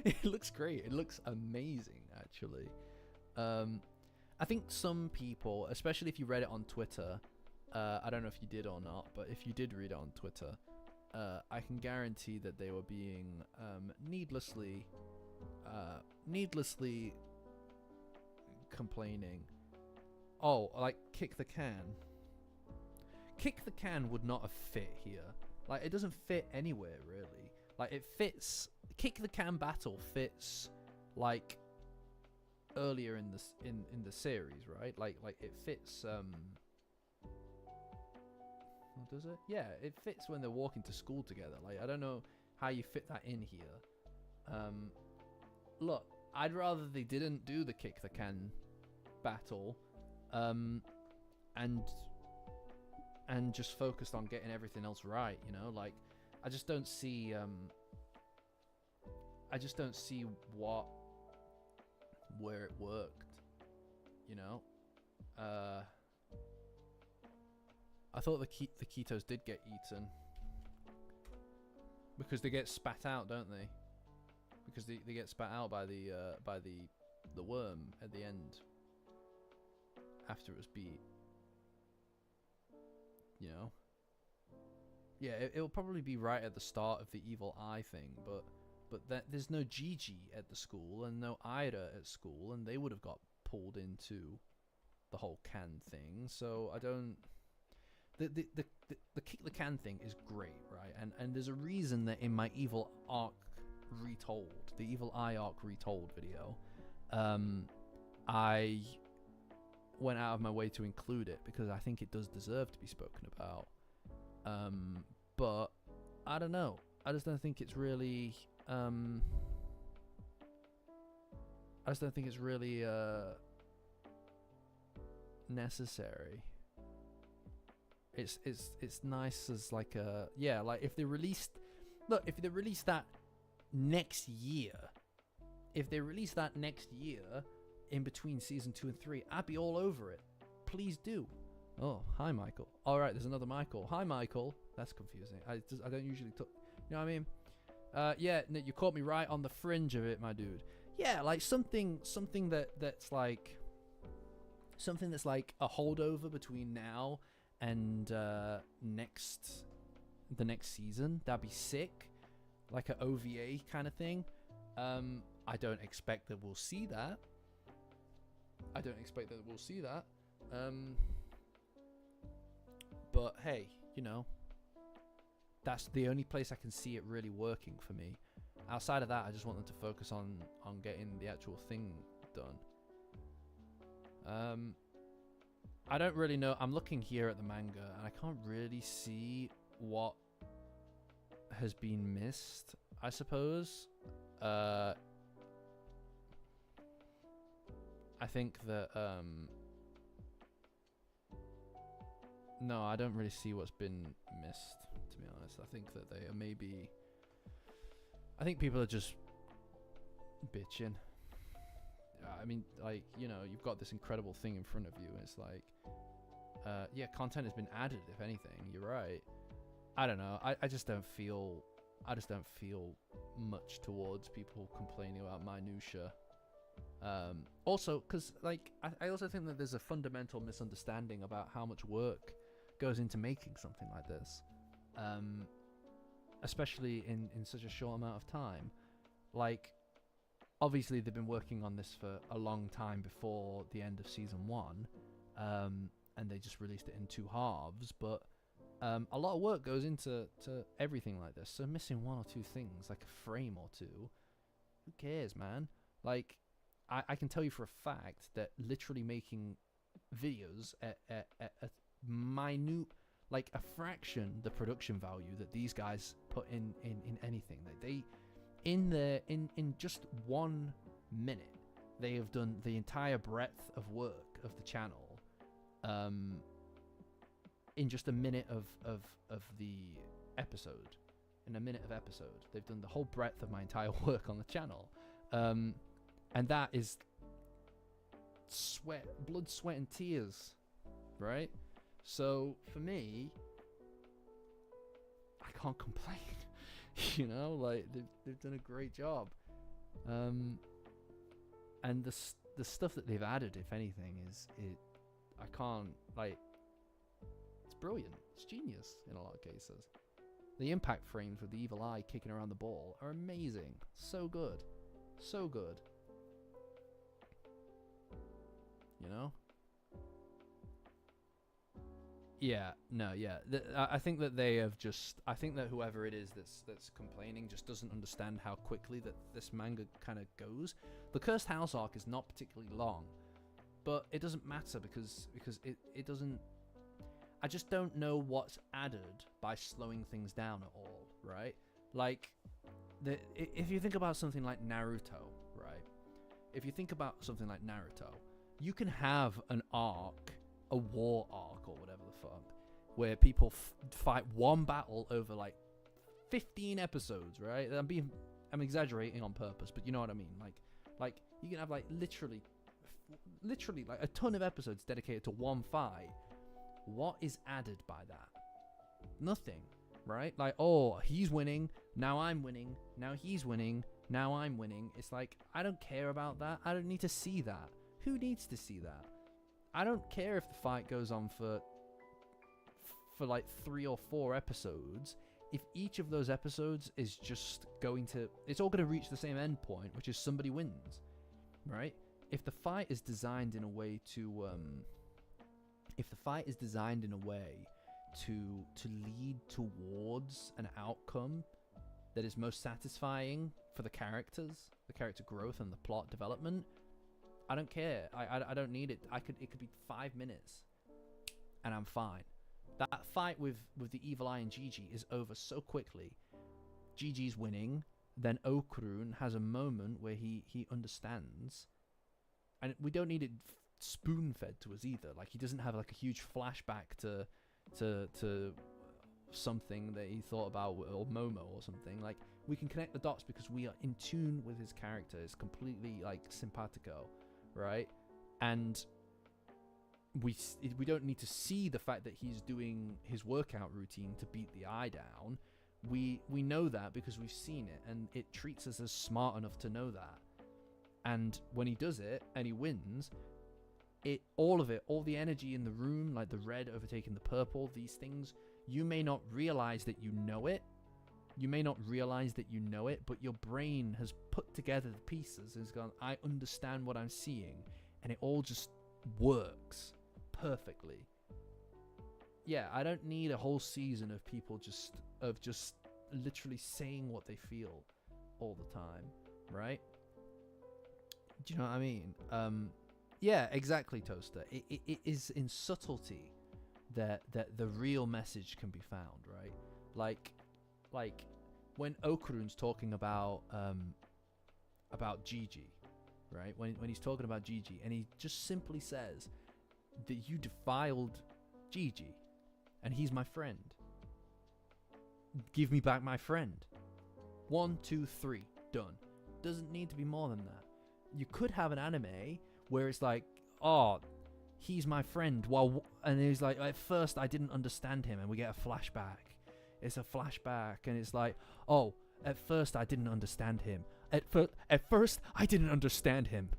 It looks great. It looks amazing, actually. I think some people, especially if you read it on Twitter, I don't know if you did or not, but if you did read it on Twitter, I can guarantee that they were being needlessly complaining. Oh, like kick the can. Kick the can would not have fit here. Like, it doesn't fit anywhere, really. Like, it fits... Kick the Can battle fits, like, earlier in the series, right? Like it fits, does it? Yeah, it fits when they're walking to school together. Like, I don't know how you fit that in here. Look, I'd rather they didn't do the Kick the Can battle, and just focused on getting everything else right. You know, like I just don't see where it worked. You know, I thought the Ketos did get eaten because they get spat out, don't they? Because they get spat out by the worm at the end after it was beat. You know? Yeah, it'll probably be right at the start of the evil eye thing, but there's no Gigi at the school and no Ida at school, and they would have got pulled into the whole can thing. So I don't. The kick the can thing is great, right? And there's a reason that in my evil arc retold, the evil eye arc retold video, I went out of my way to include it because I think it does deserve to be spoken about. But I don't know. I just don't think it's really. Necessary. It's nice as like a like if they released that next year, in between season 2 and 3, I'd be all over it. Please do. Oh, hi Michael. All right, there's another Michael. Hi Michael. That's confusing. I don't usually talk. You know what I mean? Yeah, Nick, you caught me right on the fringe of it, my dude. Yeah, like something that's like a holdover between now and the next season. That'd be sick, like an OVA kind of thing. I don't expect that we'll see that. But hey, you know, that's the only place I can see it really working for me. Outside of that, I just want them to focus on getting the actual thing done. I don't really know. I'm looking here at the manga, and I can't really see what has been missed, I suppose. I think that... No, I don't really see what's been missed, to be honest. I think that they are maybe... I think people are just bitching. I mean, like, you know, you've got this incredible thing in front of you. It's like, yeah, content has been added, if anything. You're right. I don't know. I just don't feel much towards people complaining about minutia. Also, because, like, I also think that there's a fundamental misunderstanding about how much work goes into making something like this. Especially in such a short amount of time. Like, obviously they've been working on this for a long time before the end of season 1, and they just released it in 2 halves, but a lot of work goes into everything like this, so missing 1 or 2 things, like a frame or 2, who cares, man? Like, I can tell you for a fact that literally making videos at a minute, like a fraction the production value that these guys put in anything. They in just 1 minute they have done the entire breadth of work of the channel. In just a minute of the episode, in a minute of episode, they've done the whole breadth of my entire work on the channel, and that is blood, sweat, and tears, right? So for me, I can't complain. You know, like they've done a great job, and the stuff that they've added, if anything, I can't, like, it's brilliant. It's genius in a lot of cases. The impact frames with the evil eye kicking around the ball are amazing. So good, so good. You know. Yeah, no, yeah. I think that they have just... I think that whoever it is that's complaining just doesn't understand how quickly that this manga kind of goes. The Cursed House arc is not particularly long, but it doesn't matter because it doesn't... I just don't know what's added by slowing things down at all, right? Like, if you think about something like Naruto, right? If you think about something like Naruto, you can have an arc, a war arc or whatever the fuck, where people fight one battle over like 15 episodes, right? I'm exaggerating on purpose, but you know what I mean. Like you can have like literally like a ton of episodes dedicated to one fight. What is added by that? Nothing, right? Like, oh, he's winning, now I'm winning, now he's winning, now I'm winning. It's like, I don't care about that. I don't need to see that. Who needs to see that? I don't care if the fight goes on for like 3 or 4 episodes. If each of those episodes is just it's all going to reach the same end point, which is somebody wins, right? If the fight is designed in a way to lead towards an outcome that is most satisfying for the character growth and the plot development, I don't care. I don't need it. It could be 5 minutes and I'm fine. That fight with the Evil Eye and Gigi is over so quickly. Gigi's winning, then Okarun has a moment where he understands, and we don't need it spoon-fed to us either. Like, he doesn't have like a huge flashback to something that he thought about, or Momo or something. Like, we can connect the dots because we are in tune with his character. It's completely like simpatico, right? And we don't need to see the fact that he's doing his workout routine to beat the eye down. We know that because we've seen it, and it treats us as smart enough to know that. And when he does it and he wins, all the energy in the room, like the red overtaking the purple, these things, you may not realize that you know it. But your brain has put together the pieces and has gone, I understand what I'm seeing, and it all just works perfectly. Yeah, I don't need a whole season of people just literally saying what they feel all the time, right? Do you know what I mean? Yeah, exactly, Toaster. It is in subtlety that the real message can be found, right? Like when Okarun's talking about Gigi, right? When he's talking about Gigi, and he just simply says that you defiled Gigi, and he's my friend. Give me back my friend. 1, 2, 3, done. Doesn't need to be more than that. You could have an anime where it's like, oh, he's my friend. And he's like, at first I didn't understand him, and we get a flashback. It's a flashback, and it's like, oh, at first I didn't understand him. At first I didn't understand him.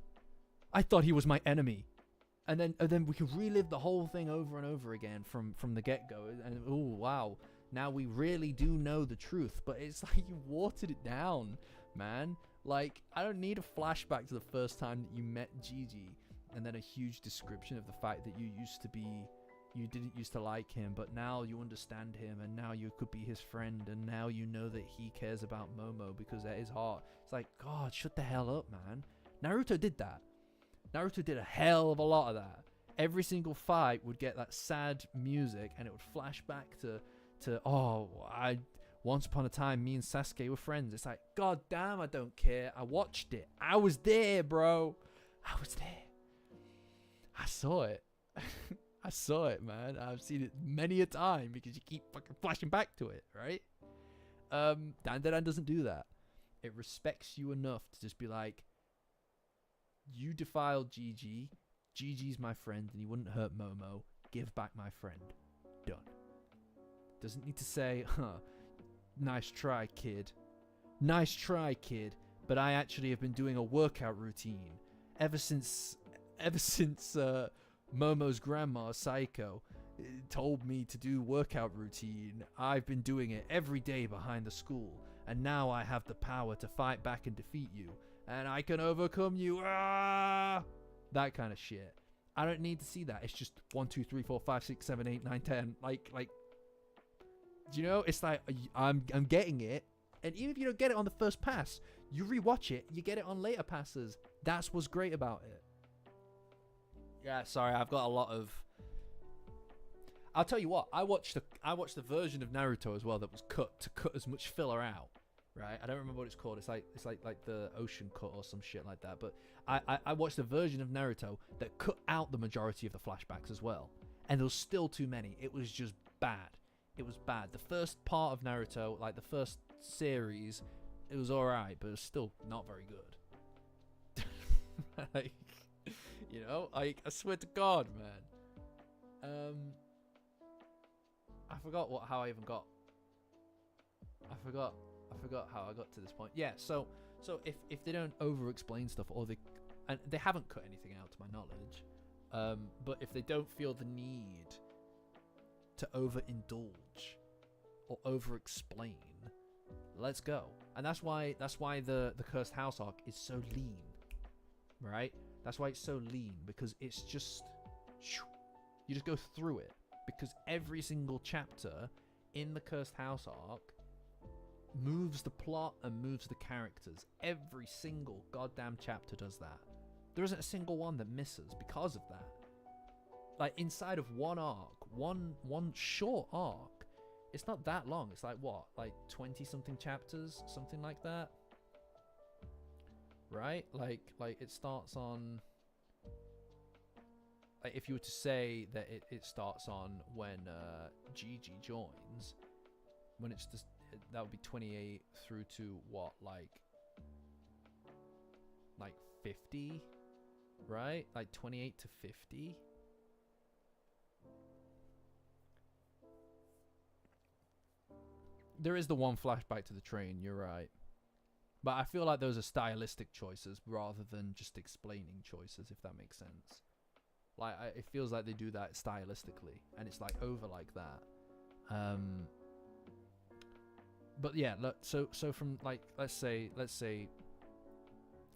I thought he was my enemy. And then we can relive the whole thing over and over again from the get-go. And oh wow, now we really do know the truth. But it's like you watered it down, man. Like, I don't need a flashback to the first time that you met Gigi, and then a huge description of the fact that you didn't used to like him, but now you understand him, and now you could be his friend, and now you know that he cares about Momo because that is hard. It's like, God, shut the hell up, man. Naruto did that. Naruto did a hell of a lot of that. Every single fight would get that sad music, and it would flash back to once upon a time, me and Sasuke were friends. It's like, God damn, I don't care. I watched it. I was there, bro. I was there. I saw it. I saw it, man. I've seen it many a time because you keep fucking flashing back to it, right? Dandadan doesn't do that. It respects you enough to just be like, you defiled Gigi. Gigi's my friend, and he wouldn't hurt Momo. Give back my friend. Done. Doesn't need to say, nice try, kid. Nice try, kid. But I actually have been doing a workout routine ever since Momo's grandma, Saiko, told me to do workout routine. I've been doing it every day behind the school, and now I have the power to fight back and defeat you, and I can overcome you. That kind of shit. I don't need to see that. It's just 1, 2, 3, 4, 5, 6, 7, 8, 9, 10. Like, do you know? It's like I'm getting it, and even if you don't get it on the first pass, you rewatch it, you get it on later passes. That's what's great about it. Yeah, sorry, I've got a lot of. I'll tell you what. I watched the version of Naruto as well that was cut as much filler out right? I don't remember what it's called. It's like the ocean cut or some shit like that. But I watched a version of Naruto that cut out the majority of the flashbacks as well, and there was still too many. It was just bad. It was bad. The first part of Naruto, like the first series, it was alright, but it was still not very good. Like, you know, I swear to God, man. I forgot how I even got. I forgot how I got to this point. Yeah, so if they don't over-explain stuff, or they haven't cut anything out to my knowledge, but if they don't feel the need to overindulge or over-explain, let's go. And that's why the Cursed House arc is so lean, right? That's why it's so lean, because it's just you just go through it, because every single chapter in the Cursed House arc moves the plot and moves the characters. Every single goddamn chapter does that. There isn't a single one that misses because of that. Like, inside of one arc, one short arc, it's not that long. It's like, what, like 20 something chapters, something like that, right? Like it starts on, like, if you were to say that it starts on when Gigi joins, when it's just, that would be 28 through to what, like 50, right? Like 28 to 50. There is the one flashback to the train, you're right. But I feel like those are stylistic choices rather than just explaining choices, if that makes sense. Like, it feels like they do that stylistically, and it's like over like that. But yeah, look, so from, like, let's say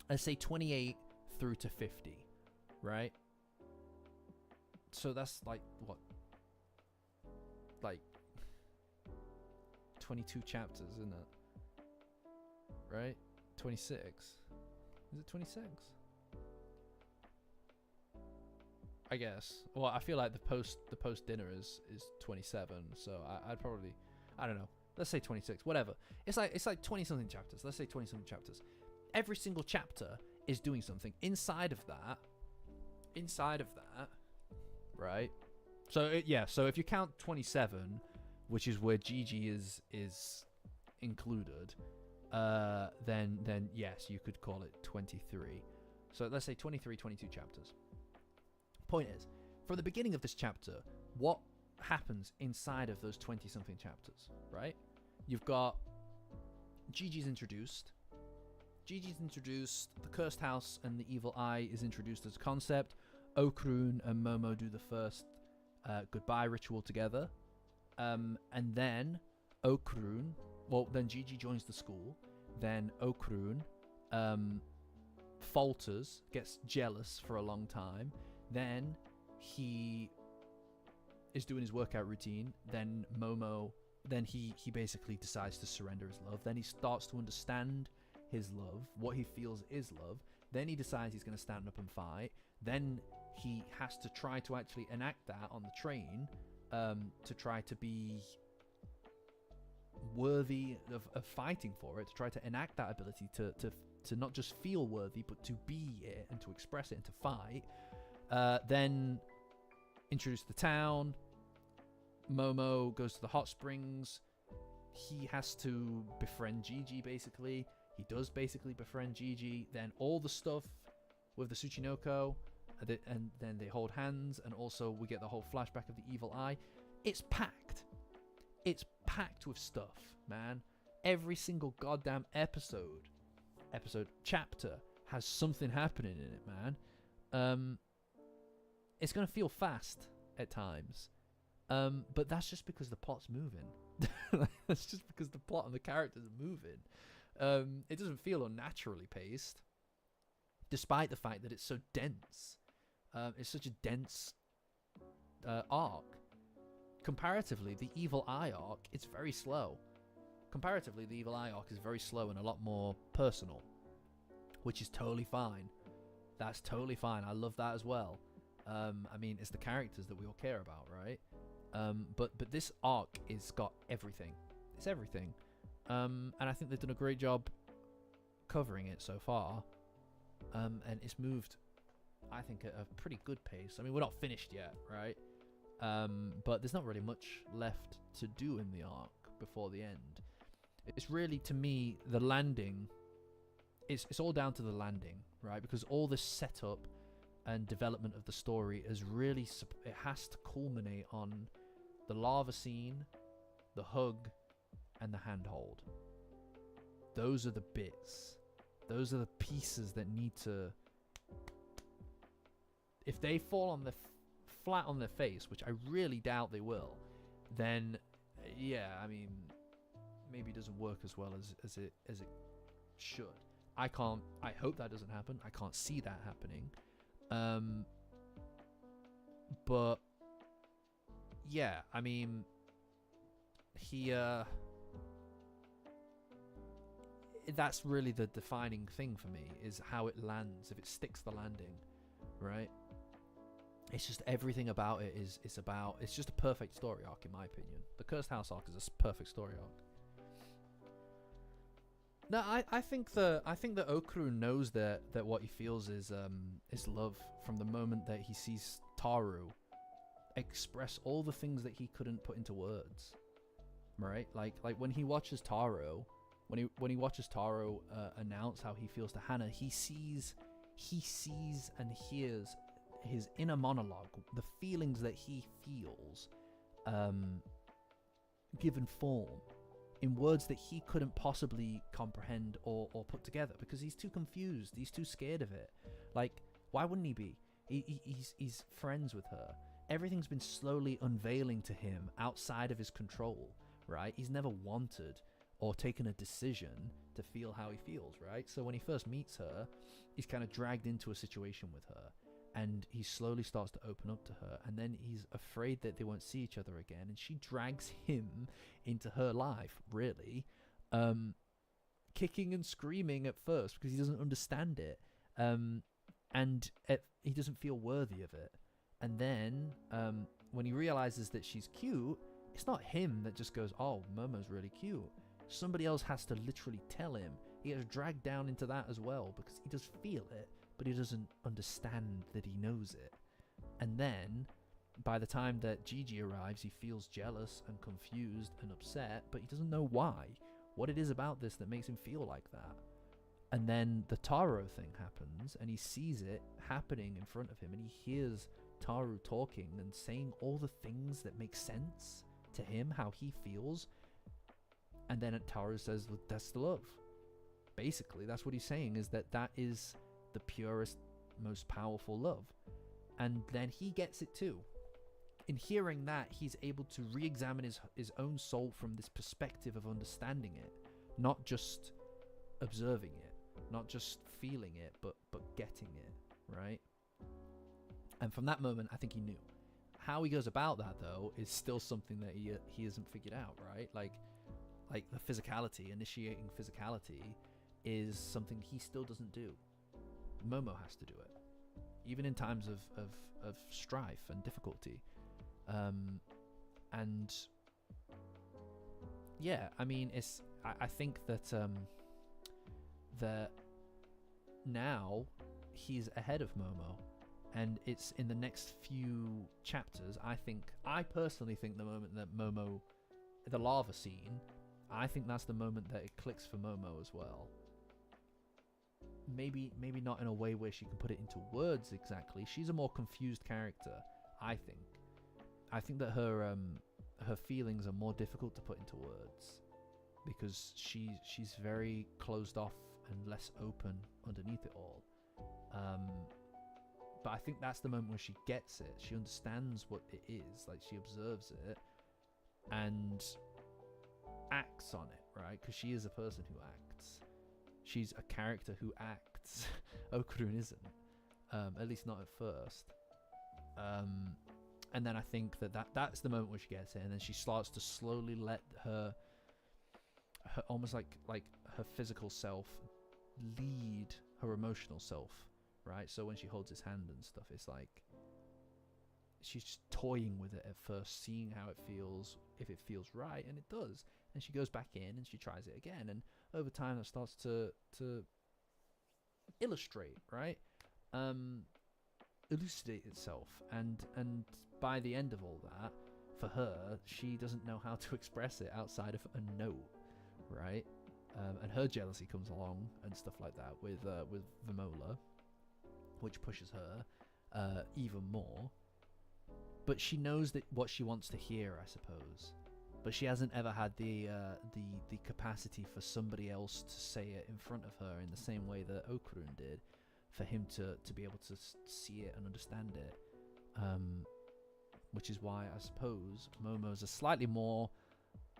28 through to 50, right? So that's like what, like 22 chapters, isn't it? Right? 26. Is it 26? I guess. Well, I feel like the post dinner is 27, so I'd probably, I don't know. Let's say 26, whatever. It's like 20 something chapters. Let's say 20 something chapters. Every single chapter is doing something inside of that, right? So so if you count 27, which is where Gigi is included, then yes, you could call it 23. So let's say 23, 22 chapters. Point is, from the beginning of this chapter, what happens inside of those 20 something chapters, right? You've got Gigi's introduced, the Cursed House and the Evil Eye is introduced as a concept. Okarun and Momo do the first goodbye ritual together, and then then Gigi joins the school, then Okarun falters, gets jealous for a long time, then he is doing his workout routine, then he basically decides to surrender his love, then he starts to understand his love, what he feels is love, then he decides he's going to stand up and fight, then he has to try to actually enact that on the train, to try to be worthy of fighting for it, to try to enact that ability to not just feel worthy, but to be it and to express it and to fight. Then introduce the town. Momo goes to the hot springs. He has to befriend Gigi, basically. He does basically befriend Gigi. Then all the stuff with the Tsuchinoko, and then they hold hands, and also we get the whole flashback of the Evil Eye. It's packed. It's packed with stuff, man. Every single goddamn chapter has something happening in it, man. It's gonna feel fast at times, but that's just because the plot's moving. That's just because the plot and the characters are moving. It doesn't feel unnaturally paced, despite the fact that it's so dense. It's such a dense arc. Comparatively, the Evil Eye arc, it's very slow. Comparatively, the Evil Eye arc is very slow and a lot more personal, which is totally fine. That's totally fine. I love that as well. I mean, it's the characters that we all care about, right? But this arc is got everything. It's everything. And I think they've done a great job covering it so far. And it's moved, I think, at a pretty good pace. I mean, we're not finished yet, right? But there's not really much left to do in the arc before the end. It's really, to me, the landing. It's all down to the landing, right? Because all this setup and development of the story is really, it has to culminate on the lava scene, the hug, and the handhold. Those are the bits. Those are the pieces that need to. If they fall on the flat on their face, which I really doubt they will, then yeah, I mean, maybe it doesn't work as well as it should. I hope that doesn't happen. I can't see that happening. But yeah, I mean, that's really the defining thing for me, is how it lands, if it sticks the landing, right? It's just everything about it is it's just a perfect story arc, in my opinion. The Cursed House arc is a perfect story arc. No, I think that Okarun knows that what he feels is love from the moment that he sees Taru express all the things that he couldn't put into words, right? Like when he watches Taro, when he watches Taro announce how he feels to Hannah, he sees and hears his inner monologue, the feelings that he feels, given form in words that he couldn't possibly comprehend or put together, because he's too confused, he's too scared of it. Like, why wouldn't he be? He's friends with her. Everything's been slowly unveiling to him outside of his control, right? He's never wanted or taken a decision to feel how he feels, right? So when he first meets her, he's kind of dragged into a situation with her, and he slowly starts to open up to her, and then he's afraid that they won't see each other again, and she drags him into her life, really, kicking and screaming at first because he doesn't understand it, and he doesn't feel worthy of it. And then when he realizes that she's cute, it's not him that just goes, oh, Momo's really cute. Somebody else has to literally tell him. He gets dragged down into that as well, because he does feel it, but he doesn't understand that he knows it. And then, by the time that Gigi arrives, he feels jealous and confused and upset, but he doesn't know why, what it is about this that makes him feel like that. And then the Taro thing happens, and he sees it happening in front of him, and he hears Taru talking and saying all the things that make sense to him, how he feels. And then Taru says, well, that's the love. Basically, that's what he's saying, is that is the purest, most powerful love. And then he gets it too. In hearing that, he's able to re-examine his own soul from this perspective of understanding it, not just observing it, not just feeling it, but getting it, right? And from that moment, I think he knew. How he goes about that, though, is still something that he hasn't figured out, right? Like the physicality, initiating physicality, is something he still doesn't do. Momo has to do it, even in times of strife and difficulty. And yeah, I mean, I think that that now he's ahead of Momo, and it's in the next few chapters. I personally think the moment that Momo, the lava scene, I think that's the moment that it clicks for Momo as well. Maybe not in a way where she can put it into words exactly. She's a more confused character, I think. I think that her feelings are more difficult to put into words, because she's very closed off and less open underneath it all. But I think that's the moment where she gets it. She understands what it is. Like, she observes it and acts on it, right? Because she is a person who acts. She's a character who acts. Okarun isn't, at least not at first. And then I think that's the moment where she gets it, and then she starts to slowly let her almost like her physical self lead her emotional self, right? So when she holds his hand and stuff, it's like she's just toying with it at first, seeing how it feels, if it feels right, and it does. and she goes back in and she tries it again, and over time that starts to illustrate, right? Elucidate itself, and by the end of all that, for her, she doesn't know how to express it outside of a note, right? And her jealousy comes along and stuff like that with Vimola, which pushes her even more. But she knows that what she wants to hear, I suppose. But she hasn't ever had the capacity for somebody else to say it in front of her in the same way that Okarun did, for him to be able to see it and understand it. Which is why I suppose Momo's a slightly more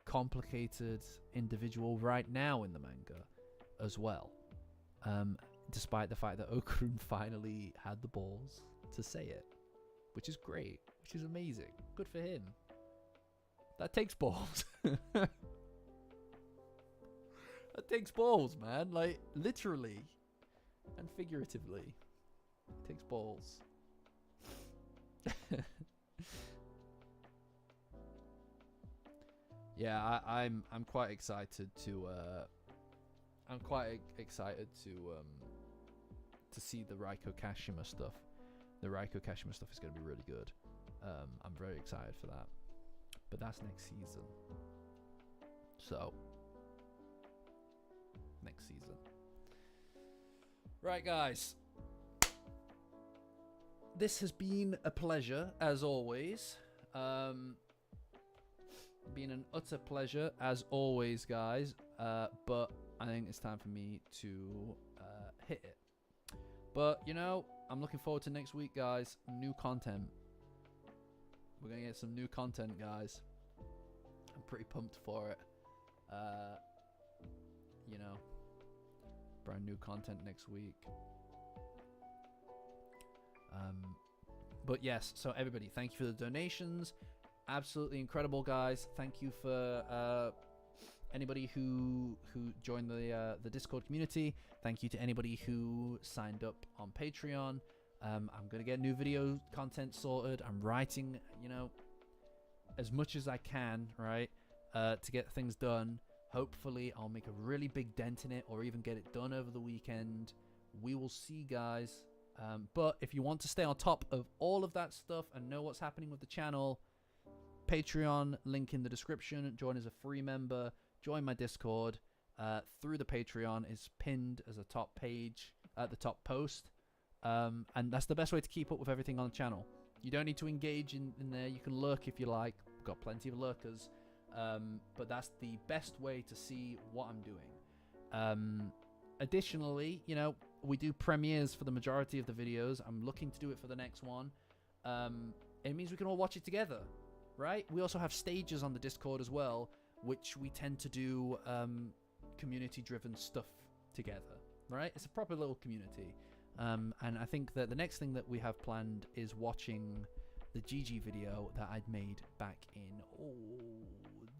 complicated individual right now in the manga as well. Despite the fact that Okarun finally had the balls to say it, which is great, which is amazing. Good for him. That takes balls. That takes balls, man. Like, literally and figuratively. It takes balls. Yeah, I'm quite excited to see the Raiko Kashima stuff. The Raiko Kashima stuff is going to be really good. I'm very excited for that. But that's next season. So, next season. Right, guys. This has been a pleasure, as always. Been an utter pleasure, as always, guys. But I think it's time for me to hit it. But, you know, I'm looking forward to next week, guys. New content. We're going to get some new content, guys. I'm pretty pumped for it. You know, brand new content next week. But yes, so everybody, thank you for the donations. Absolutely incredible, guys. Thank you for anybody who joined the Discord community. Thank you to anybody who signed up on Patreon. I'm gonna get new video content sorted. I'm writing, you know, as much as I can, right, to get things done. Hopefully, I'll make a really big dent in it, or even get it done over the weekend. We will see, guys. But if you want to stay on top of all of that stuff and know what's happening with the channel, Patreon, link in the description. Join as a free member. Join my Discord. Through the Patreon is pinned as a top page at the top post. And that's the best way to keep up with everything on the channel. You don't need to engage in there. You can lurk if you like. We've got plenty of lurkers. But that's the best way to see what I'm doing. Additionally, you know, we do premieres for the majority of the videos. I'm looking to do it for the next one. It means we can all watch it together, right? We also have stages on the Discord as well, which we tend to do community-driven stuff together, right? It's a proper little community. And I think that the next thing that we have planned is watching the GG video that I'd made back in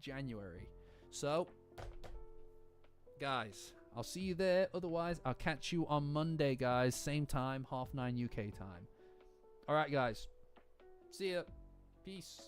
January. So, guys, I'll see you there. Otherwise, I'll catch you on Monday, guys. Same time, 9:30 UK time. All right, guys. See ya. Peace.